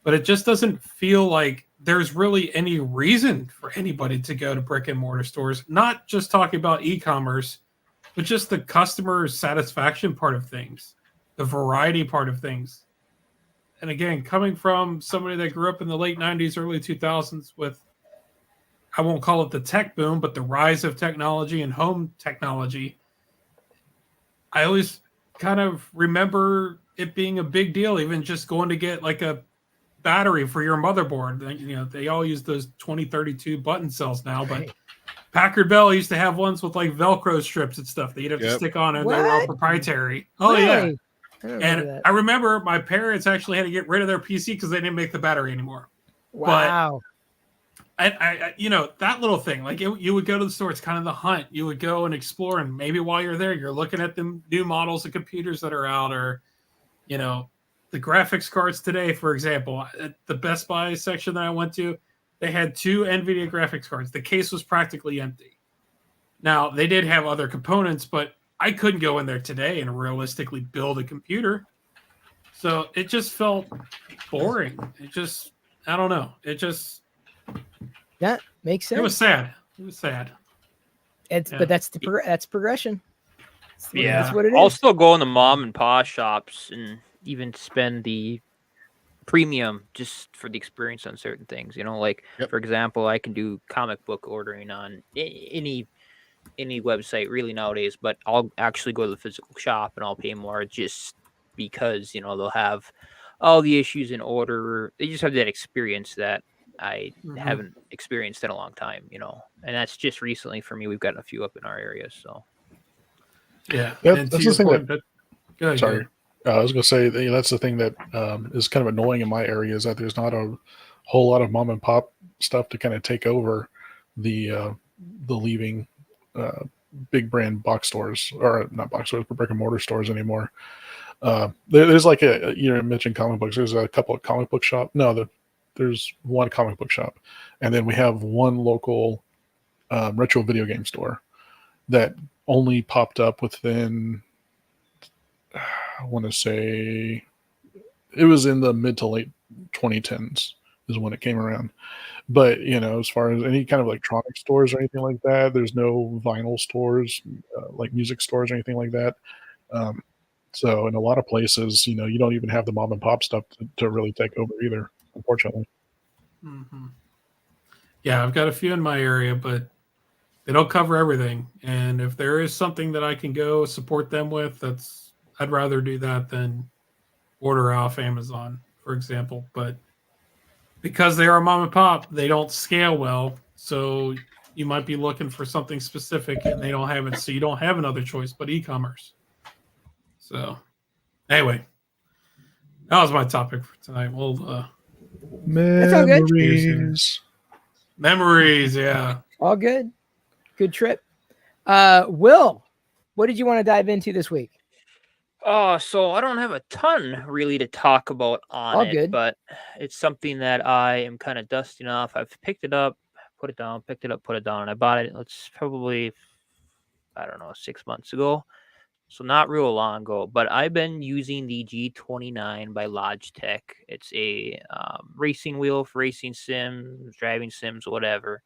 [SPEAKER 3] but it just doesn't feel like there's really any reason for anybody to go to brick and mortar stores. Not just talking about e-commerce, but just the customer satisfaction part of things, the variety part of things. And again, coming from somebody that grew up in the late 90s, early 2000s with, I won't call it the tech boom, but the rise of technology and home technology, I always kind of remember it being a big deal, even just going to get like a battery for your motherboard. They all use those 2032 button cells now, but Packard Bell used to have ones with like Velcro strips and stuff that you'd have to stick on, and they were all proprietary. Oh, yeah. I remember my parents actually had to get rid of their PC because they didn't make the battery anymore.
[SPEAKER 1] Wow.
[SPEAKER 3] But I that little thing, like you would go to the store, it's kind of the hunt. You would go and explore, and maybe while you're there, you're looking at the new models of computers that are out, or, the graphics cards today, for example. At the Best Buy section that I went to, they had 2 NVIDIA graphics cards. The case was practically empty. Now, they did have other components, but I couldn't go in there today and realistically build a computer. So it just felt boring. I don't know.
[SPEAKER 1] That makes sense.
[SPEAKER 3] It was sad.
[SPEAKER 1] But that's progression.
[SPEAKER 5] Yeah,
[SPEAKER 1] that's what it is.
[SPEAKER 5] I'll still go in the mom and pop shops and even spend the premium just for the experience on certain things. Like for example, I can do comic book ordering on any website really nowadays, but I'll actually go to the physical shop and I'll pay more just because they'll have all the issues in order. They just have that experience that I haven't experienced in a long time, and that's just recently for me. We've gotten a few up in our area, so
[SPEAKER 2] that's the thing sorry. I was going to say that's the thing that is kind of annoying in my area, is that there's not a whole lot of mom and pop stuff to kind of take over the leaving big brand box stores, or not box stores, but brick and mortar stores anymore. There's like you mentioned comic books. There's a couple of comic book shop. No, there's one comic book shop, and then we have one local retro video game store that only popped up within, I want to say, it was in the mid to late 2010s is when it came around. But as far as any kind of electronic stores or anything like that, there's no vinyl stores, like music stores or anything like that. So in a lot of places, you don't even have the mom and pop stuff to really take over either, unfortunately.
[SPEAKER 3] Yeah, I've got a few in my area, but they don't cover everything. And if there is something that I can go support them with, I'd rather do that than order off Amazon, for example. But because they are mom and pop, they don't scale well. So you might be looking for something specific and they don't have it. So you don't have another choice but e-commerce. So anyway, that was my topic for tonight.
[SPEAKER 2] Memories.
[SPEAKER 3] Memories, yeah.
[SPEAKER 1] All good. Good trip. Will, what did you want to dive into this week?
[SPEAKER 5] So I don't have a ton really to talk about on it, but it's something that I am kind of dusting off. I've picked it up, put it down, picked it up, put it down, and I bought it. It's probably, 6 months ago. So not real long ago, but I've been using the G29 by Logitech. It's a racing wheel for racing sims, driving sims, whatever.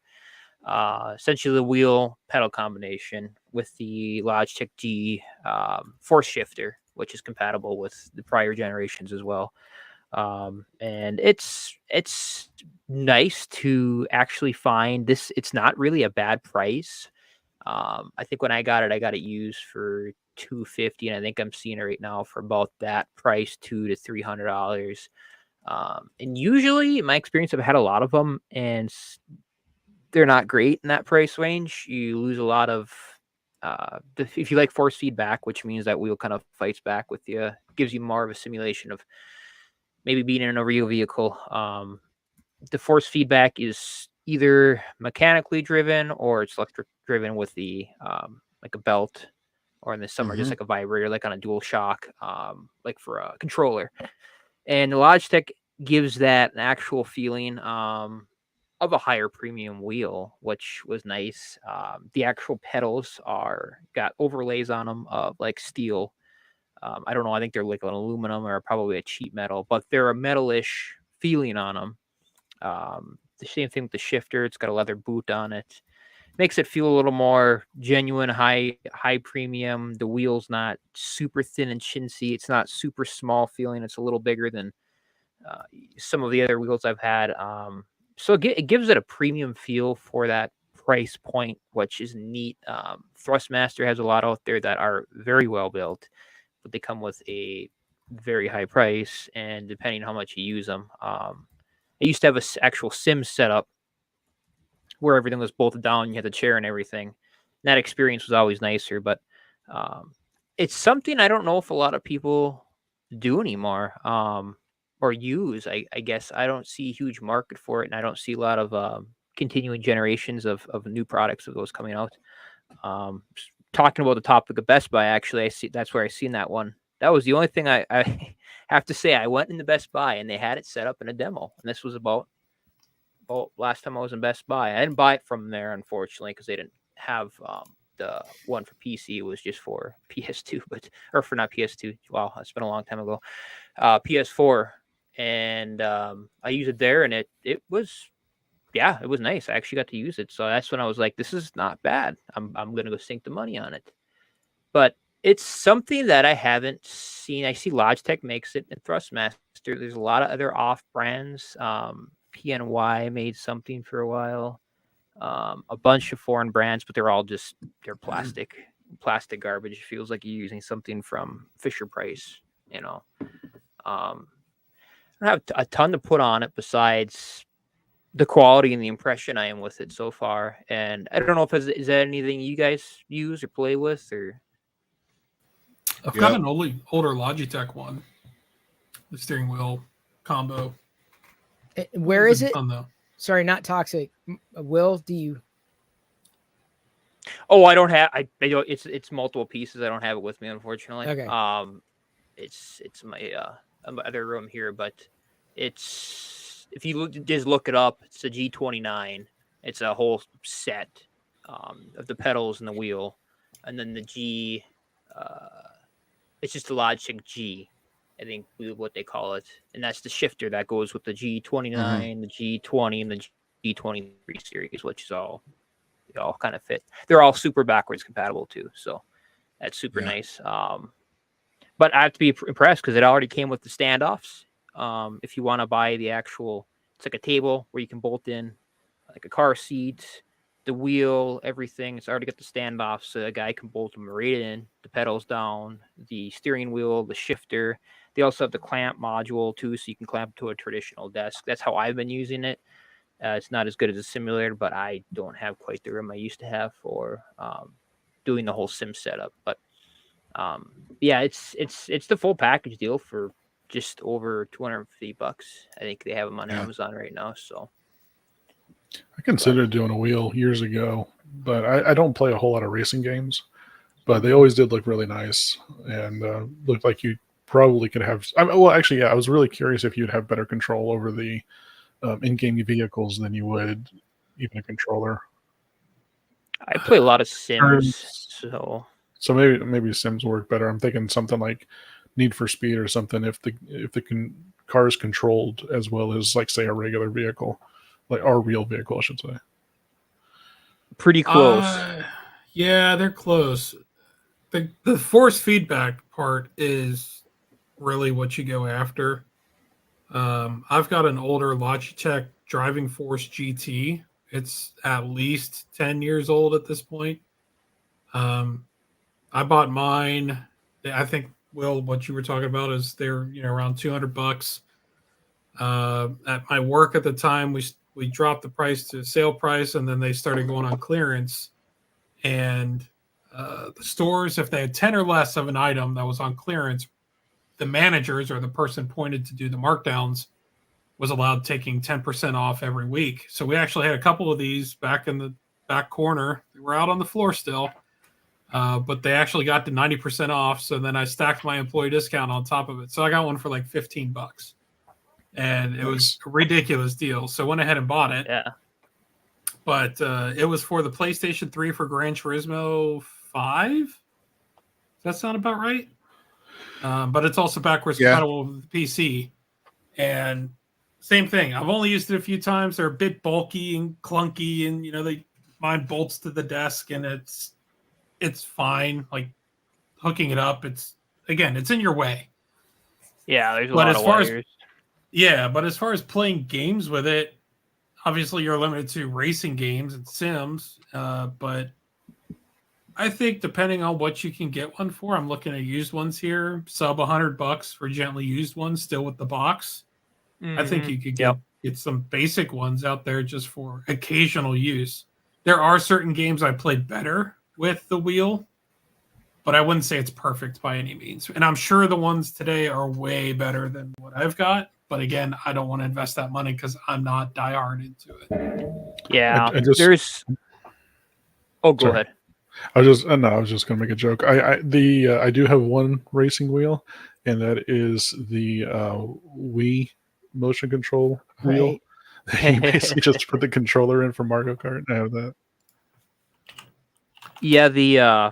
[SPEAKER 5] Essentially the wheel pedal combination with the Logitech G force shifter, which is compatible with the prior generations as well. And it's nice to actually find this. It's not really a bad price. I think when I got it used for $250, and I think I'm seeing it right now for about that price, $200 to $300. And usually, in my experience, I've had a lot of them, and they're not great in that price range. You lose a lot of if you like force feedback, which means that wheel kind of fights back with you, gives you more of a simulation of maybe being in a real vehicle. The force feedback is either mechanically driven or it's electric driven with the like a belt, or in the summer just like a vibrator, like on a dual shock, like for a controller. And the Logitech gives that an actual feeling of a higher premium wheel, which was nice. The actual pedals got overlays on them of like steel. I don't know. I think they're like an aluminum or probably a cheap metal, but they're a metalish feeling on them. The same thing with the shifter. It's got a leather boot on it. Makes it feel a little more genuine, high premium. The wheel's not super thin and chintzy. It's not super small feeling. It's a little bigger than some of the other wheels I've had. So it gives it a premium feel for that price point, which is neat. Thrustmaster has a lot out there that are very well built, but they come with a very high price, and depending on how much you use them. I used to have an actual sim setup where everything was bolted down. You had the chair and everything. And that experience was always nicer, but it's something I don't know if a lot of people do anymore or use. I guess I don't see a huge market for it, and I don't see a lot of continuing generations of new products of those coming out. Talking about the topic of Best Buy, actually, that's where I seen that one. That was the only thing I have to say. I went into Best Buy and they had it set up in a demo, and this was about last time I was in Best Buy. I didn't buy it from there, unfortunately, because they didn't have the one for PC. It was just for PS2, or for not PS2. Wow, that's been a long time ago. PS4, and I used it there, and it was, yeah, it was nice. I actually got to use it, so that's when I was like, this is not bad. I'm gonna go sink the money on it. But it's something that I haven't seen. I see Logitech makes it, and Thrustmaster shifter. There's a lot of other off brands. PNY made something for a while. A bunch of foreign brands, but they're plastic garbage. It feels like you're using something from Fisher Price. You know, I don't have a ton to put on it besides the quality and the impression I am with it so far. And I don't know if is that anything you guys use or play with or.
[SPEAKER 3] I've got an older Logitech one, the steering wheel combo.
[SPEAKER 1] Where is it?
[SPEAKER 3] Fun, though.
[SPEAKER 1] Sorry, not toxic. Will, do you?
[SPEAKER 5] Oh, I don't have. I it's multiple pieces. I don't have it with me, unfortunately.
[SPEAKER 1] Okay.
[SPEAKER 5] It's my other room here, but it's if you just look it up, it's a G29. It's a whole set of the pedals and the wheel, and then the G. It's just a Logitech G, I think what they call it, and that's the shifter that goes with the G29, the G20, and the G23 series, which is all kind of fit. They're all super backwards compatible too, so that's super nice. But I have to be impressed because it already came with the standoffs. If you want to buy the actual, it's like a table where you can bolt in like a car seat, the wheel, everything. It's already got the standoffs, so a guy can bolt them right in, the pedals down, the steering wheel, the shifter. They also have the clamp module too, so you can clamp to a traditional desk. That's how I've been using it. It's not as good as a simulator, but I don't have quite the room I used to have for doing the whole sim setup. But yeah, it's the full package deal for just over $250. I think they have them on Amazon right now. So
[SPEAKER 2] I considered doing a wheel years ago, but I don't play a whole lot of racing games. But they always did look really nice and looked like you probably could have. Well, actually, yeah, I was really curious if you'd have better control over the in-game vehicles than you would even a controller.
[SPEAKER 5] I play a lot of Sims, so
[SPEAKER 2] maybe Sims work better. I'm thinking something like Need for Speed or something. If the car is controlled as well as like say a regular vehicle, like our real vehicle, I should say.
[SPEAKER 5] Pretty close.
[SPEAKER 3] Yeah, they're close. The force feedback part is really what you go after. I've got an older Logitech Driving Force GT. It's at least 10 years old at this point. I bought mine. I think, Will, what you were talking about is they're around $200. At my work at the time, we dropped the price to sale price, and then they started going on clearance. And the stores, if they had 10 or less of an item that was on clearance, the managers or the person appointed to do the markdowns was allowed taking 10% off every week. So we actually had a couple of these back in the back corner. They were out on the floor still, but they actually got to 90% off. So then I stacked my employee discount on top of it. So I got one for like $15, and it was a ridiculous deal. So I went ahead and bought it.
[SPEAKER 5] Yeah.
[SPEAKER 3] But it was for the PlayStation 3 for Gran Turismo 5. Does that sound about right? But it's also backwards compatible with the PC. And same thing. I've only used it a few times. They're a bit bulky and clunky, and mine bolts to the desk, and it's fine. Like hooking it up, it's in your way.
[SPEAKER 5] Yeah, there's a lot of wires.
[SPEAKER 3] But as far as playing games with it, obviously you're limited to racing games and sims. But I think depending on what you can get one for, I'm looking at used ones here, sub $100 for gently used ones, still with the box. Mm-hmm. I think you could get some basic ones out there just for occasional use. There are certain games I played better with the wheel, but I wouldn't say it's perfect by any means. And I'm sure the ones today are way better than what I've got. But again, I don't want to invest that money because I'm not diehard into it.
[SPEAKER 5] Yeah, there's. Oh, go ahead.
[SPEAKER 2] I was just going to make a joke. I do have one racing wheel, and that is the Wii motion control wheel. You basically just put the controller in for Mario Kart. I have that.
[SPEAKER 5] Yeah,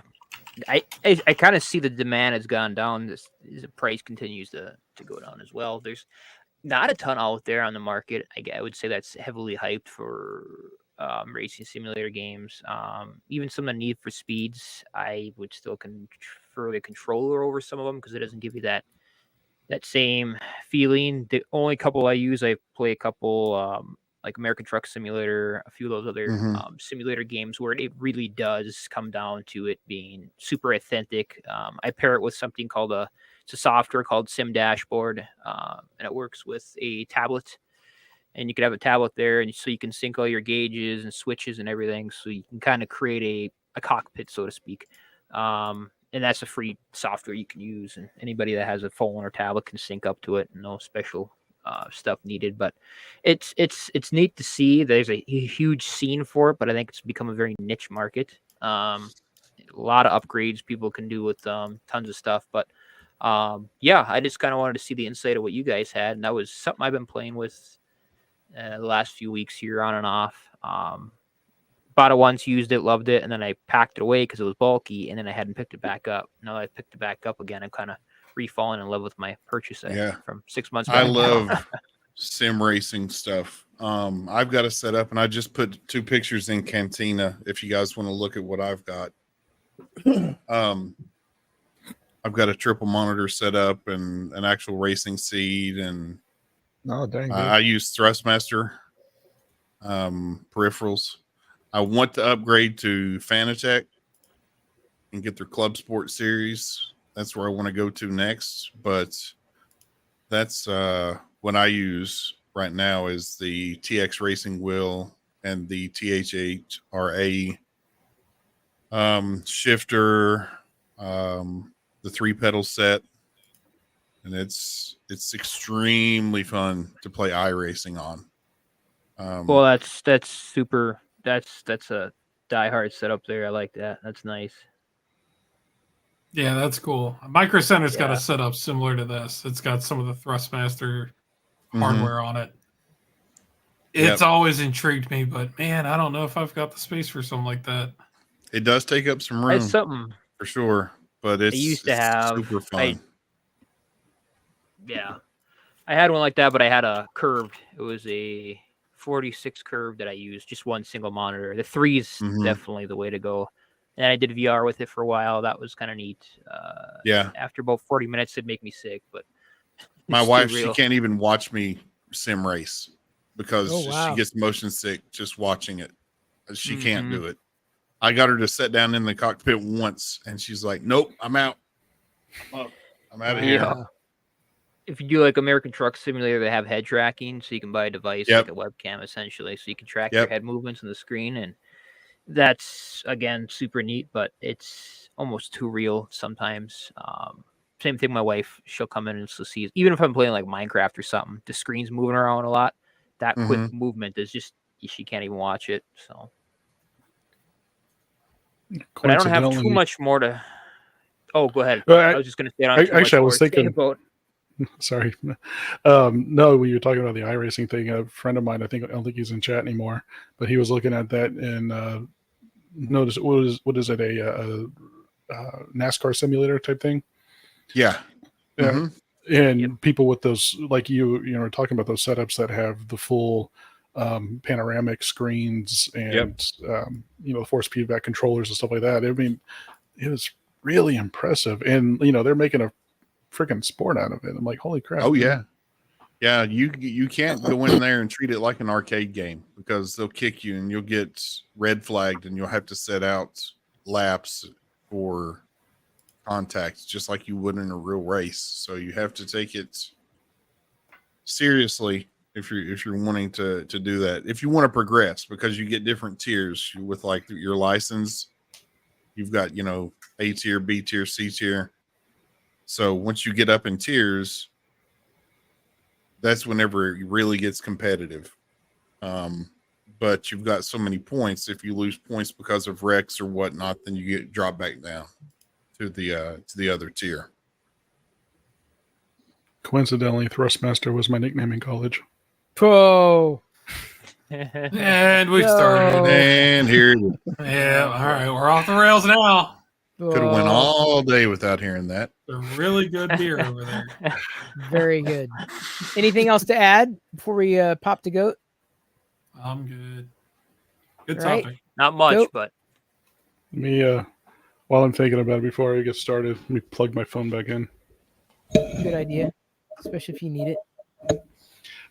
[SPEAKER 5] I kind of see the demand has gone down. The price continues to go down as well. There's not a ton out there on the market. I would say that's heavily hyped for racing simulator games. Even some of the Need for Speeds, I would still prefer the controller over some of them because it doesn't give you that that same feeling. The only couple I use, I play a couple like American Truck Simulator, a few of those other simulator games where it really does come down to it being super authentic. I pair it with something called it's a software called Sim Dashboard, and it works with a tablet. And you could have a tablet there, and so you can sync all your gauges and switches and everything, so you can kind of create a cockpit, so to speak. And that's a free software you can use, and anybody that has a phone or tablet can sync up to it. No special stuff needed, but it's neat to see. There's a huge scene for it, but I think it's become a very niche market. A lot of upgrades people can do with tons of stuff, but yeah, I just kind of wanted to see the insight of what you guys had, and that was something I've been playing with the last few weeks here on and off. Bought it once, used it, loved it, and then I packed it away because it was bulky, and then I hadn't picked it back up. Now I picked it back up again. I'm kind of re-falling in love with my purchase from 6 months back.
[SPEAKER 4] I love sim racing stuff. I've got it set up, and I just put 2 pictures in Cantina if you guys want to look at what I've got. I've got a triple monitor set up and an actual racing seat, and I use Thrustmaster peripherals. I want to upgrade to Fanatec and get their Club Sport series. That's where I want to go to next. But that's what I use right now is the TX Racing Wheel and the TH8RA shifter, the 3-pedal set. And it's extremely fun to play iRacing on.
[SPEAKER 5] Well, that's super. That's a diehard setup there. I like that. That's nice.
[SPEAKER 3] Yeah, that's cool. Micro Center's got a setup similar to this. It's got some of the Thrustmaster hardware on it. It's always intrigued me, but man, I don't know if I've got the space for something like that.
[SPEAKER 4] It does take up some room.
[SPEAKER 5] It's something
[SPEAKER 4] for sure, but it's super fun.
[SPEAKER 5] I had one like that, but I had a curved. It was a 46 curve that I used, just one single monitor. The 3 is definitely the way to go. And I did VR with it for a while. That was kind of neat. After about 40 minutes, it'd make me sick. But
[SPEAKER 4] my wife, she can't even watch me sim race because she gets motion sick just watching it. She can't do it. I got her to sit down in the cockpit once, and she's like, "Nope, I'm out. I'm out of here."
[SPEAKER 5] If you do like American Truck Simulator, they have head tracking, so you can buy a device like a webcam essentially, so you can track your head movements on the screen, and that's again super neat. But it's almost too real sometimes. Same thing. My wife, she'll come in and she'll see, even if I'm playing like Minecraft or something, the screen's moving around a lot. That quick movement is just she can't even watch it. So, but I don't have too much more to. Oh, go ahead. I was just going to say.
[SPEAKER 2] I was thinking about. Sorry. No, when you were talking about the iRacing thing, a friend of mine, I don't think he's in chat anymore, but he was looking at that and noticed what is it, a NASCAR simulator type thing?
[SPEAKER 4] Yeah.
[SPEAKER 2] And people with those, like you know, talking about those setups that have the full panoramic screens and the force feedback controllers and stuff like that. I mean, it was really impressive, and they're making a freaking sport out of it. I'm like, holy crap.
[SPEAKER 4] Oh yeah. You can't go in there and treat it like an arcade game because they'll kick you and you'll get red flagged and you'll have to set out laps for contact just like you would in a real race. So you have to take it seriously if you're wanting to do that. If you want to progress, because you get different tiers with like your license. You've got, A tier, B tier, C tier. So once you get up in tiers, that's whenever it really gets competitive. But you've got so many points. If you lose points because of wrecks or whatnot, then you get dropped back down to the other tier.
[SPEAKER 2] Coincidentally, Thrustmaster was my nickname in college.
[SPEAKER 1] Whoa.
[SPEAKER 3] And we started.
[SPEAKER 4] And here it is.
[SPEAKER 3] Yeah, all right. We're off the rails now.
[SPEAKER 4] Could have went all day without hearing that.
[SPEAKER 3] A really good beer over there.
[SPEAKER 1] Very good. Anything else to add before we pop the goat?
[SPEAKER 3] I'm good. Good
[SPEAKER 1] topic.
[SPEAKER 3] Right.
[SPEAKER 5] Not much,
[SPEAKER 1] Goat.
[SPEAKER 5] but
[SPEAKER 2] Let me, while I'm thinking about it, before I get started, let me plug my phone back in.
[SPEAKER 1] Good idea. especially if you need it.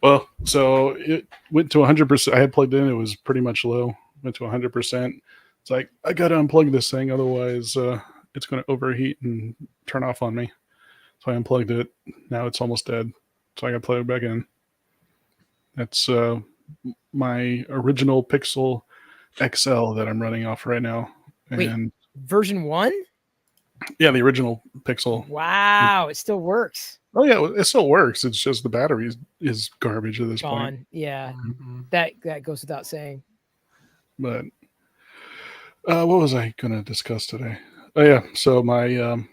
[SPEAKER 2] Well, so it went to 100%. I had plugged in; it was pretty much low. Went to 100%. It's like I got to unplug this thing, otherwise it's going to overheat and turn off on me. So I unplugged it. Now it's almost dead. So I got to plug it back in. That's my original Pixel XL that I'm running off right now. And
[SPEAKER 1] wait, version 1?
[SPEAKER 2] Yeah, the original Pixel.
[SPEAKER 1] Wow, it still works.
[SPEAKER 2] Oh yeah, it still works. It's just the battery is garbage at this point.
[SPEAKER 1] Yeah, that goes without saying.
[SPEAKER 2] But what was I going to discuss today? Oh yeah, so my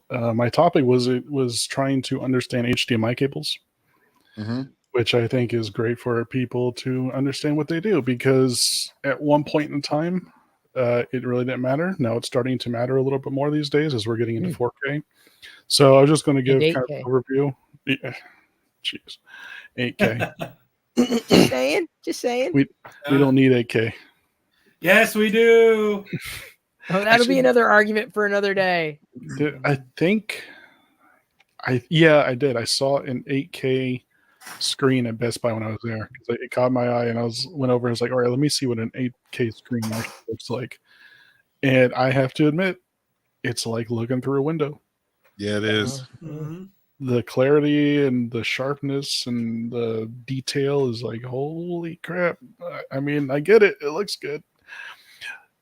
[SPEAKER 2] my topic was trying to understand HDMI cables, which I think is great for people to understand what they do, because at one point in time, it really didn't matter. Now it's starting to matter a little bit more these days as we're getting into 4K. So I was just going to give kind of an overview. Yeah. Jeez, 8K.
[SPEAKER 1] Just saying.
[SPEAKER 2] We don't need 8K.
[SPEAKER 3] Yes, we do.
[SPEAKER 1] Oh, that'll be another argument for another day.
[SPEAKER 2] I think I did. I saw an 8K screen at Best Buy when I was there. It caught my eye, and I went over and was like, all right, let me see what an 8K screen actually looks like. And I have to admit, it's like looking through a window.
[SPEAKER 4] Yeah, it is.
[SPEAKER 2] The clarity and the sharpness and the detail is like, holy crap. I mean, I get it. It looks good.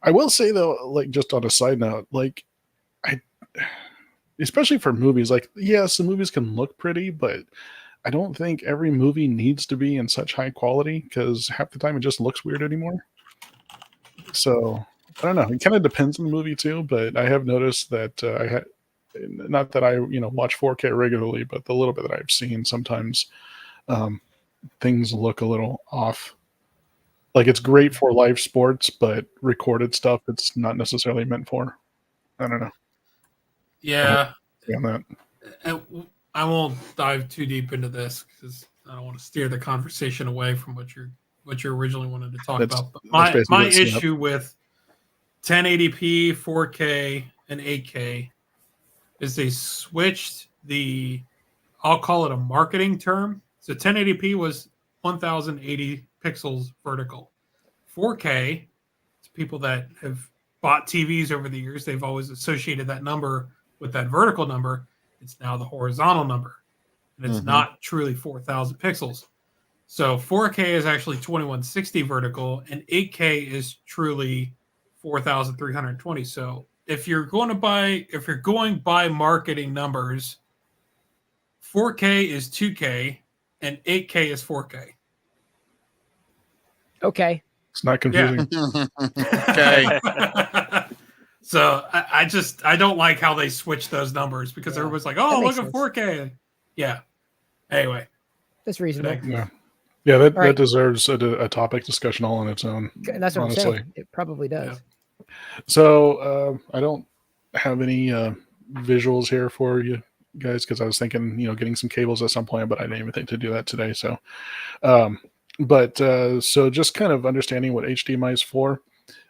[SPEAKER 2] I will say though, like, just on a side note, like, especially for movies, like, yes, the movies can look pretty, but I don't think every movie needs to be in such high quality, because half the time it just looks weird anymore. So I don't know. It kind of depends on the movie too, but I have noticed that I had, not that I watch 4K regularly, but the little bit that I've seen, sometimes things look a little off. Like, it's great for live sports, but recorded stuff it's not necessarily meant for. I don't know.
[SPEAKER 3] Yeah.
[SPEAKER 2] On that.
[SPEAKER 3] I won't dive too deep into this because I don't want to steer the conversation away from what you originally wanted to talk about. But my issue with 1080p, 4K, and 8K is they switched I'll call it a marketing term. So 1080p was 1080 pixels vertical. 4K, to people that have bought TVs over the years, they've always associated that number with that vertical number. It's now the horizontal number, and it's not truly 4,000 pixels. So 4K is actually 2160 vertical, and 8K is truly 4,320. So if you're going by marketing numbers, 4K is 2K and 8K is 4K.
[SPEAKER 1] Okay.
[SPEAKER 2] It's not confusing.
[SPEAKER 4] Okay.
[SPEAKER 3] So I don't like how they switch those numbers, because everyone's like, oh, look at 4K. Yeah. Anyway.
[SPEAKER 1] That's reasonable.
[SPEAKER 2] Yeah, that deserves a topic discussion all on its own.
[SPEAKER 1] That's what honestly. I'm saying. It probably does.
[SPEAKER 2] Yeah. So I don't have any visuals here for you guys, because I was thinking, getting some cables at some point, but I didn't even think to do that today. So, so just kind of understanding what HDMI is for.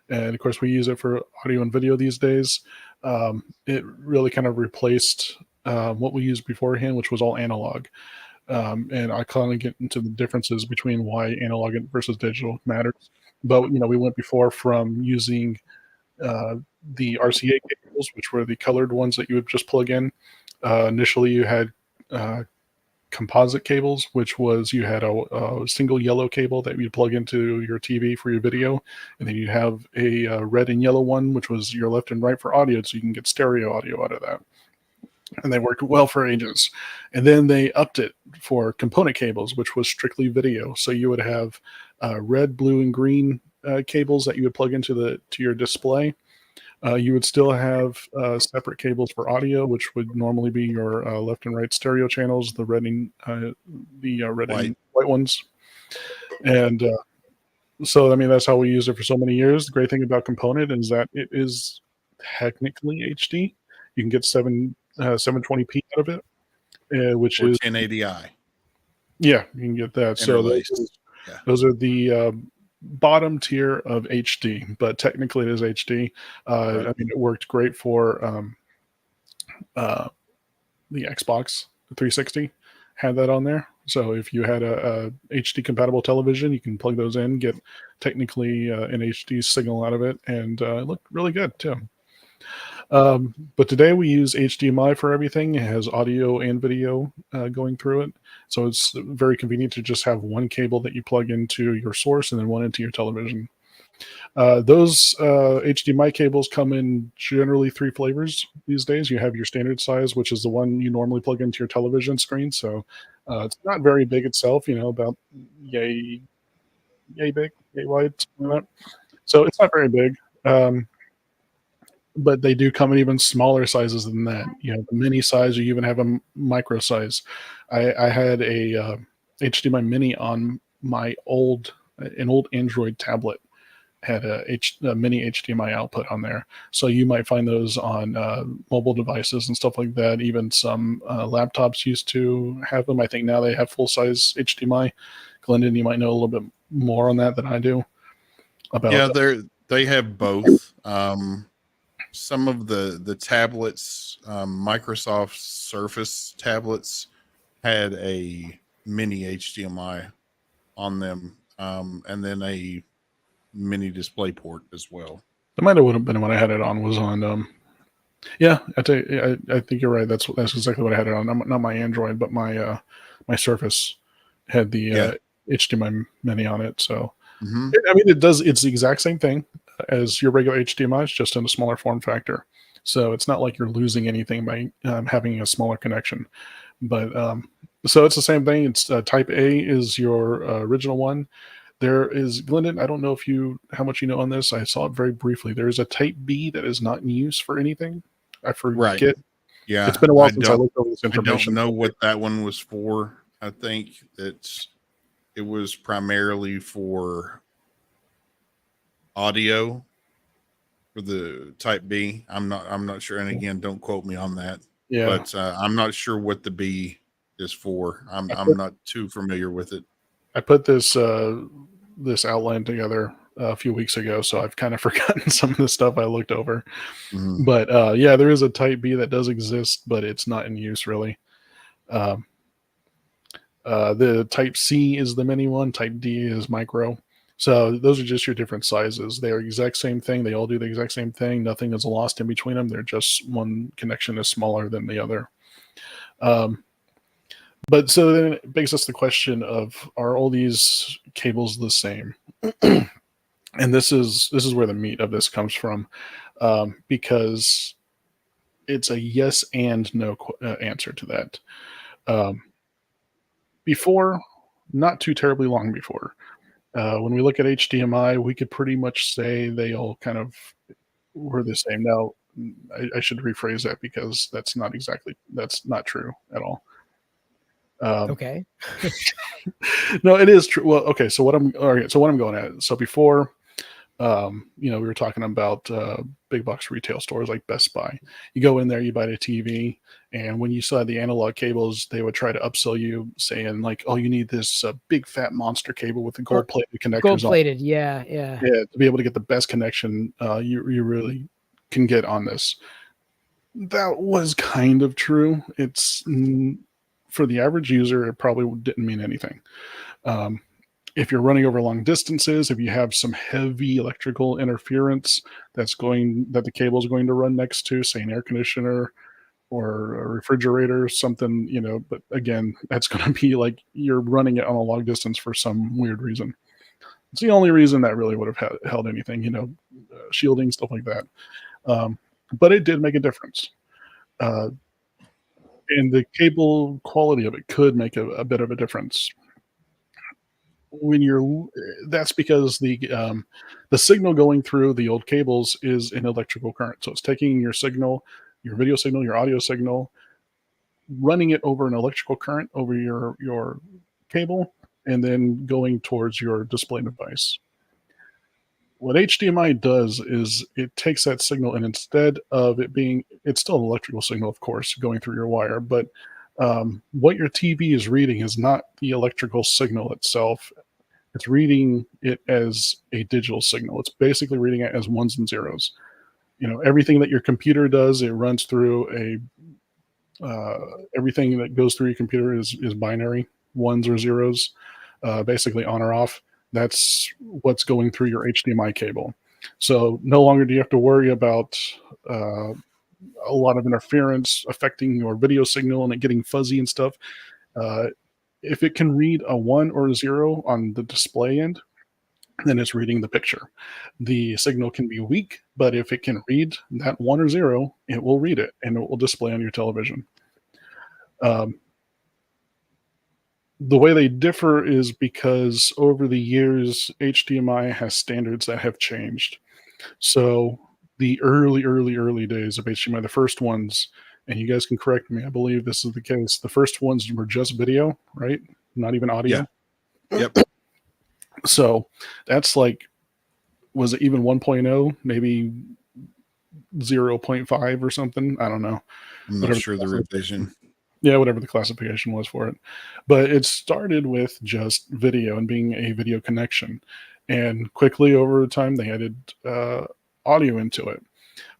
[SPEAKER 2] And of course, we use it for audio and video these days. It really kind of replaced what we used beforehand, which was all analog. And I kind of get into the differences between why analog versus digital matters. But, we went before from using the RCA cables, which were the colored ones that you would just plug in. Initially, you had composite cables, which was you had a single yellow cable that you'd plug into your TV for your video, and then you have a red and yellow one, which was your left and right for audio, so you can get stereo audio out of that. And they worked well for ages. And then they upped it for component cables, which was strictly video. So you would have red, blue, and green cables that you would plug into your display. You would still have separate cables for audio, which would normally be your left and right stereo channels, the red and white ones. And so, I mean, that's how we used it for so many years. The great thing about component is that it is technically HD. You can get 720p out of it, which is
[SPEAKER 4] 1080i.
[SPEAKER 2] Yeah, you can get that. So those are the bottom tier of HD, but technically it is HD. Right. I mean, it worked great for the Xbox 360. had that on there. So if you had a HD compatible television, you can plug those in, get technically an HD signal out of it, and it looked really good too. But today we use HDMI for everything. It has audio and video going through it. So it's very convenient to just have one cable that you plug into your source and then one into your television. Those HDMI cables come in generally 3 flavors these days. You have your standard size, which is the one you normally plug into your television screen. So it's not very big itself, about yay big, yay wide, something like that. So it's not very big. But they do come in even smaller sizes than that. The mini size, or you even have a micro size. I had a HDMI mini on an old Android tablet, had a mini HDMI output on there. So you might find those on mobile devices and stuff like that. Even some laptops used to have them. I think now they have full-size HDMI. Glendon, you might know a little bit more on that than I do.
[SPEAKER 4] They have both. Some of the tablets, Microsoft Surface tablets, had a mini HDMI on them, and then a mini display port as well.
[SPEAKER 2] That might have been what I had it on. Was on. Yeah, I think you're right. That's exactly what I had it on. Not my Android, but my Surface had the HDMI mini on it. So I mean, it's the exact same thing as your regular HDMI, is just in a smaller form factor. So it's not like you're losing anything by having a smaller connection. But so it's the same thing. It's Type A is your original one. There is, Glendon, I don't know how much you know on this. I saw it very briefly. There is a Type B that is not in use for anything. I forget.
[SPEAKER 4] Right. Yeah.
[SPEAKER 2] It's been a while since I looked over this information.
[SPEAKER 4] I don't know what that one was for. I think it was primarily for audio for the Type B. I'm not sure. And again, don't quote me on that. Yeah. But I'm not sure what the B is for. I'm not too familiar with it.
[SPEAKER 2] I put this outline together a few weeks ago, so I've kind of forgotten some of the stuff I looked over. But there is a Type B that does exist, but it's not in use really. The Type C is the mini one. Type D is micro. So those are just your different sizes. They are the exact same thing. They all do the exact same thing. Nothing is lost in between them. They're just one connection is smaller than the other. But so then it begs us the question of, are all these cables the same? And this is where the meat of this comes from, because it's a yes and no answer to that. Before, not too terribly long before, when we look at HDMI, we could pretty much say they all kind of were the same. Now, I should rephrase that, because that's not true at all.
[SPEAKER 1] Okay.
[SPEAKER 2] No, it is true. Well, okay. So what I'm going at. So before, we were talking about big box retail stores like Best Buy. You go in there, you buy the TV, and when you saw the analog cables, they would try to upsell you, saying like, "Oh, you need this big fat monster cable with the gold-plated connectors."
[SPEAKER 1] Gold-plated, yeah,
[SPEAKER 2] to be able to get the best connection you really can get on this. That was kind of true. It's for the average user, it probably didn't mean anything. If you're running over long distances, if you have some heavy electrical interference that the cable is going to run next to, say an air conditioner or a refrigerator, something, but again, that's going to be like you're running it on a long distance for some weird reason. It's the only reason that really would have held anything, shielding, stuff like that. But it did make a difference. And the cable quality of it could make a bit of a difference. That's because the signal going through the old cables is an electrical current. So it's taking your signal, your video signal, your audio signal, running it over an electrical current over your cable, and then going towards your display device. What HDMI does is it takes that signal, and instead of it's still an electrical signal, of course, going through your wire, but what your TV is reading is not the electrical signal itself. It's reading it as a digital signal. It's basically reading it as ones and zeros. Everything that your computer does, it runs through Everything that goes through your computer is binary, ones or zeros, basically on or off. That's what's going through your HDMI cable. So no longer do you have to worry about a lot of interference affecting your video signal and it getting fuzzy and stuff. If it can read a 1 or a 0 on the display end, then it's reading the picture. The signal can be weak, but if it can read that 1 or 0, it will read it and it will display on your television. The way they differ is because over the years, HDMI has standards that have changed. So the early days of HDMI, the first ones, and you guys can correct me, I believe this is the case. The first ones were just video, right? Not even audio.
[SPEAKER 4] Yeah. Yep.
[SPEAKER 2] So that's like, was it even 1.0? Maybe 0.5 or something? I don't know.
[SPEAKER 4] I'm not sure the revision.
[SPEAKER 2] Yeah, whatever the classification was for it. But it started with just video and being a video connection. And quickly over time, they added audio into it.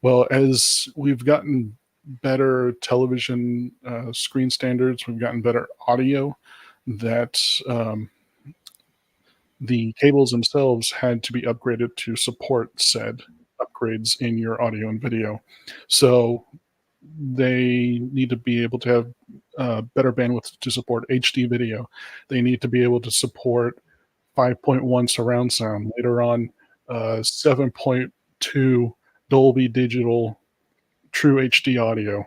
[SPEAKER 2] Well, as we've gotten better television screen standards, we've gotten better audio, that the cables themselves had to be upgraded to support said upgrades in your audio and video. So they need to be able to have better bandwidth to support HD video. They need to be able to support 5.1 surround sound. Later on, 7.2 Dolby Digital True HD audio.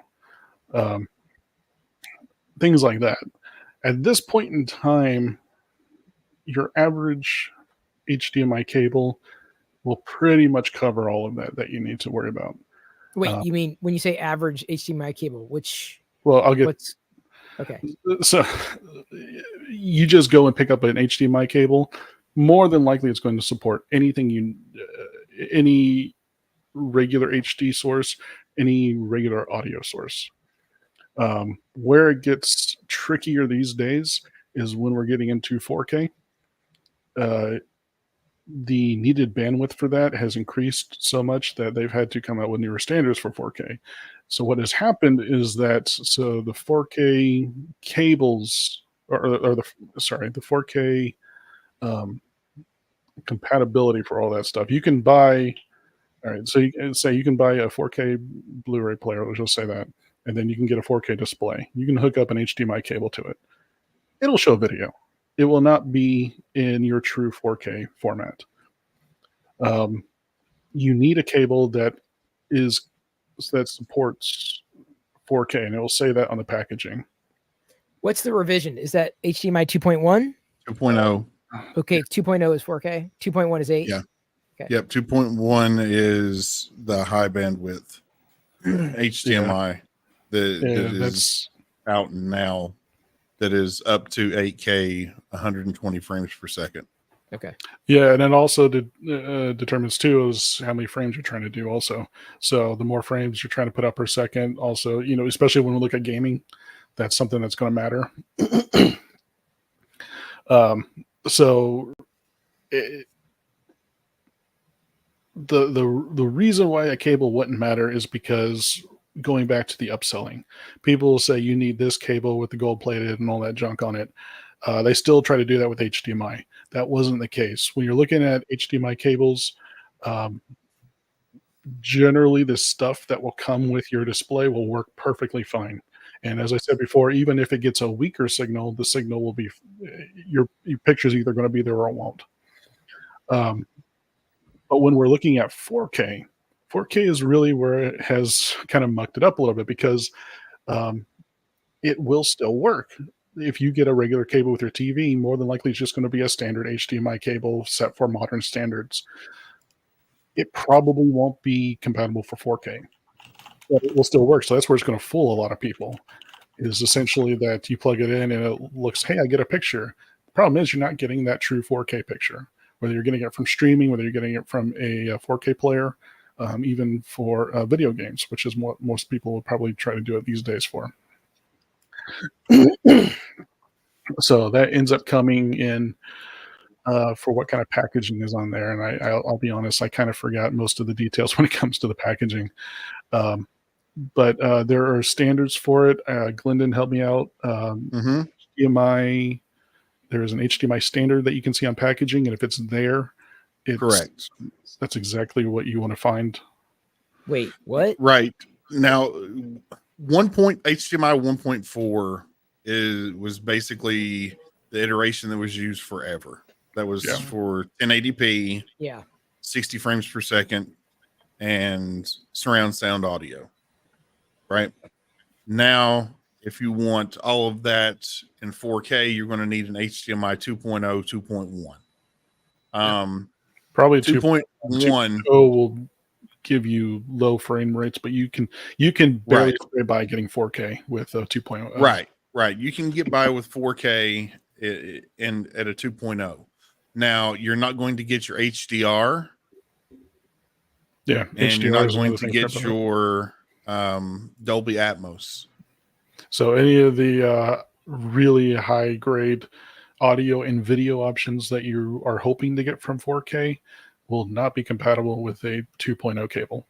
[SPEAKER 2] Things like that. At this point in time, your average HDMI cable will pretty much cover all of that you need to worry about.
[SPEAKER 1] Wait, you mean when you say average HDMI cable, which?
[SPEAKER 2] Well, I'll get.
[SPEAKER 1] Okay.
[SPEAKER 2] So you just go and pick up an HDMI cable. More than likely, it's going to support anything any regular HD source, any regular audio source. Where it gets trickier these days is when we're getting into 4K. The needed bandwidth for that has increased so much that they've had to come out with newer standards for 4K. So what has happened is that the 4K cables or the 4K compatibility for all that stuff, you can buy. All right, so you can say you can buy a 4K Blu-ray player. Let's just say that, and then you can get a 4K display. You can hook up an HDMI cable to it. It'll show video. It will not be in your true 4K format. You need a cable that supports 4K, and it will say that on the packaging.
[SPEAKER 1] What's the revision? Is that HDMI 2.1?
[SPEAKER 4] 2.0.
[SPEAKER 1] Okay, 2.0 is 4K. 2.1 is 8.
[SPEAKER 4] Yeah.
[SPEAKER 1] Okay.
[SPEAKER 4] Yep. 2.1 is the high bandwidth HDMI that is out now. That is up to 8K, 120 frames per second.
[SPEAKER 1] Okay.
[SPEAKER 2] Yeah, and it also determines too is how many frames you're trying to do. Also, so the more frames you're trying to put up per second, also especially when we look at gaming, that's something that's going to matter. The reason why a cable wouldn't matter is because going back to the upselling, people say you need this cable with the gold plated and all that junk on it. They still try to do that with HDMI. That wasn't the case. When you're looking at HDMI cables, generally the stuff that will come with your display will work perfectly fine. And as I said before, even if it gets a weaker signal, the signal will be your picture's either going to be there or it won't. But when we're looking at 4K, 4K is really where it has kind of mucked it up a little bit because it will still work. If you get a regular cable with your TV, more than likely it's just going to be a standard HDMI cable set for modern standards. It probably won't be compatible for 4K, but it will still work. So that's where it's going to fool a lot of people, is essentially that you plug it in and it looks, hey, I get a picture. The problem is you're not getting that true 4K picture, whether you're getting it from streaming, whether you're getting it from a 4K player, even for video games, which is what most people will probably try to do it these days for. So that ends up coming in for what kind of packaging is on there. And I'll be honest, I kind of forgot most of the details when it comes to the packaging. but there are standards for it. Glendon helped me out. HDMI, there is an HDMI standard that you can see on packaging, and if it's there,
[SPEAKER 4] Correct.
[SPEAKER 2] That's exactly what you want to find.
[SPEAKER 1] Wait, what?
[SPEAKER 4] Right. Now, HDMI 1.4 was basically the iteration that was used forever. That was for 1080p, 60 frames per second, and surround sound audio. Right. Now, if you want all of that in 4K, you're going to need an HDMI 2.0, 2.1.
[SPEAKER 2] Probably
[SPEAKER 4] 2.1
[SPEAKER 2] will give you low frame rates, but you can barely get by getting 4K with a 2.0.
[SPEAKER 4] Right. You can get by with 4K and at a 2.0. Now, you're not going to get your HDR.
[SPEAKER 2] Yeah,
[SPEAKER 4] and
[SPEAKER 2] HDR
[SPEAKER 4] you're not going to get your Dolby Atmos. So
[SPEAKER 2] any of the really high grade audio and video options that you are hoping to get from 4K will not be compatible with a 2.0 cable.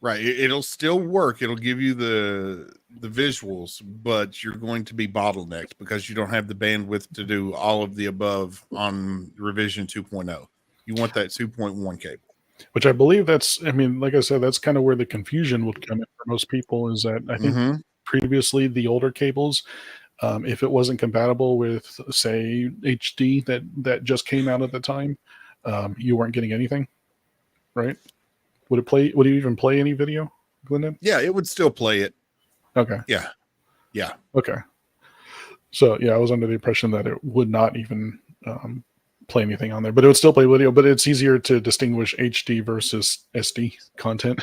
[SPEAKER 4] Right. It'll still work. It'll give you the visuals, but you're going to be bottlenecked because you don't have the bandwidth to do all of the above on revision 2.0. You want that 2.1 cable.
[SPEAKER 2] Which I believe like I said, that's kind of where the confusion would come in for most people, is that I think previously the older cables, if it wasn't compatible with, say, HD that just came out at the time, you weren't getting anything, right? Would it even play any video, Glendon?
[SPEAKER 4] Yeah, it would still play it.
[SPEAKER 2] Okay.
[SPEAKER 4] Yeah.
[SPEAKER 2] Okay. So I was under the impression that it would not even play anything on there, but it would still play video. But it's easier to distinguish HD versus SD content.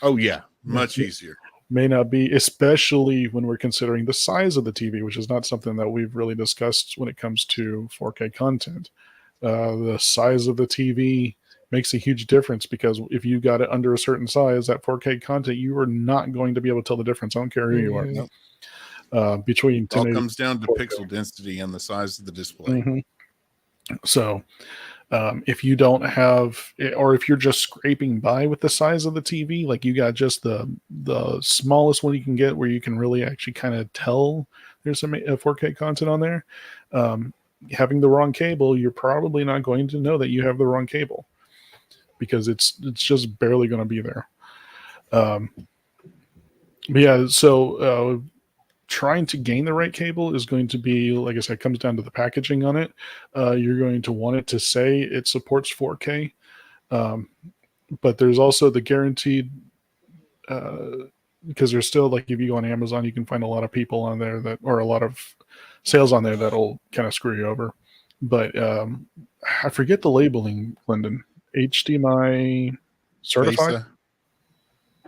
[SPEAKER 4] Oh yeah, much easier.
[SPEAKER 2] May not be, especially when we're considering the size of the TV, which is not something that we've really discussed when it comes to 4K content. The size of the TV makes a huge difference, because if you got it under a certain size, that 4K content, you are not going to be able to tell the difference. I don't care who you are.
[SPEAKER 4] Nope.
[SPEAKER 2] Between
[SPEAKER 4] it all comes down to pixel density and the size of the display.
[SPEAKER 2] So if you don't have, or if you're just scraping by with the size of the TV, like you got just the smallest one you can get, where you can really actually kind of tell there's some 4K content on there, having the wrong cable, you're probably not going to know that you have the wrong cable, because it's just barely going to be there. So trying to gain the right cable is going to be, like I said, comes down to the packaging on it. You're going to want it to say it supports 4K, but there's also the guaranteed, because there's still, like, if you go on Amazon, you can find a lot of people on there or a lot of sales on there that'll kind of screw you over. But I forget the labeling, Glendon. HDMI certified?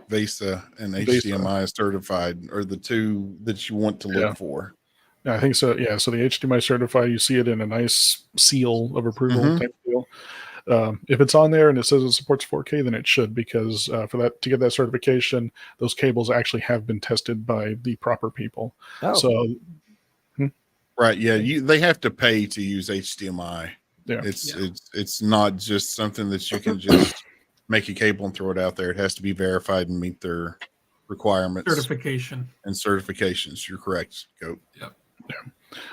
[SPEAKER 4] VESA and HDMI certified are the two that you want to look for.
[SPEAKER 2] Yeah, I think so. Yeah, so the HDMI certified, you see it in a nice seal of approval type deal. If it's on there and it says it supports 4K, then it should, because to get that certification, those cables actually have been tested by the proper people. So,
[SPEAKER 4] right, yeah, they have to pay to use HDMI. Yeah, it's not just something that you can just make a cable and throw it out there. It has to be verified and meet their requirements. Certifications. You're correct, Goat.
[SPEAKER 3] Yep.
[SPEAKER 2] Yeah.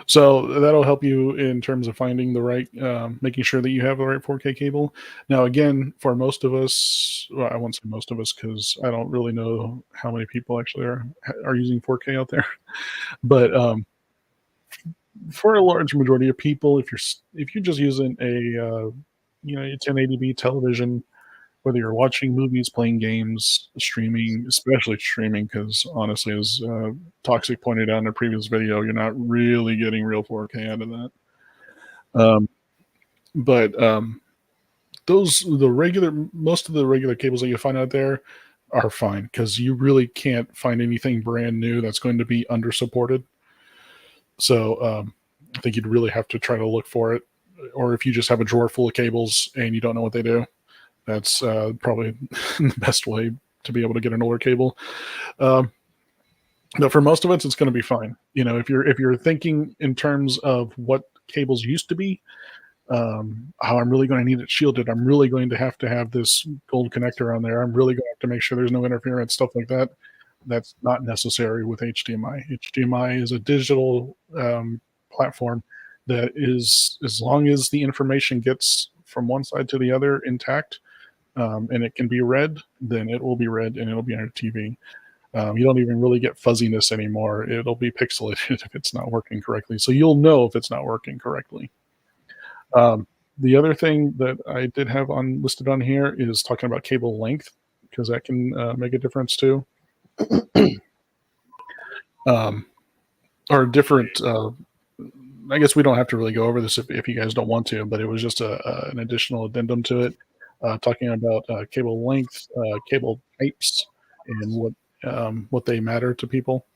[SPEAKER 2] So that'll help you in terms of finding the right, making sure that you have the right 4K cable. Now, again, for most of us, well, I won't say most of us, because I don't really know how many people actually are using 4K out there. But for a large majority of people, if you're just using a 1080p television, whether you're watching movies, playing games, streaming, especially streaming, because honestly, as Toxic pointed out in a previous video, you're not really getting real 4K out of that. But most of the regular cables that you find out there are fine, because you really can't find anything brand new that's going to be under supported. So I think you'd really have to try to look for it. Or if you just have a drawer full of cables and you don't know what they do, that's probably the best way to be able to get an older cable. But for most of us, it's going to be fine. If you're thinking in terms of what cables used to be, how I'm really going to need it shielded. I'm really going to have this gold connector on there. I'm really going to have to make sure there's no interference, stuff like that. That's not necessary with HDMI. HDMI is a digital platform that is, as long as the information gets from one side to the other intact, and it can be read, then it will be read and it'll be on your TV. You don't even really get fuzziness anymore. It'll be pixelated if it's not working correctly. So you'll know if it's not working correctly. The other thing that I did have listed on here is talking about cable length, because that can make a difference too. Or different. I guess we don't have to really go over this if you guys don't want to, but it was just an additional addendum to it, talking about cable length, cable types, and what they matter to people.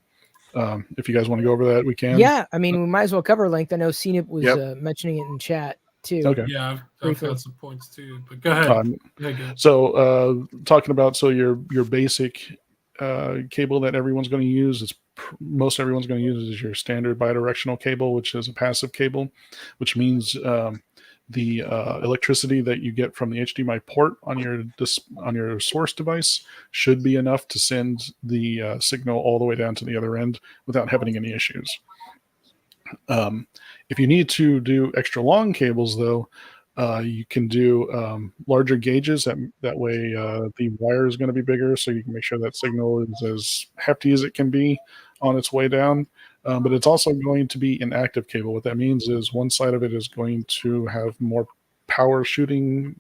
[SPEAKER 2] If you guys want to go over that, we can.
[SPEAKER 1] Yeah, I mean, we might as well cover length. I know CNIP was mentioning it in chat too.
[SPEAKER 2] Okay.
[SPEAKER 3] Yeah, I've got some points too, but go ahead.
[SPEAKER 2] So talking about your basic cable that everyone's going to use, most everyone's going to use is your standard bidirectional cable, which is a passive cable, which means the electricity that you get from the HDMI port on your source device should be enough to send the signal all the way down to the other end without having any issues. If you need to do extra long cables, though, you can do larger gauges. That way, the wire is going to be bigger, so you can make sure that signal is as hefty as it can be on its way down. But it's also going to be an active cable. What that means is one side of it is going to have more power shooting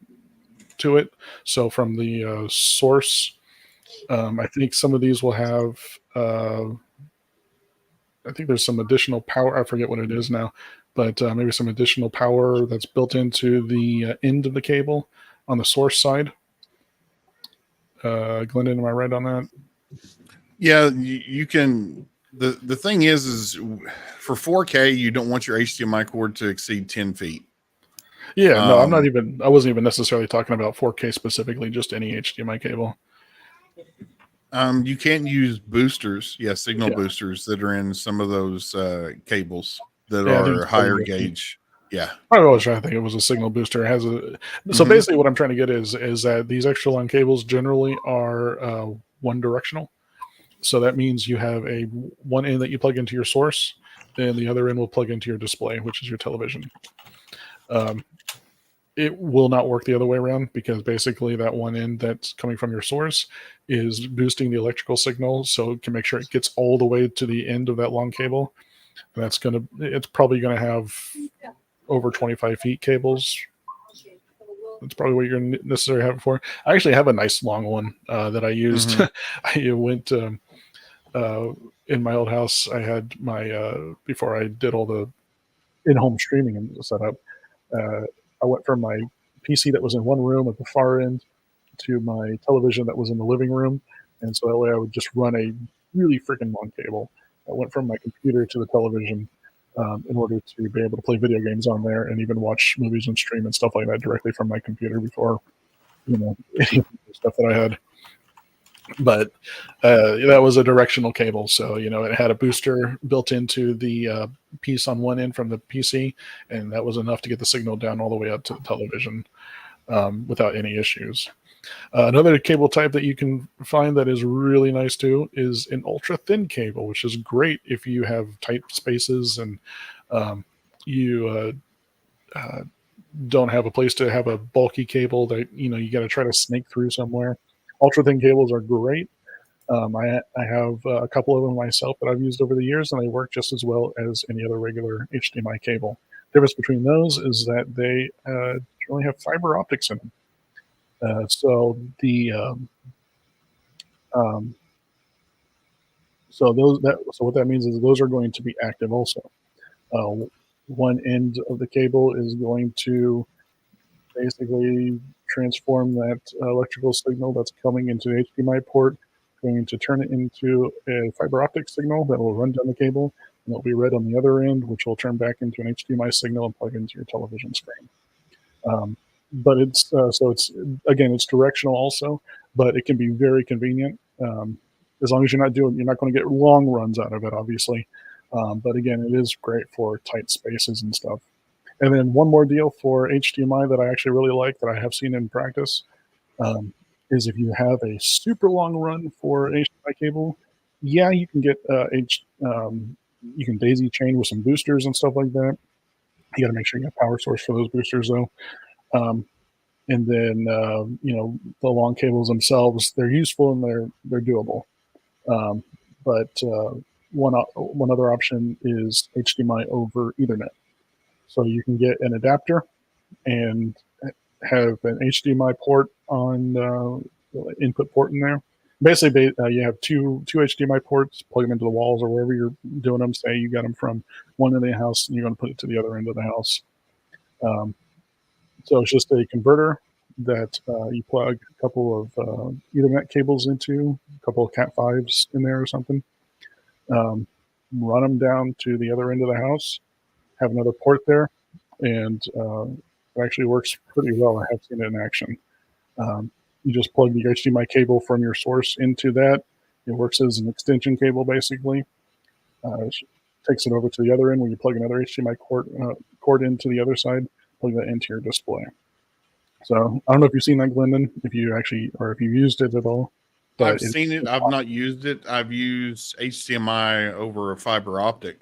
[SPEAKER 2] to it. So from the source, I think some of these will have. I think there's some additional power. I forget what it is now, but maybe some additional power that's built into the end of the cable on the source side. Glendon, am I right on that?
[SPEAKER 4] Yeah, you can. The thing is for 4K, you don't want your HDMI cord to exceed 10 feet.
[SPEAKER 2] Yeah, no, I wasn't even necessarily talking about 4K specifically, just any HDMI cable.
[SPEAKER 4] You can't use boosters, signal boosters that are in some of those cables that are higher gauge. Yeah,
[SPEAKER 2] I was trying to think it was a signal booster. It has so basically what I'm trying to get is that these extra long cables generally are one directional. So that means you have one end that you plug into your source, and the other end will plug into your display, which is your television. It will not work the other way around, because basically that one end that's coming from your source is boosting the electrical signal, so it can make sure it gets all the way to the end of that long cable. And it's probably going to have over 25 feet cables. That's probably what you're necessarily having for. I actually have a nice long one that I used. I went in my old house. I had my before I did all the in-home streaming and setup. I went from my PC that was in one room at the far end to my television that was in the living room, and so that way I would just run a really freaking long cable. I went from my computer to the television in order to be able to play video games on there and even watch movies and stream and stuff like that directly from my computer before, any of the stuff that I had. But that was a directional cable, so it had a booster built into the piece on one end from the PC, and that was enough to get the signal down all the way up to the television without any issues. Another cable type that you can find that is really nice too is an ultra thin cable, which is great if you have tight spaces and you don't have a place to have a bulky cable that you got to try to snake through somewhere. Ultra thin cables are great. I have a couple of them myself that I've used over the years, and they work just as well as any other regular HDMI cable. The difference between those is that they only have fiber optics in them. So what that means is those are going to be active also. One end of the cable is going to basically transform that electrical signal that's coming into the HDMI port, going to turn it into a fiber optic signal that will run down the cable, and it'll be read on the other end, which will turn back into an HDMI signal and plug into your television screen. But it's it's directional also, but it can be very convenient as long as you're not going to get long runs out of it, obviously. But again, it is great for tight spaces and stuff. And then one more deal for HDMI that I actually really like that I have seen in practice is if you have a super long run for HDMI cable, yeah, you can get you can daisy chain with some boosters and stuff like that. You got to make sure you have power source for those boosters though. And then the long cables themselves, they're useful and they're doable. But one other option is HDMI over Ethernet. So you can get an adapter and have an HDMI port on the input port in there. Basically, you have two HDMI ports, plug them into the walls or wherever you're doing them. Say you got them from one end of the house and you're going to put it to the other end of the house. So it's just a converter that you plug a couple of Ethernet cables into, a couple of Cat5s in there or something. Run them down to the other end of the house, have another port there, and it actually works pretty well. I have seen it in action. You just plug the HDMI cable from your source into that. It works as an extension cable, basically. Takes it over to the other end when you plug another HDMI cord into the other side, plug that into your display. So I don't know if you've seen that, Glendon, if you used it at all.
[SPEAKER 4] I've seen it. I've not used it. I've used HDMI over a fiber optic,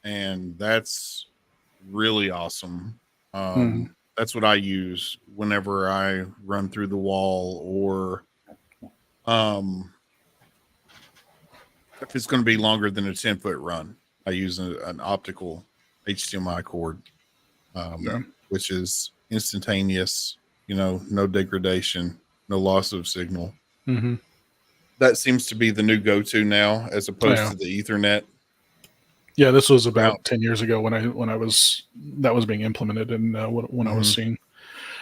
[SPEAKER 4] and that's really awesome. That's what I use whenever I run through the wall, or if it's going to be longer than a 10-foot run, I use an optical HDMI cord, which is instantaneous, no degradation, no loss of signal. That seems to be the new go-to now, as opposed to the Ethernet.
[SPEAKER 2] Yeah, this was about 10 years ago when that was being implemented and when I was seeing.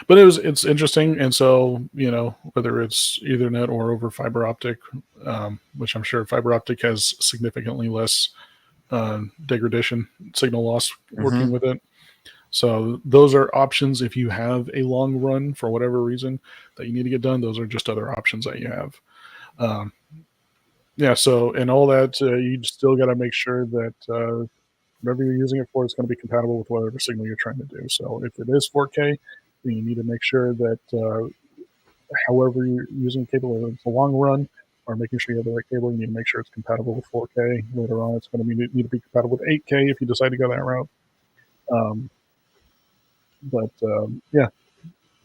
[SPEAKER 2] But it's interesting, and so whether it's Ethernet or over fiber optic, which I'm sure fiber optic has significantly less degradation, signal loss working with it. So those are options if you have a long run for whatever reason that you need to get done. Those are just other options that you have. So in all that, you still got to make sure that whatever you're using it for is going to be compatible with whatever signal you're trying to do. So if it is 4K, then you need to make sure that however you're using the cable, whether it's a long run or making sure you have the right cable, you need to make sure it's compatible with 4K. Later on, it's going to need to be compatible with 8K if you decide to go that route.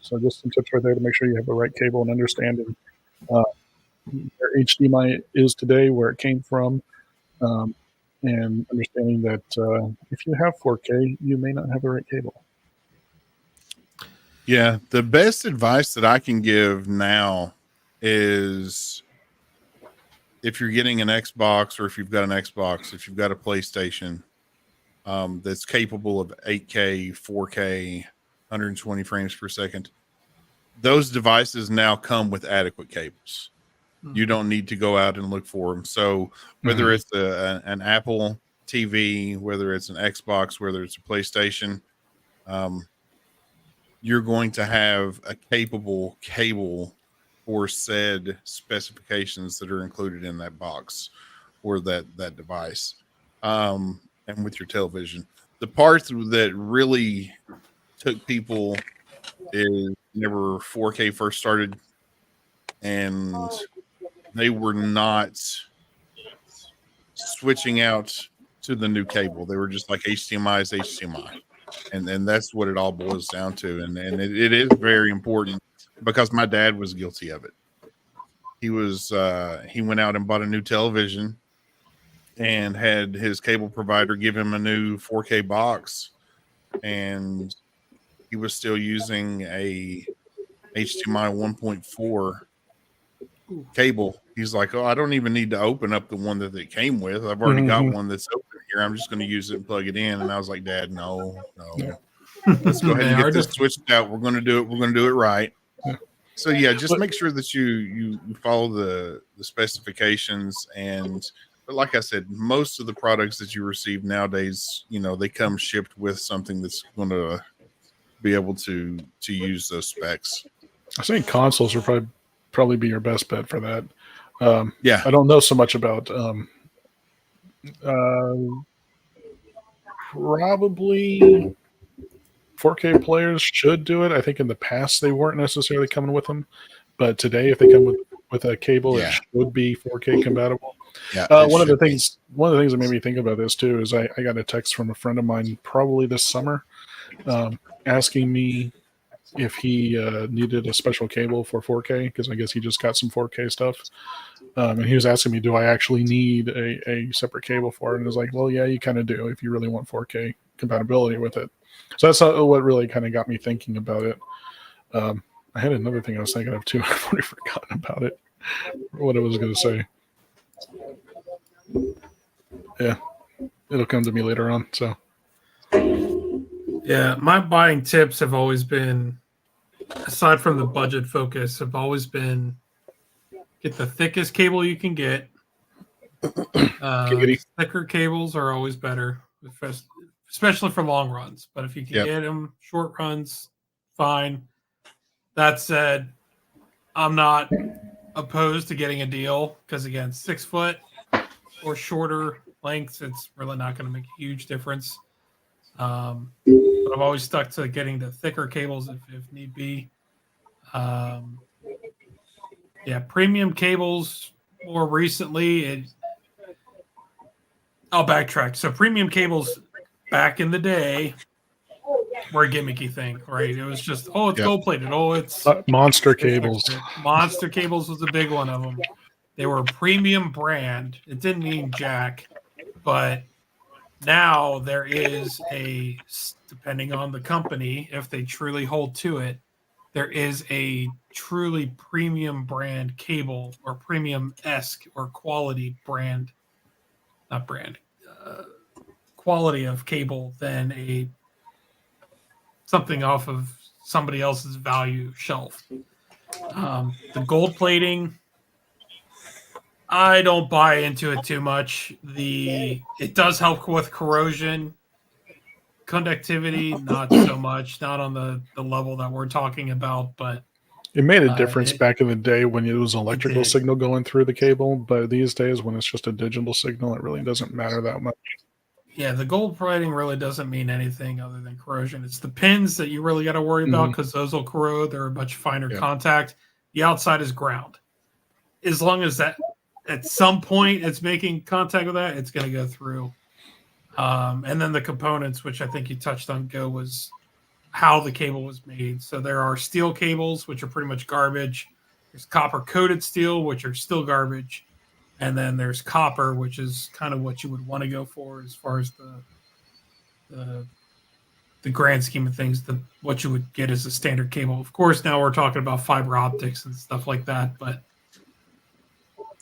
[SPEAKER 2] So just some tips right there to make sure you have the right cable and understanding where HDMI is today, where it came from, and understanding that if you have 4K, you may not have the right cable.
[SPEAKER 4] Yeah, the best advice that I can give now is if you're getting an Xbox, or if you've got an Xbox, if you've got a PlayStation that's capable of 8K, 4K, 120 frames per second, those devices now come with adequate cables. You don't need to go out and look for them. So whether it's an Apple TV, whether it's an Xbox, whether it's a PlayStation, you're going to have a capable cable for said specifications that are included in that box or that device. And with your television, the part that really took people is whenever 4K first started, and they were not switching out to the new cable. They were just like HDMI is HDMI. And that's what it all boils down to. And it is very important, because my dad was guilty of it. He went out and bought a new television and had his cable provider give him a new 4K box, and he was still using a HDMI 1.4 cable. He's like, oh, I don't even need to open up the one that it came with. I've already got one that's open here. I'm just going to use it and plug it in. And I was like, Dad, no. Let's go ahead and get this switched out. We're going to do it. We're going to do it right. So yeah, just make sure that you follow the specifications. But like I said, most of the products that you receive nowadays, they come shipped with something that's going to be able to use those specs.
[SPEAKER 2] I think consoles are probably be your best bet for that.
[SPEAKER 4] Yeah,
[SPEAKER 2] I don't know so much about probably 4K players should do it. I think in the past they weren't necessarily coming with them, but today if they come with a cable, it should be 4K compatible.
[SPEAKER 4] Yeah.
[SPEAKER 2] One of the things that made me think about this too is I got a text from a friend of mine probably this summer, asking me if he needed a special cable for 4K, because I guess he just got some 4K stuff. And he was asking me, do I actually need a separate cable for it? And I was like, well, yeah, you kind of do if you really want 4K compatibility with it. So that's what really kind of got me thinking about it. I had another thing I was thinking of too. I've already forgotten about it, what I was going to say. Yeah, it'll come to me later on. So,
[SPEAKER 3] yeah, my buying tips have always been, aside from the budget focus, have always been get the thickest cable you can get. Thicker cables are always better, especially for long runs. But if you can get them short runs, fine. That said, I'm not opposed to getting a deal because, again, 6 foot or shorter lengths, it's really not going to make a huge difference. But I've always stuck to getting the thicker cables if need be. Premium cables more recently. I'll backtrack. So premium cables back in the day were a gimmicky thing, right? It was just, it's gold plated. It's
[SPEAKER 2] monster cables.
[SPEAKER 3] Monster cables was a big one of them. They were a premium brand. It didn't mean jack, but now there is depending on the company, if they truly hold to it, there is a truly premium brand cable or premium-esque or quality brand, not brand, quality of cable than something off of somebody else's value shelf. The gold plating, I don't buy into it too much. It does help with corrosion. Conductivity, not so much. Not on the level that we're talking about, but
[SPEAKER 2] it made a difference back in the day when it was an electrical signal going through the cable. But these days, when it's just a digital signal, it really doesn't matter that much.
[SPEAKER 3] Yeah, the gold plating really doesn't mean anything other than corrosion. It's the pins that you really got to worry about because those will corrode. They're a much finer contact. The outside is ground. As long as that at some point it's making contact with that, it's going to go through. And then the components, which I think you touched on, was how the cable was made. So there are steel cables, which are pretty much garbage. There's copper-coated steel, which are still garbage. And then there's copper, which is kind of what you would want to go for as far as the grand scheme of things, what you would get as a standard cable. Of course, now we're talking about fiber optics and stuff like that, but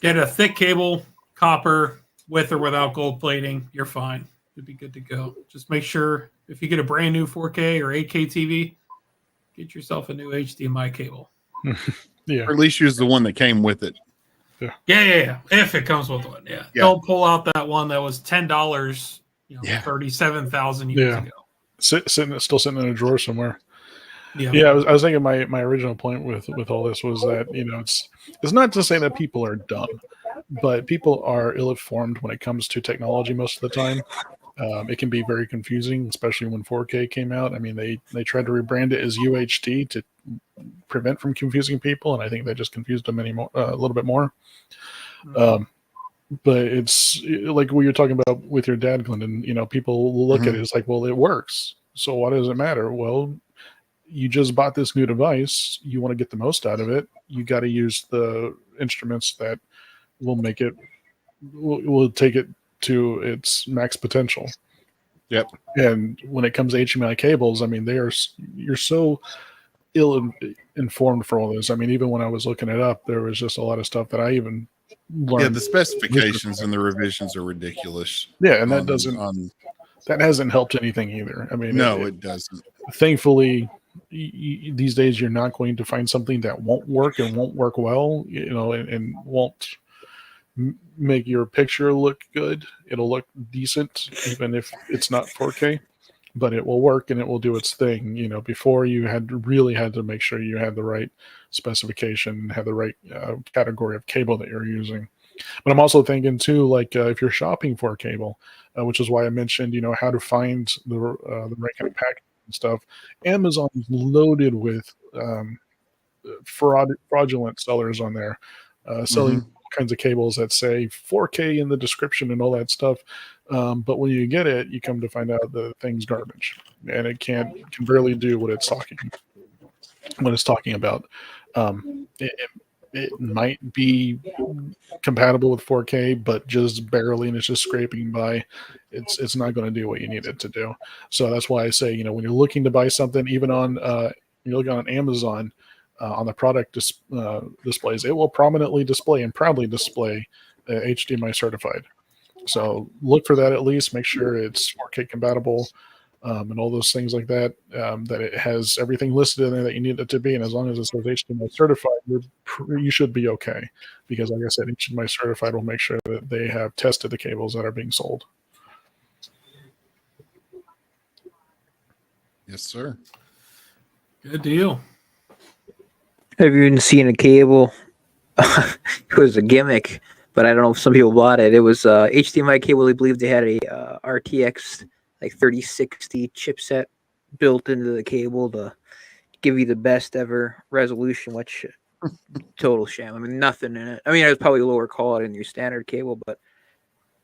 [SPEAKER 3] get a thick cable, copper, with or without gold plating, you're fine. You'd be good to go. Just make sure if you get a brand new 4K or 8K TV, get yourself a new HDMI cable.
[SPEAKER 4] Or at least use the one that came with it.
[SPEAKER 3] Yeah. If it comes with one, Don't pull out that one that was $10, 37,000 years ago.
[SPEAKER 2] Still sitting in a drawer somewhere. I was thinking my original point with all this was that it's not to say that people are dumb, but people are ill-informed when it comes to technology most of the time. It can be very confusing, especially when 4K came out. I mean, they tried to rebrand it as UHD to prevent from confusing people, and I think that just confused them a little bit more. But it's like what you're talking about with your dad, Glendon. People look at it, it's like, well, it works, so why does it matter? Well, you just bought this new device. You want to get the most out of it. You got to use the instruments that will make it, will take it to its max potential.
[SPEAKER 4] Yep.
[SPEAKER 2] And when it comes to HDMI cables, I mean, you're so ill-informed for all this. I mean, even when I was looking it up, there was just a lot of stuff that I even learned.
[SPEAKER 4] Yeah, the specifications and the revisions are ridiculous.
[SPEAKER 2] Yeah, and that hasn't helped anything either. I mean,
[SPEAKER 4] no, it doesn't.
[SPEAKER 2] Thankfully, these days you're not going to find something that won't work and won't work well, and won't make your picture look good. It'll look decent even if it's not 4K, but it will work and it will do its thing. Before you had to make sure you had the right specification, had the right category of cable that you're using. But I'm also thinking too, like if you're shopping for a cable, which is why I mentioned, how to find the right kind of pack. and stuff. Amazon is loaded with fraudulent sellers on there, selling all kinds of cables that say 4K in the description and all that stuff. But when you get it, you come to find out the thing's garbage, and it can barely do what it's talking about. It might be compatible with 4K, but just barely, and it's just scraping by. It's not going to do what you need it to do. So that's why I say, when you're looking to buy something, even on you're looking on Amazon, on the product displays, it will prominently display and proudly display HDMI certified. So look for that at least. Make sure it's 4K compatible. And all those things like that, that it has everything listed in there that you need it to be. And as long as it says HDMI certified, you should be okay. Because like I said, HDMI certified will make sure that they have tested the cables that are being sold.
[SPEAKER 4] Yes, sir.
[SPEAKER 3] Good deal.
[SPEAKER 5] Have you even seen a cable? It was a gimmick, but I don't know if some people bought it. It was a HDMI cable. I believe they had a RTX like 3060 chipset built into the cable to give you the best ever resolution, which total sham. I mean, nothing in it. I mean, it was probably lower quality than your standard cable, but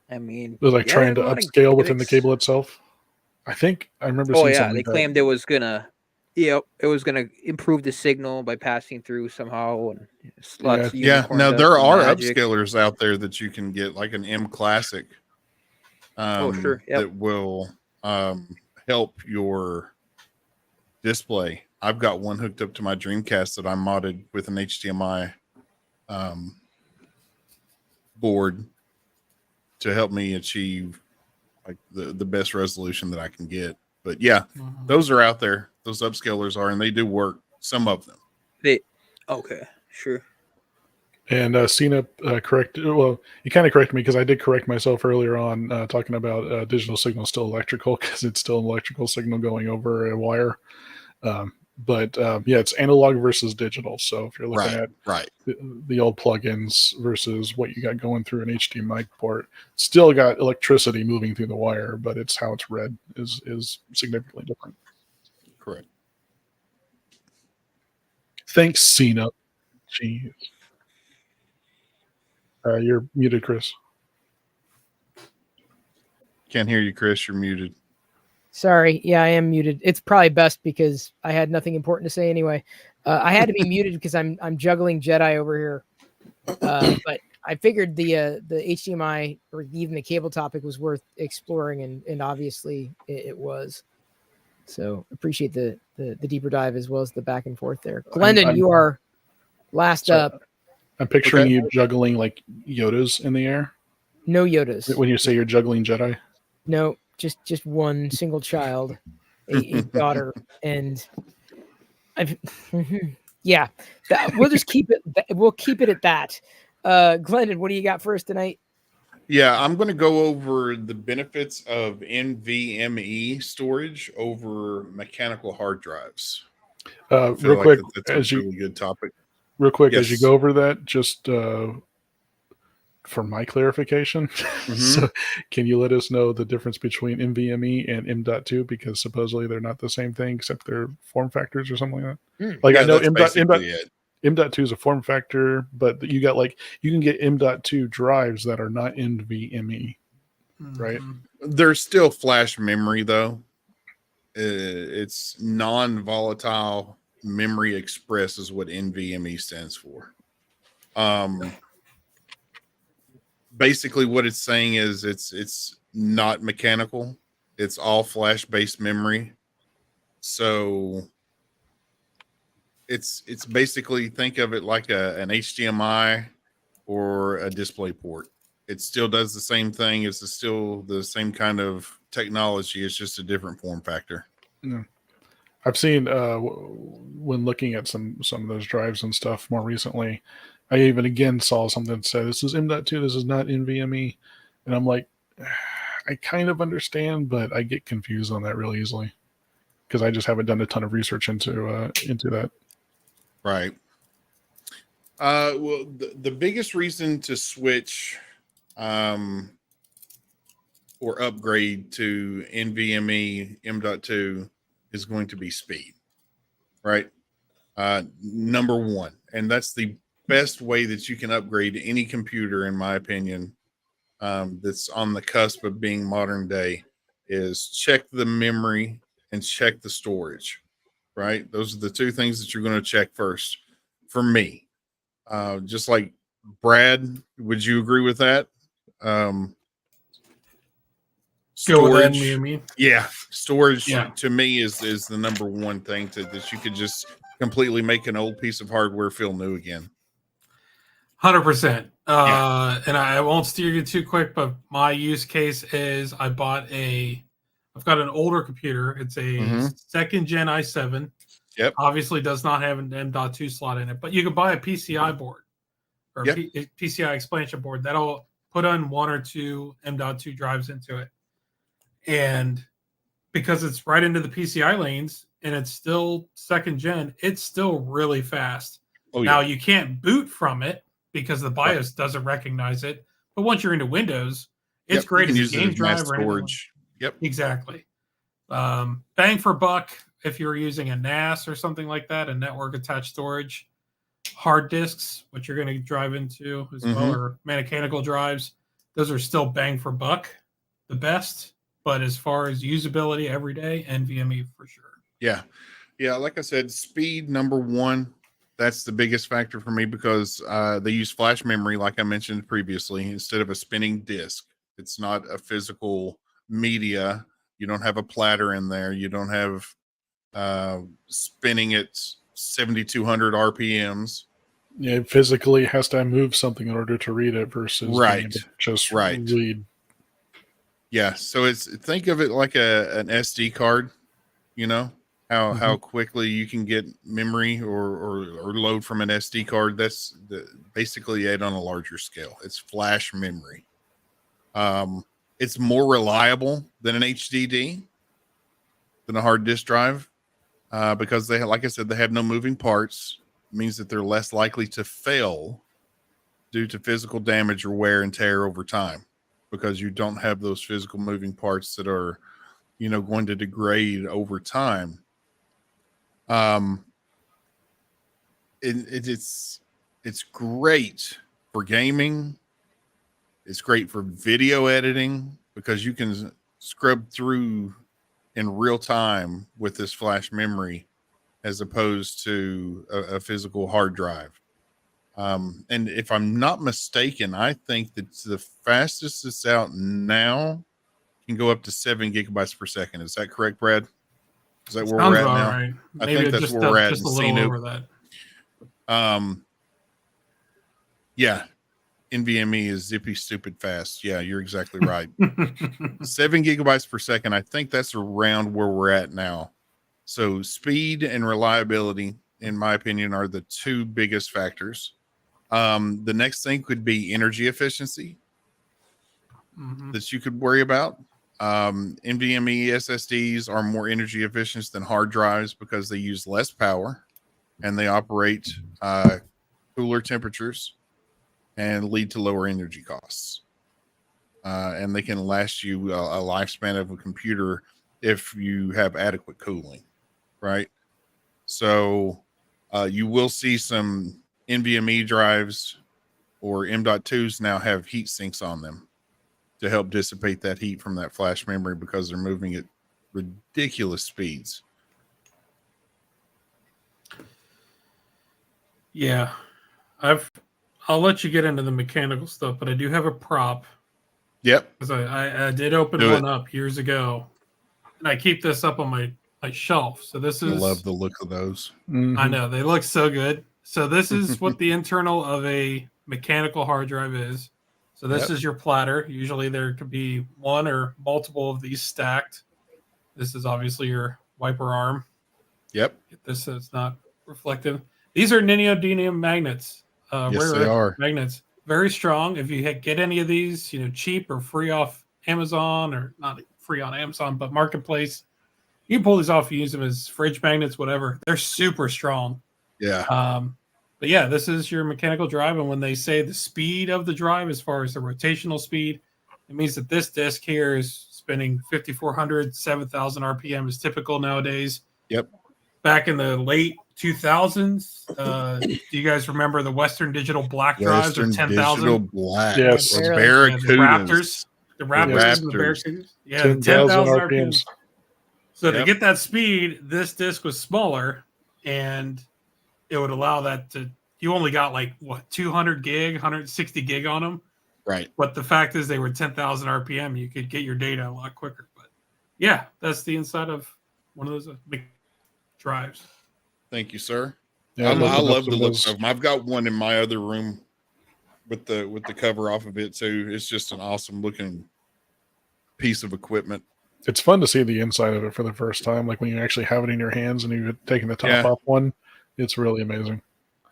[SPEAKER 5] I mean,
[SPEAKER 2] it was like trying to upscale within the cable itself. I think I remember seeing something.
[SPEAKER 5] They claimed it was gonna improve the signal by passing through somehow. And
[SPEAKER 4] no, there are upscalers out there that you can get, like an M Classic.
[SPEAKER 5] Sure. Yep.
[SPEAKER 4] That will help your display. I've got one hooked up to my Dreamcast that I modded with an HDMI board to help me achieve like the best resolution that I can get. But yeah, those are out there. Those upscalers are, and they do work. Some of them.
[SPEAKER 5] Sure.
[SPEAKER 2] And Cena corrected. Well, you kind of corrected me because I did correct myself earlier on talking about digital signal still electrical, because it's still an electrical signal going over a wire. But it's analog versus digital. So if you're looking at the old plugins versus what you got going through an HDMI port, still got electricity moving through the wire, but it's how it's read is significantly different.
[SPEAKER 4] Correct.
[SPEAKER 2] Thanks, Cena. Jeez. You're muted, Chris.
[SPEAKER 4] Can't hear you, Chris. You're muted.
[SPEAKER 1] Sorry. Yeah, I am muted. It's probably best because I had nothing important to say anyway. I had to be muted because I'm juggling Jedi over here. But I figured the HDMI or even the cable topic was worth exploring, and obviously it was. So appreciate the deeper dive as well as the back and forth there. Glendon, you are last up.
[SPEAKER 2] I'm picturing you juggling like Yodas in the air.
[SPEAKER 1] No Yodas.
[SPEAKER 2] When you say you're juggling Jedi?
[SPEAKER 1] No, just one single child, a daughter, and we'll just keep it. We'll keep it at that. Glendon, what do you got for us tonight?
[SPEAKER 4] Yeah, I'm going to go over the benefits of NVMe storage over mechanical hard drives.
[SPEAKER 2] Real quick,
[SPEAKER 4] that's a really good topic.
[SPEAKER 2] Real quick, as you go over that, just for my clarification, so can you let us know the difference between NVMe and M.2? Because supposedly they're not the same thing, except they're form factors or something like that. Like I know M.2 is a form factor, but you can get M.2 drives that are not NVMe, right?
[SPEAKER 4] There's still flash memory though. It's non-volatile memory express is what NVMe stands for. Basically what it's saying is it's not mechanical. It's all flash based memory. So it's basically, think of it like an HDMI or a display port. It still does the same thing. It's still the same kind of technology. It's just a different form factor.
[SPEAKER 2] Yeah. I've seen when looking at some of those drives and stuff more recently, I even again saw something that said this is M.2, this is not NVMe, and I'm like, I kind of understand, but I get confused on that real easily because I just haven't done a ton of research into that.
[SPEAKER 4] Right. Well, the biggest reason to switch or upgrade to NVMe M.2 is going to be speed, right? Number one. And that's the best way that you can upgrade any computer, in my opinion, that's on the cusp of being modern day, is check the memory and check the storage, right? Those are the two things that you're going to check first for me. Just like Brad, would you agree with that? Storage, yeah, storage to me is the number one thing that you could just completely make an old piece of hardware feel new again.
[SPEAKER 3] 100%. And I won't steer you too quick, but my use case is I've got an older computer. It's a second gen i7.
[SPEAKER 4] Yep.
[SPEAKER 3] Obviously does not have an M.2 slot in it, but you can buy a PCI board or a PCI expansion board that'll put on 1 or 2 M.2 drives into it. And because it's right into the PCI lanes and it's still second gen, it's still really fast. Now you can't boot from it because the BIOS doesn't recognize it. But once you're into Windows, it's great as a game drive or storage.
[SPEAKER 4] Yep,
[SPEAKER 3] exactly. Bang for buck if you're using a NAS or something like that, a network attached storage. Hard disks, which you're going to drive into as well, or mechanical drives, those are still bang for buck, the best. But as far as usability every day, NVMe for sure.
[SPEAKER 4] Yeah. Like I said, speed number one. That's the biggest factor for me because they use flash memory, like I mentioned previously, instead of a spinning disk. It's not a physical media. You don't have a platter in there. You don't have spinning at 7,200 RPMs.
[SPEAKER 2] Yeah, it physically has to move something in order to read it versus just read.
[SPEAKER 4] Yeah, so think of it like an SD card, how quickly you can get memory or load from an SD card. That's basically it on a larger scale. It's flash memory. It's more reliable than an HDD, than a hard disk drive, because like I said, they have no moving parts. It means that they're less likely to fail due to physical damage or wear and tear over time, because you don't have those physical moving parts that are, going to degrade over time. It's great for gaming. It's great for video editing because you can scrub through in real time with this flash memory as opposed to a physical hard drive. And if I'm not mistaken, I think that the fastest that's out now can go up to 7 gigabytes per second. Is that correct, Brad? Is that where we're at now?
[SPEAKER 3] Right.
[SPEAKER 4] I think that's where we're at.
[SPEAKER 3] Just a little over that.
[SPEAKER 4] Yeah. NVMe is zippy stupid fast. Yeah, you're exactly right. 7 gigabytes per second. I think that's around where we're at now. So speed and reliability, in my opinion, are the two biggest factors. The next thing could be energy efficiency that you could worry about. NVMe SSDs are more energy efficient than hard drives because they use less power and they operate cooler temperatures and lead to lower energy costs. And they can last you a lifespan of a computer if you have adequate cooling, right? So you will see some NVMe drives or M.2s now have heat sinks on them to help dissipate that heat from that flash memory because they're moving at ridiculous speeds.
[SPEAKER 3] Yeah. I'll let you get into the mechanical stuff, but I do have a prop.
[SPEAKER 4] Yep.
[SPEAKER 3] Because I did open one up years ago, and I keep this up on my shelf. So this is...
[SPEAKER 4] I love the look of those.
[SPEAKER 3] I know. They look so good. So this is what the internal of a mechanical hard drive is. So this is your platter. Usually there could be one or multiple of these stacked. This is obviously your wiper arm.
[SPEAKER 4] Yep.
[SPEAKER 3] Get this so it's not reflective. These are neodymium magnets.
[SPEAKER 4] Yes, they are.
[SPEAKER 3] Magnets. Very strong. If you get any of these, cheap or free off Amazon, or not free on Amazon, but Marketplace, you can pull these off and use them as fridge magnets, whatever. They're super strong.
[SPEAKER 4] Yeah.
[SPEAKER 3] But yeah, this is your mechanical drive. And when they say the speed of the drive, as far as the rotational speed, it means that this disk here is spinning 5,400, 7,000 RPM is typical nowadays.
[SPEAKER 4] Yep.
[SPEAKER 3] Back in the late 2000s, do you guys remember the Western Digital black drives or 10,000?
[SPEAKER 4] Digital black.
[SPEAKER 2] Yes.
[SPEAKER 4] Or
[SPEAKER 1] Barely.
[SPEAKER 4] Barracudas.
[SPEAKER 3] The Raptors and the
[SPEAKER 4] Raptors.
[SPEAKER 3] Barracudas. Yeah,
[SPEAKER 2] 10,000
[SPEAKER 3] 10,000
[SPEAKER 2] RPMs.
[SPEAKER 3] So to get that speed, this disc was smaller, and it would allow that to. You only got like what 200 gig, 160 gig on them.
[SPEAKER 4] Right.
[SPEAKER 3] But the fact is, they were 10,000 RPM. You could get your data a lot quicker. But yeah, that's the inside of one of those big drives.
[SPEAKER 4] Thank you, sir.
[SPEAKER 2] Yeah,
[SPEAKER 4] I love the look
[SPEAKER 2] those.
[SPEAKER 4] of them. I've got one in my other room with the cover off of it too. It's just an awesome looking piece of equipment.
[SPEAKER 2] It's fun to see the inside of it for the first time, like when you actually have it in your hands and you're taking the top
[SPEAKER 4] Yeah.
[SPEAKER 2] off one. It's really amazing.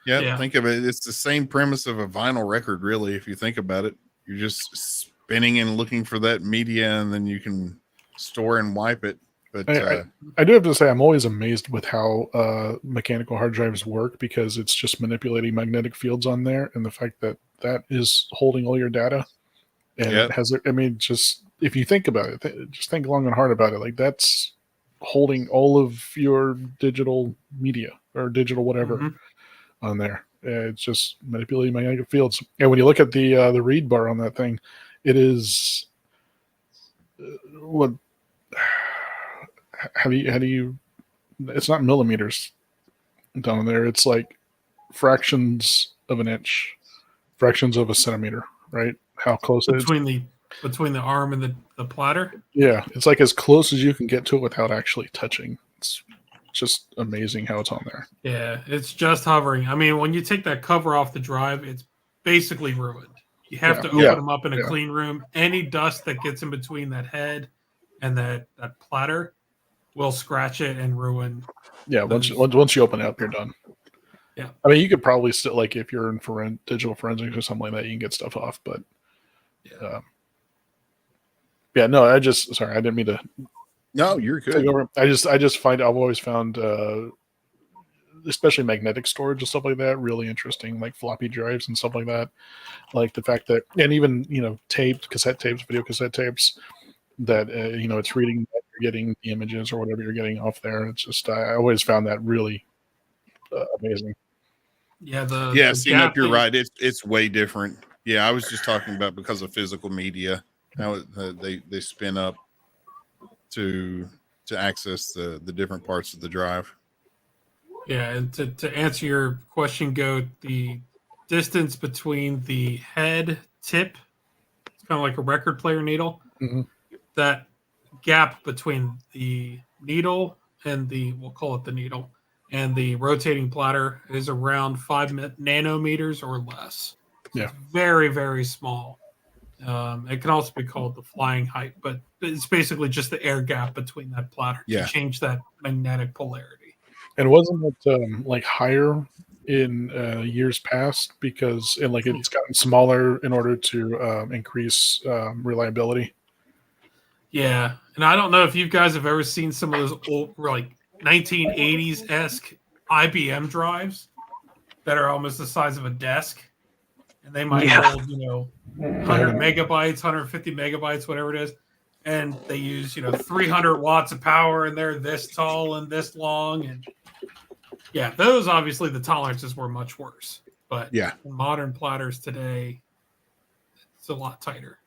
[SPEAKER 4] Yeah, think of it. It's the same premise of a vinyl record, really. If you think about it, you're just spinning and looking for that media, and then you can store and wipe it. But
[SPEAKER 2] I do have to say, I'm always amazed with how mechanical hard drives work, because it's just manipulating magnetic fields on there, and the fact that that is holding all your data, and it has. I mean, just if you think about it, just think long and hard about it. Like that's holding all of your digital media or digital whatever on there. It's just manipulating magnetic fields. And when you look at the read bar on that thing, it is what. How do you it's not millimeters down there, it's like fractions of an inch, fractions of a centimeter, right? How close
[SPEAKER 3] between the arm and the platter.
[SPEAKER 2] Yeah, it's like as close as you can get to it without actually touching. It's just amazing how it's on there.
[SPEAKER 3] Yeah, it's just hovering. I mean, when you take that cover off the drive, it's basically ruined. You have to open them up in a clean room. Any dust that gets in between that head and that platter will scratch it and ruin.
[SPEAKER 2] Yeah, once you open it up, you're done.
[SPEAKER 3] Yeah,
[SPEAKER 2] I mean, you could probably still, like, if you're in digital forensics or something like that, you can get stuff off. But no, I didn't mean to.
[SPEAKER 4] No, you're good.
[SPEAKER 2] I just find I've always found, especially magnetic storage and stuff like that, really interesting, like floppy drives and stuff like that. Like the fact that, and even cassette tapes, video cassette tapes, that it's reading that you're getting the images or whatever you're getting off there. It's just I always found that really amazing.
[SPEAKER 3] Yeah,
[SPEAKER 4] you're right. It's way different. Yeah, I was just talking about because of physical media, how they spin up to access the different parts of the drive.
[SPEAKER 3] Yeah, and to answer your question, Goat, the distance between the head tip, it's kind of like a record player needle.
[SPEAKER 2] Mm-hmm.
[SPEAKER 3] That gap between the needle and we'll call it the needle, and the rotating platter is around 5 nanometers or less. So it's very, very small. It can also be called the flying height, but it's basically just the air gap between that platter to change that magnetic polarity.
[SPEAKER 2] And wasn't it like higher in years past because it's gotten smaller in order to increase reliability?
[SPEAKER 3] Yeah, and I don't know if you guys have ever seen some of those old, like 1980s-esque IBM drives that are almost the size of a desk, and they might hold 100 megabytes, 150 megabytes, whatever it is, and they use 300 watts of power, and they're this tall and this long, and those obviously the tolerances were much worse, but modern platters today, it's a lot tighter.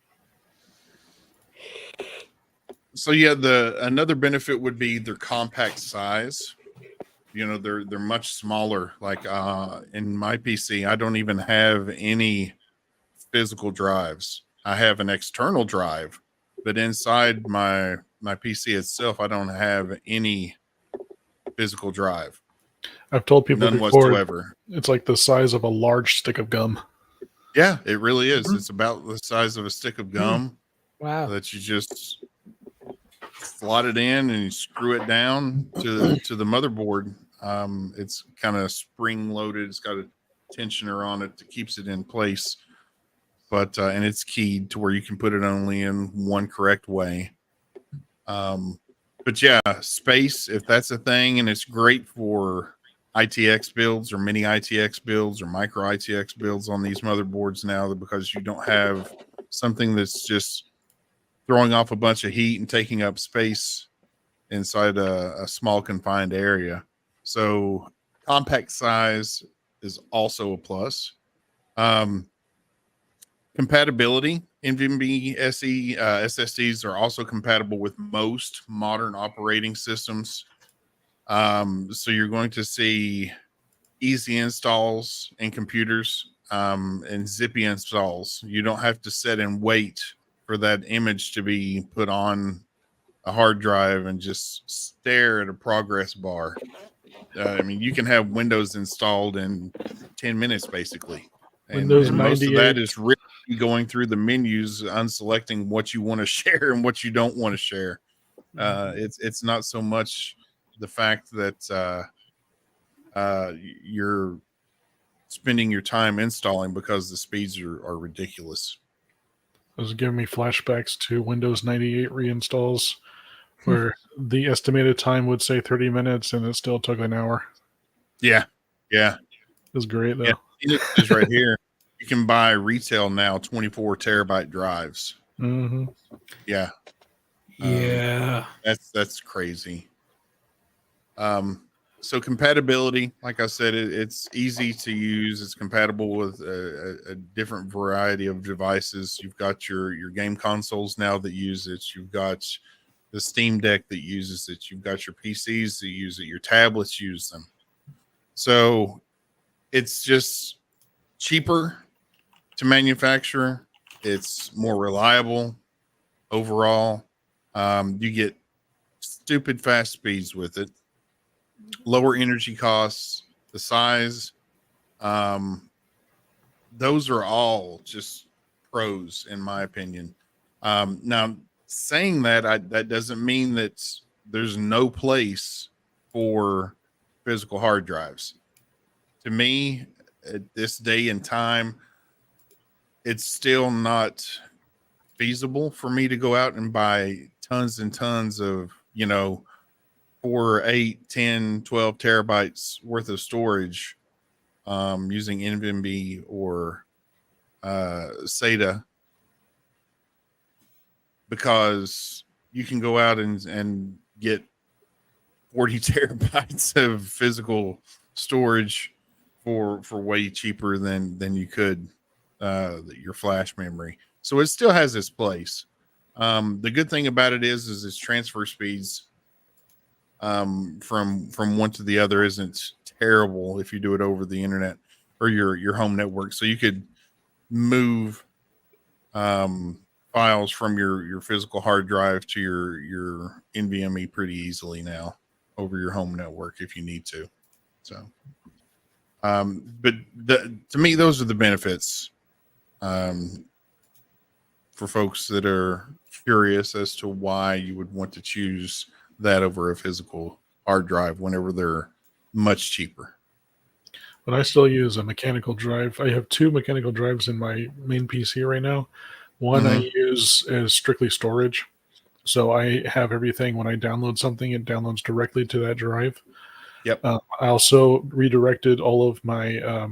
[SPEAKER 4] So another benefit would be their compact size. They're much smaller. Like in my PC, I don't even have any physical drives. I have an external drive, but inside my PC itself, I don't have any physical drive.
[SPEAKER 2] I've told people
[SPEAKER 4] none
[SPEAKER 2] before,
[SPEAKER 4] whatsoever.
[SPEAKER 2] It's like the size of a large stick of gum.
[SPEAKER 4] Yeah, it really is. It's about the size of a stick of gum.
[SPEAKER 1] Wow.
[SPEAKER 4] That you just slot it in and you screw it down to the motherboard. It's kind of spring loaded. It's got a tensioner on it that keeps it in place. But and it's keyed to where you can put it only in one correct way. But yeah, space, if that's a thing, and it's great for ITX builds or mini ITX builds or micro ITX builds on these motherboards now, because you don't have something that's just throwing off a bunch of heat and taking up space inside a small confined area. So compact size is also a plus. Compatibility, NVMe SE SSDs are also compatible with most modern operating systems. So you're going to see easy installs in computers and zippy installs. You don't have to sit and wait for that image to be put on a hard drive and just stare at a progress bar. I mean, you can have Windows installed in 10 minutes, basically. And most of that is really going through the menus, unselecting what you want to share and what you don't want to share. It's not so much the fact that you're spending your time installing because the speeds are ridiculous.
[SPEAKER 2] It was giving me flashbacks to Windows 98 reinstalls where the estimated time would say 30 minutes and it still took an hour.
[SPEAKER 4] Yeah. It
[SPEAKER 2] was great, though.
[SPEAKER 4] Yeah, it is right here. You can buy retail now 24 terabyte drives.
[SPEAKER 2] Mm-hmm.
[SPEAKER 4] Yeah. That's crazy. So compatibility, like I said, it's easy to use. It's compatible with a different variety of devices. You've got your game consoles now that use it. You've got the Steam Deck that uses it. You've got your PCs that use it. Your tablets use them. So it's just cheaper to manufacture. It's more reliable overall. You get stupid fast speeds with it. Lower energy costs, the size, those are all just pros in my opinion. Now, saying that, that doesn't mean that there's no place for physical hard drives. To me, at this day and time, it's still not feasible for me to go out and buy tons and tons of, 4, 8, 10, 12 terabytes worth of storage using NVMe or SATA, because you can go out and get 40 terabytes of physical storage for way cheaper than you could your flash memory. So it still has its place. The good thing about it is its transfer speeds from one to the other isn't terrible if you do it over the internet or your home network. So you could move files from your physical hard drive to your NVMe pretty easily now over your home network if you need to. So, but to me, those are the benefits for folks that are curious as to why you would want to choose that over a physical hard drive whenever they're much cheaper.
[SPEAKER 2] But I still use a mechanical drive. I have 2 mechanical drives in my main PC right now. One I use as strictly storage. So I have everything. When I download something, it downloads directly to that drive.
[SPEAKER 4] Yep.
[SPEAKER 2] I also redirected all of my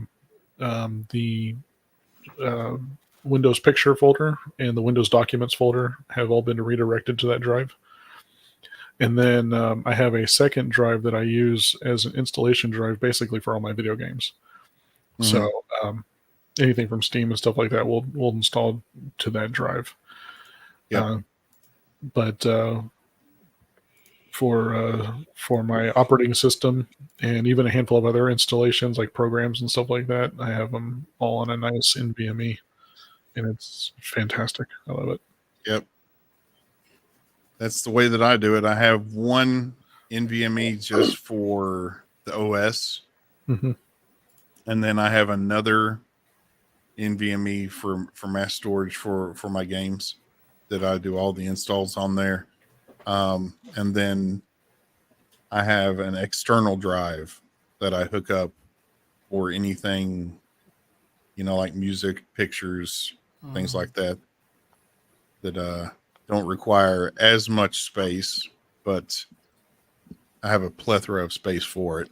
[SPEAKER 2] Windows Picture folder and the Windows Documents folder have all been redirected to that drive. And then I have a second drive that I use as an installation drive basically for all my video games. So anything from Steam and stuff like that will install to that drive.
[SPEAKER 4] Yeah.
[SPEAKER 2] But for my operating system and even a handful of other installations like programs and stuff like that, I have them all on a nice NVMe, and it's fantastic. I love it.
[SPEAKER 4] Yep. That's the way that I do it. I have one NVMe just for the OS.
[SPEAKER 2] Mm-hmm.
[SPEAKER 4] And then I have another NVMe for mass storage for my games that I do all the installs on there. And then I have an external drive that I hook up for anything, like music, pictures, things like that don't require as much space, but I have a plethora of space for it.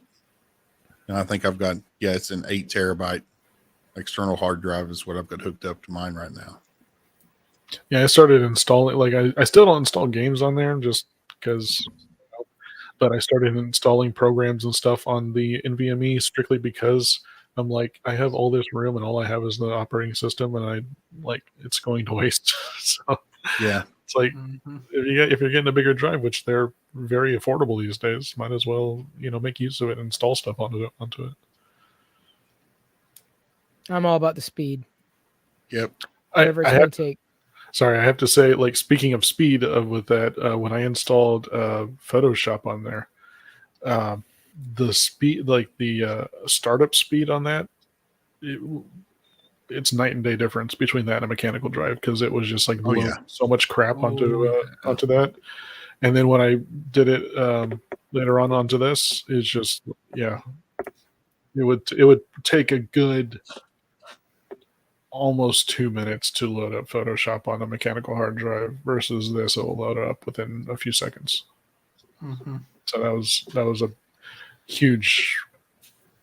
[SPEAKER 4] And I think I've got, it's an 8 terabyte external hard drive is what I've got hooked up to mine right now.
[SPEAKER 2] Yeah, I started installing. Like, I still don't install games on there just because. But I started installing programs and stuff on the NVMe strictly because I'm like, I have all this room and all I have is the operating system, and it's going to waste. So
[SPEAKER 4] Yeah,
[SPEAKER 2] it's like if you're getting a bigger drive, which they're very affordable these days, might as well make use of it and install stuff onto it.
[SPEAKER 1] I'm all about the speed.
[SPEAKER 4] Yep.
[SPEAKER 1] Whatever it's going to take.
[SPEAKER 2] Sorry, I have to say, like, speaking of speed, with that, when I installed Photoshop on there, the speed, like the startup speed on that, it's night and day difference between that and a mechanical drive, because it was just like loading so much crap onto that. And then when I did it later on onto this, it's just it would take a good almost 2 minutes to load up Photoshop on a mechanical hard drive versus this. It will load it up within a few seconds.
[SPEAKER 3] Mm-hmm.
[SPEAKER 2] So that was a huge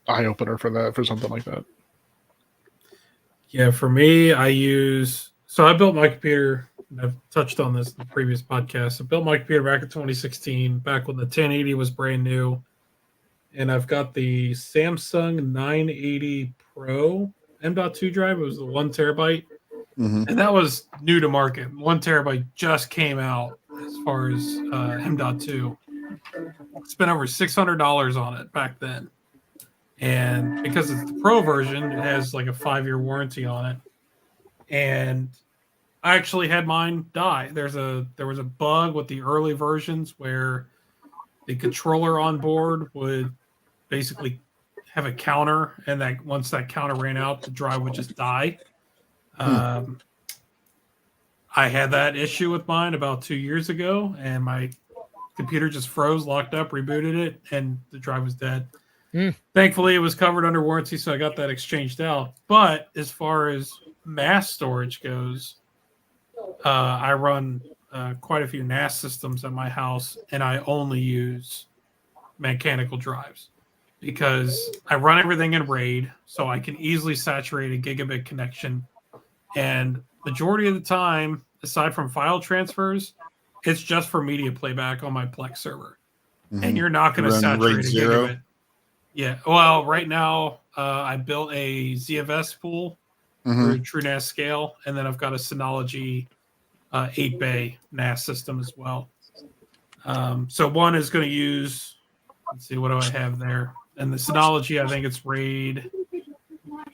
[SPEAKER 2] eye opener for something like that.
[SPEAKER 3] Yeah, for me, I built my computer. I've touched on this in the previous podcast. I built my computer back in 2016, back when the 1080 was brand new. And I've got the Samsung 980 Pro M.2 drive. It was the 1 terabyte.
[SPEAKER 4] Mm-hmm.
[SPEAKER 3] And that was new to market. 1 terabyte just came out as far as M.2. Spent over $600 on it back then. And because it's the Pro version, it has like a 5-year warranty on it. And I actually had mine die. There was a bug with the early versions where the controller on board would basically have a counter, and that once that counter ran out, the drive would just die. I had that issue with mine about 2 years ago, and my computer just froze, locked up, rebooted it, and the drive was dead. Thankfully, it was covered under warranty, so I got that exchanged out. But as far as mass storage goes, I run quite a few NAS systems at my house, and I only use mechanical drives because I run everything in RAID, so I can easily saturate a gigabit connection. And majority of the time, aside from file transfers, it's just for media playback on my Plex server. Mm-hmm. And you're not going to saturate a gigabit. Yeah. Well, right now, I built a ZFS pool for a true NAS scale, and then I've got a Synology 8-bay NAS system as well. So one is going to use, let's see, what do I have there? And the Synology, I think it's RAID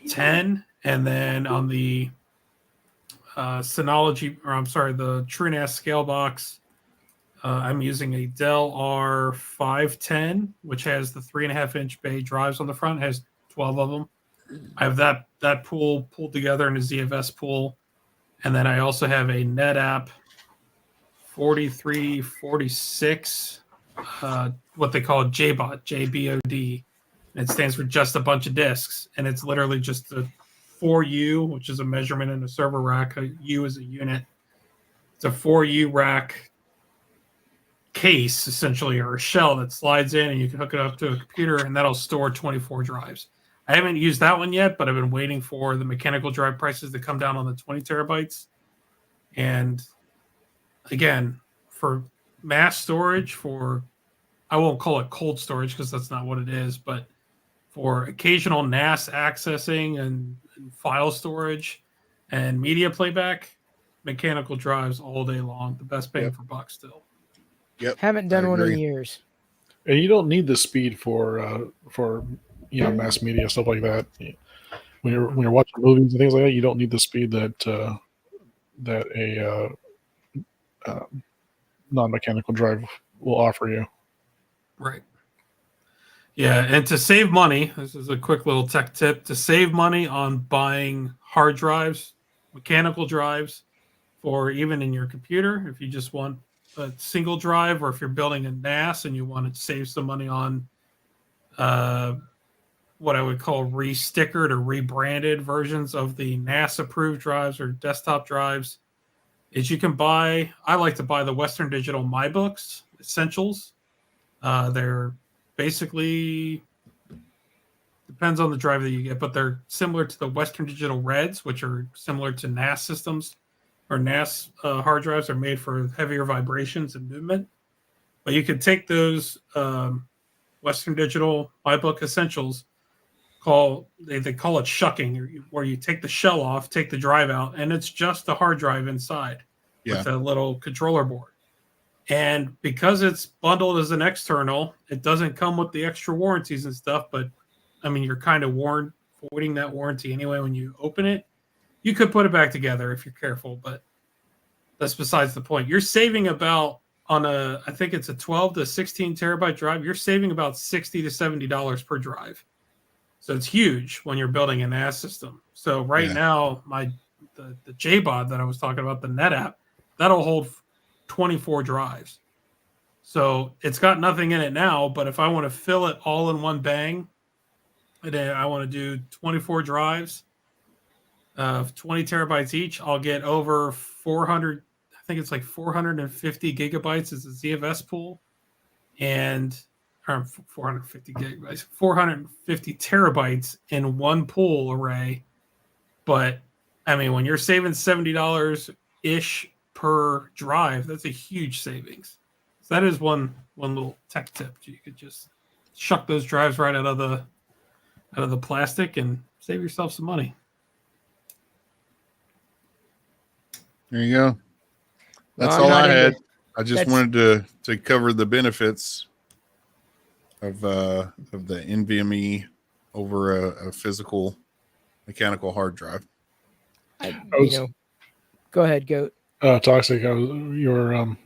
[SPEAKER 3] 10. And then on the Synology, or I'm sorry, the TrueNAS scale box, I'm using a Dell R510, which has the 3.5-inch bay drives on the front, has 12 of them. I have that pool pulled together in a ZFS pool. And then I also have a NetApp 4346, what they call JBOD, JBOD. It stands for just a bunch of disks. And it's literally just a 4U, which is a measurement in a server rack. A U is a unit. It's a 4U rack case, essentially, or a shell that slides in, and you can hook it up to a computer, and that'll store 24 drives. I haven't used that one yet, but I've been waiting for the mechanical drive prices to come down on the 20 terabytes. And again, for mass storage, I won't call it cold storage because that's not what it is, but for occasional NAS accessing and file storage and media playback, mechanical drives all day long. The best bang for buck still.
[SPEAKER 4] Yep.
[SPEAKER 1] Haven't done one in years.
[SPEAKER 2] And you don't need the speed for mass media, stuff like that. When you're watching movies and things like that, you don't need the speed that a non-mechanical drive will offer you.
[SPEAKER 3] Right. Yeah, and to save money, this is a quick little tech tip, to save money on buying hard drives, mechanical drives, for even in your computer, if you just want a single drive, or if you're building a NAS and you want to save some money on what I would call re-stickered or rebranded versions of the NAS approved drives or desktop drives, is you can buy, I like to buy the Western Digital MyBooks Essentials. They're basically, depends on the drive that you get, but they're similar to the Western Digital Reds, which are similar to NAS systems. or NAS hard drives are made for heavier vibrations and movement. But you could take those Western Digital MyBook Essentials. They call it shucking, where you take the shell off, take the drive out, and it's just a hard drive inside with a little controller board. And because it's bundled as an external, it doesn't come with the extra warranties and stuff. But I mean, you're kind of voiding that warranty anyway when you open it. You could put it back together if you're careful, but that's besides the point. You're saving about I think it's a 12 to 16 terabyte drive. You're saving about $60 to $70 per drive. So it's huge when you're building a NAS system. So now, the JBOD that I was talking about, the NetApp, that'll hold 24 drives. So it's got nothing in it now, but if I want to fill it all in one bang, and I want to do 24 drives of 20 terabytes each, I'll get over 400. I think it's like 450 gigabytes is a ZFS pool, and 450 gigabytes, 450 terabytes in one pool array. But I mean, when you're saving $70 ish per drive, that's a huge savings. So that is one little tech tip. You could just shuck those drives right out of the plastic and save yourself some money.
[SPEAKER 4] There you go. That's all I had. I just wanted to cover the benefits of the NVMe over a physical mechanical hard drive.
[SPEAKER 1] Go ahead, Goat.
[SPEAKER 2] Toxic. Your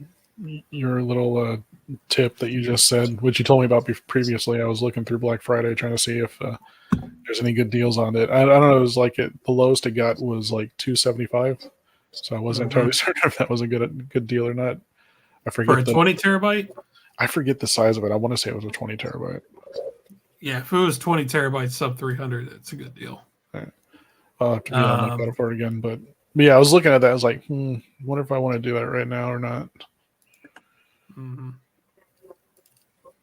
[SPEAKER 2] little tip that you just said, which you told me about previously. I was looking through Black Friday trying to see if there's any good deals on it. I don't know. It was like the lowest it got was like $275. So I wasn't entirely certain if that was a good deal or not. I forget
[SPEAKER 3] for a 20 terabyte.
[SPEAKER 2] I forget the size of it. I want to say it was a 20 terabyte.
[SPEAKER 3] Yeah, if it was 20 terabytes sub 300, it's a good deal.
[SPEAKER 2] Right. I'll have to be on lookout for it again. But yeah, I was looking at that. I was like, wonder if I want to do that right now or not.
[SPEAKER 3] Mm-hmm.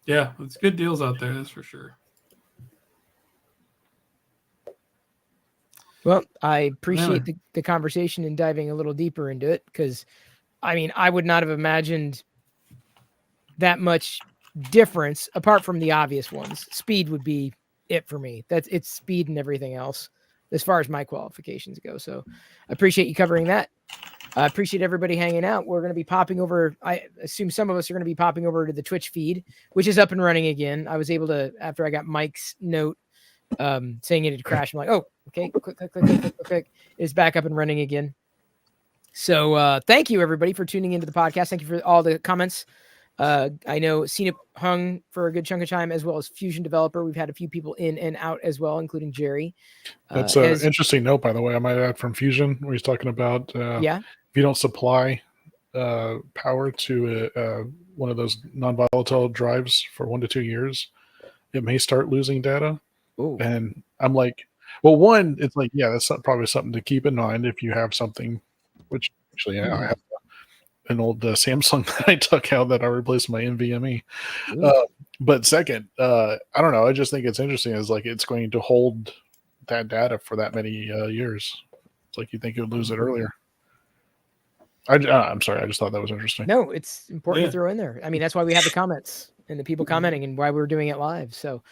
[SPEAKER 3] Yeah, it's good deals out there. That's for sure.
[SPEAKER 1] Well, I appreciate the conversation and diving a little deeper into it, because, I mean, I would not have imagined that much difference apart from the obvious ones. Speed would be it for me. It's speed and everything else as far as my qualifications go. So I appreciate you covering that. I appreciate everybody hanging out. We're going to be popping over. I assume some of us are going to be popping over to the Twitch feed, which is up and running again. I was able to, after I got Mike's note saying it had crashed, I'm like, oh, okay, click. It's back up and running again. So thank you, everybody, for tuning into the podcast. Thank you for all the comments. I know CNIP hung for a good chunk of time, as well as Fusion Developer. We've had a few people in and out as well, including Jerry.
[SPEAKER 2] That's an interesting note, by the way. I might add from Fusion, where he's talking about if you don't supply power to one of those non-volatile drives for 1 to 2 years, it may start losing data.
[SPEAKER 1] Ooh.
[SPEAKER 2] And I'm like, well, one, it's like, yeah, that's probably something to keep in mind if you have something, which actually I have an old Samsung that I took out that I replaced my NVMe. But second, I don't know. I just think it's interesting. Is like it's going to hold that data for that many years. It's like you think it would lose it earlier. I'm sorry. I just thought that was interesting.
[SPEAKER 1] No, it's important to throw in there. I mean, that's why we have the comments and the people commenting and why we're doing it live. So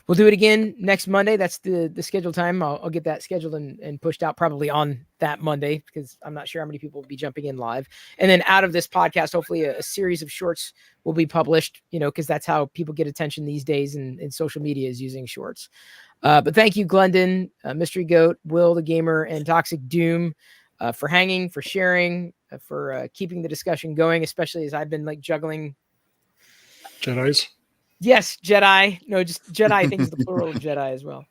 [SPEAKER 1] we'll do it again next Monday. That's the scheduled time. I'll get that scheduled and pushed out probably on that Monday, because I'm not sure how many people will be jumping in live. And then out of this podcast, hopefully a series of shorts will be published, because that's how people get attention these days in social media, is using shorts. But thank you, Glendon, Mystery Goat, Will the Gamer, and Toxic Doom for hanging, for sharing, for keeping the discussion going, especially as I've been like juggling
[SPEAKER 2] Jedis.
[SPEAKER 1] Yes, Jedi. No, just Jedi. I think is the plural of Jedi as well.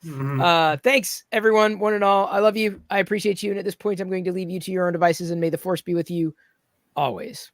[SPEAKER 1] Thanks, everyone, one and all. I love you. I appreciate you. And at this point, I'm going to leave you to your own devices, and may the Force be with you always.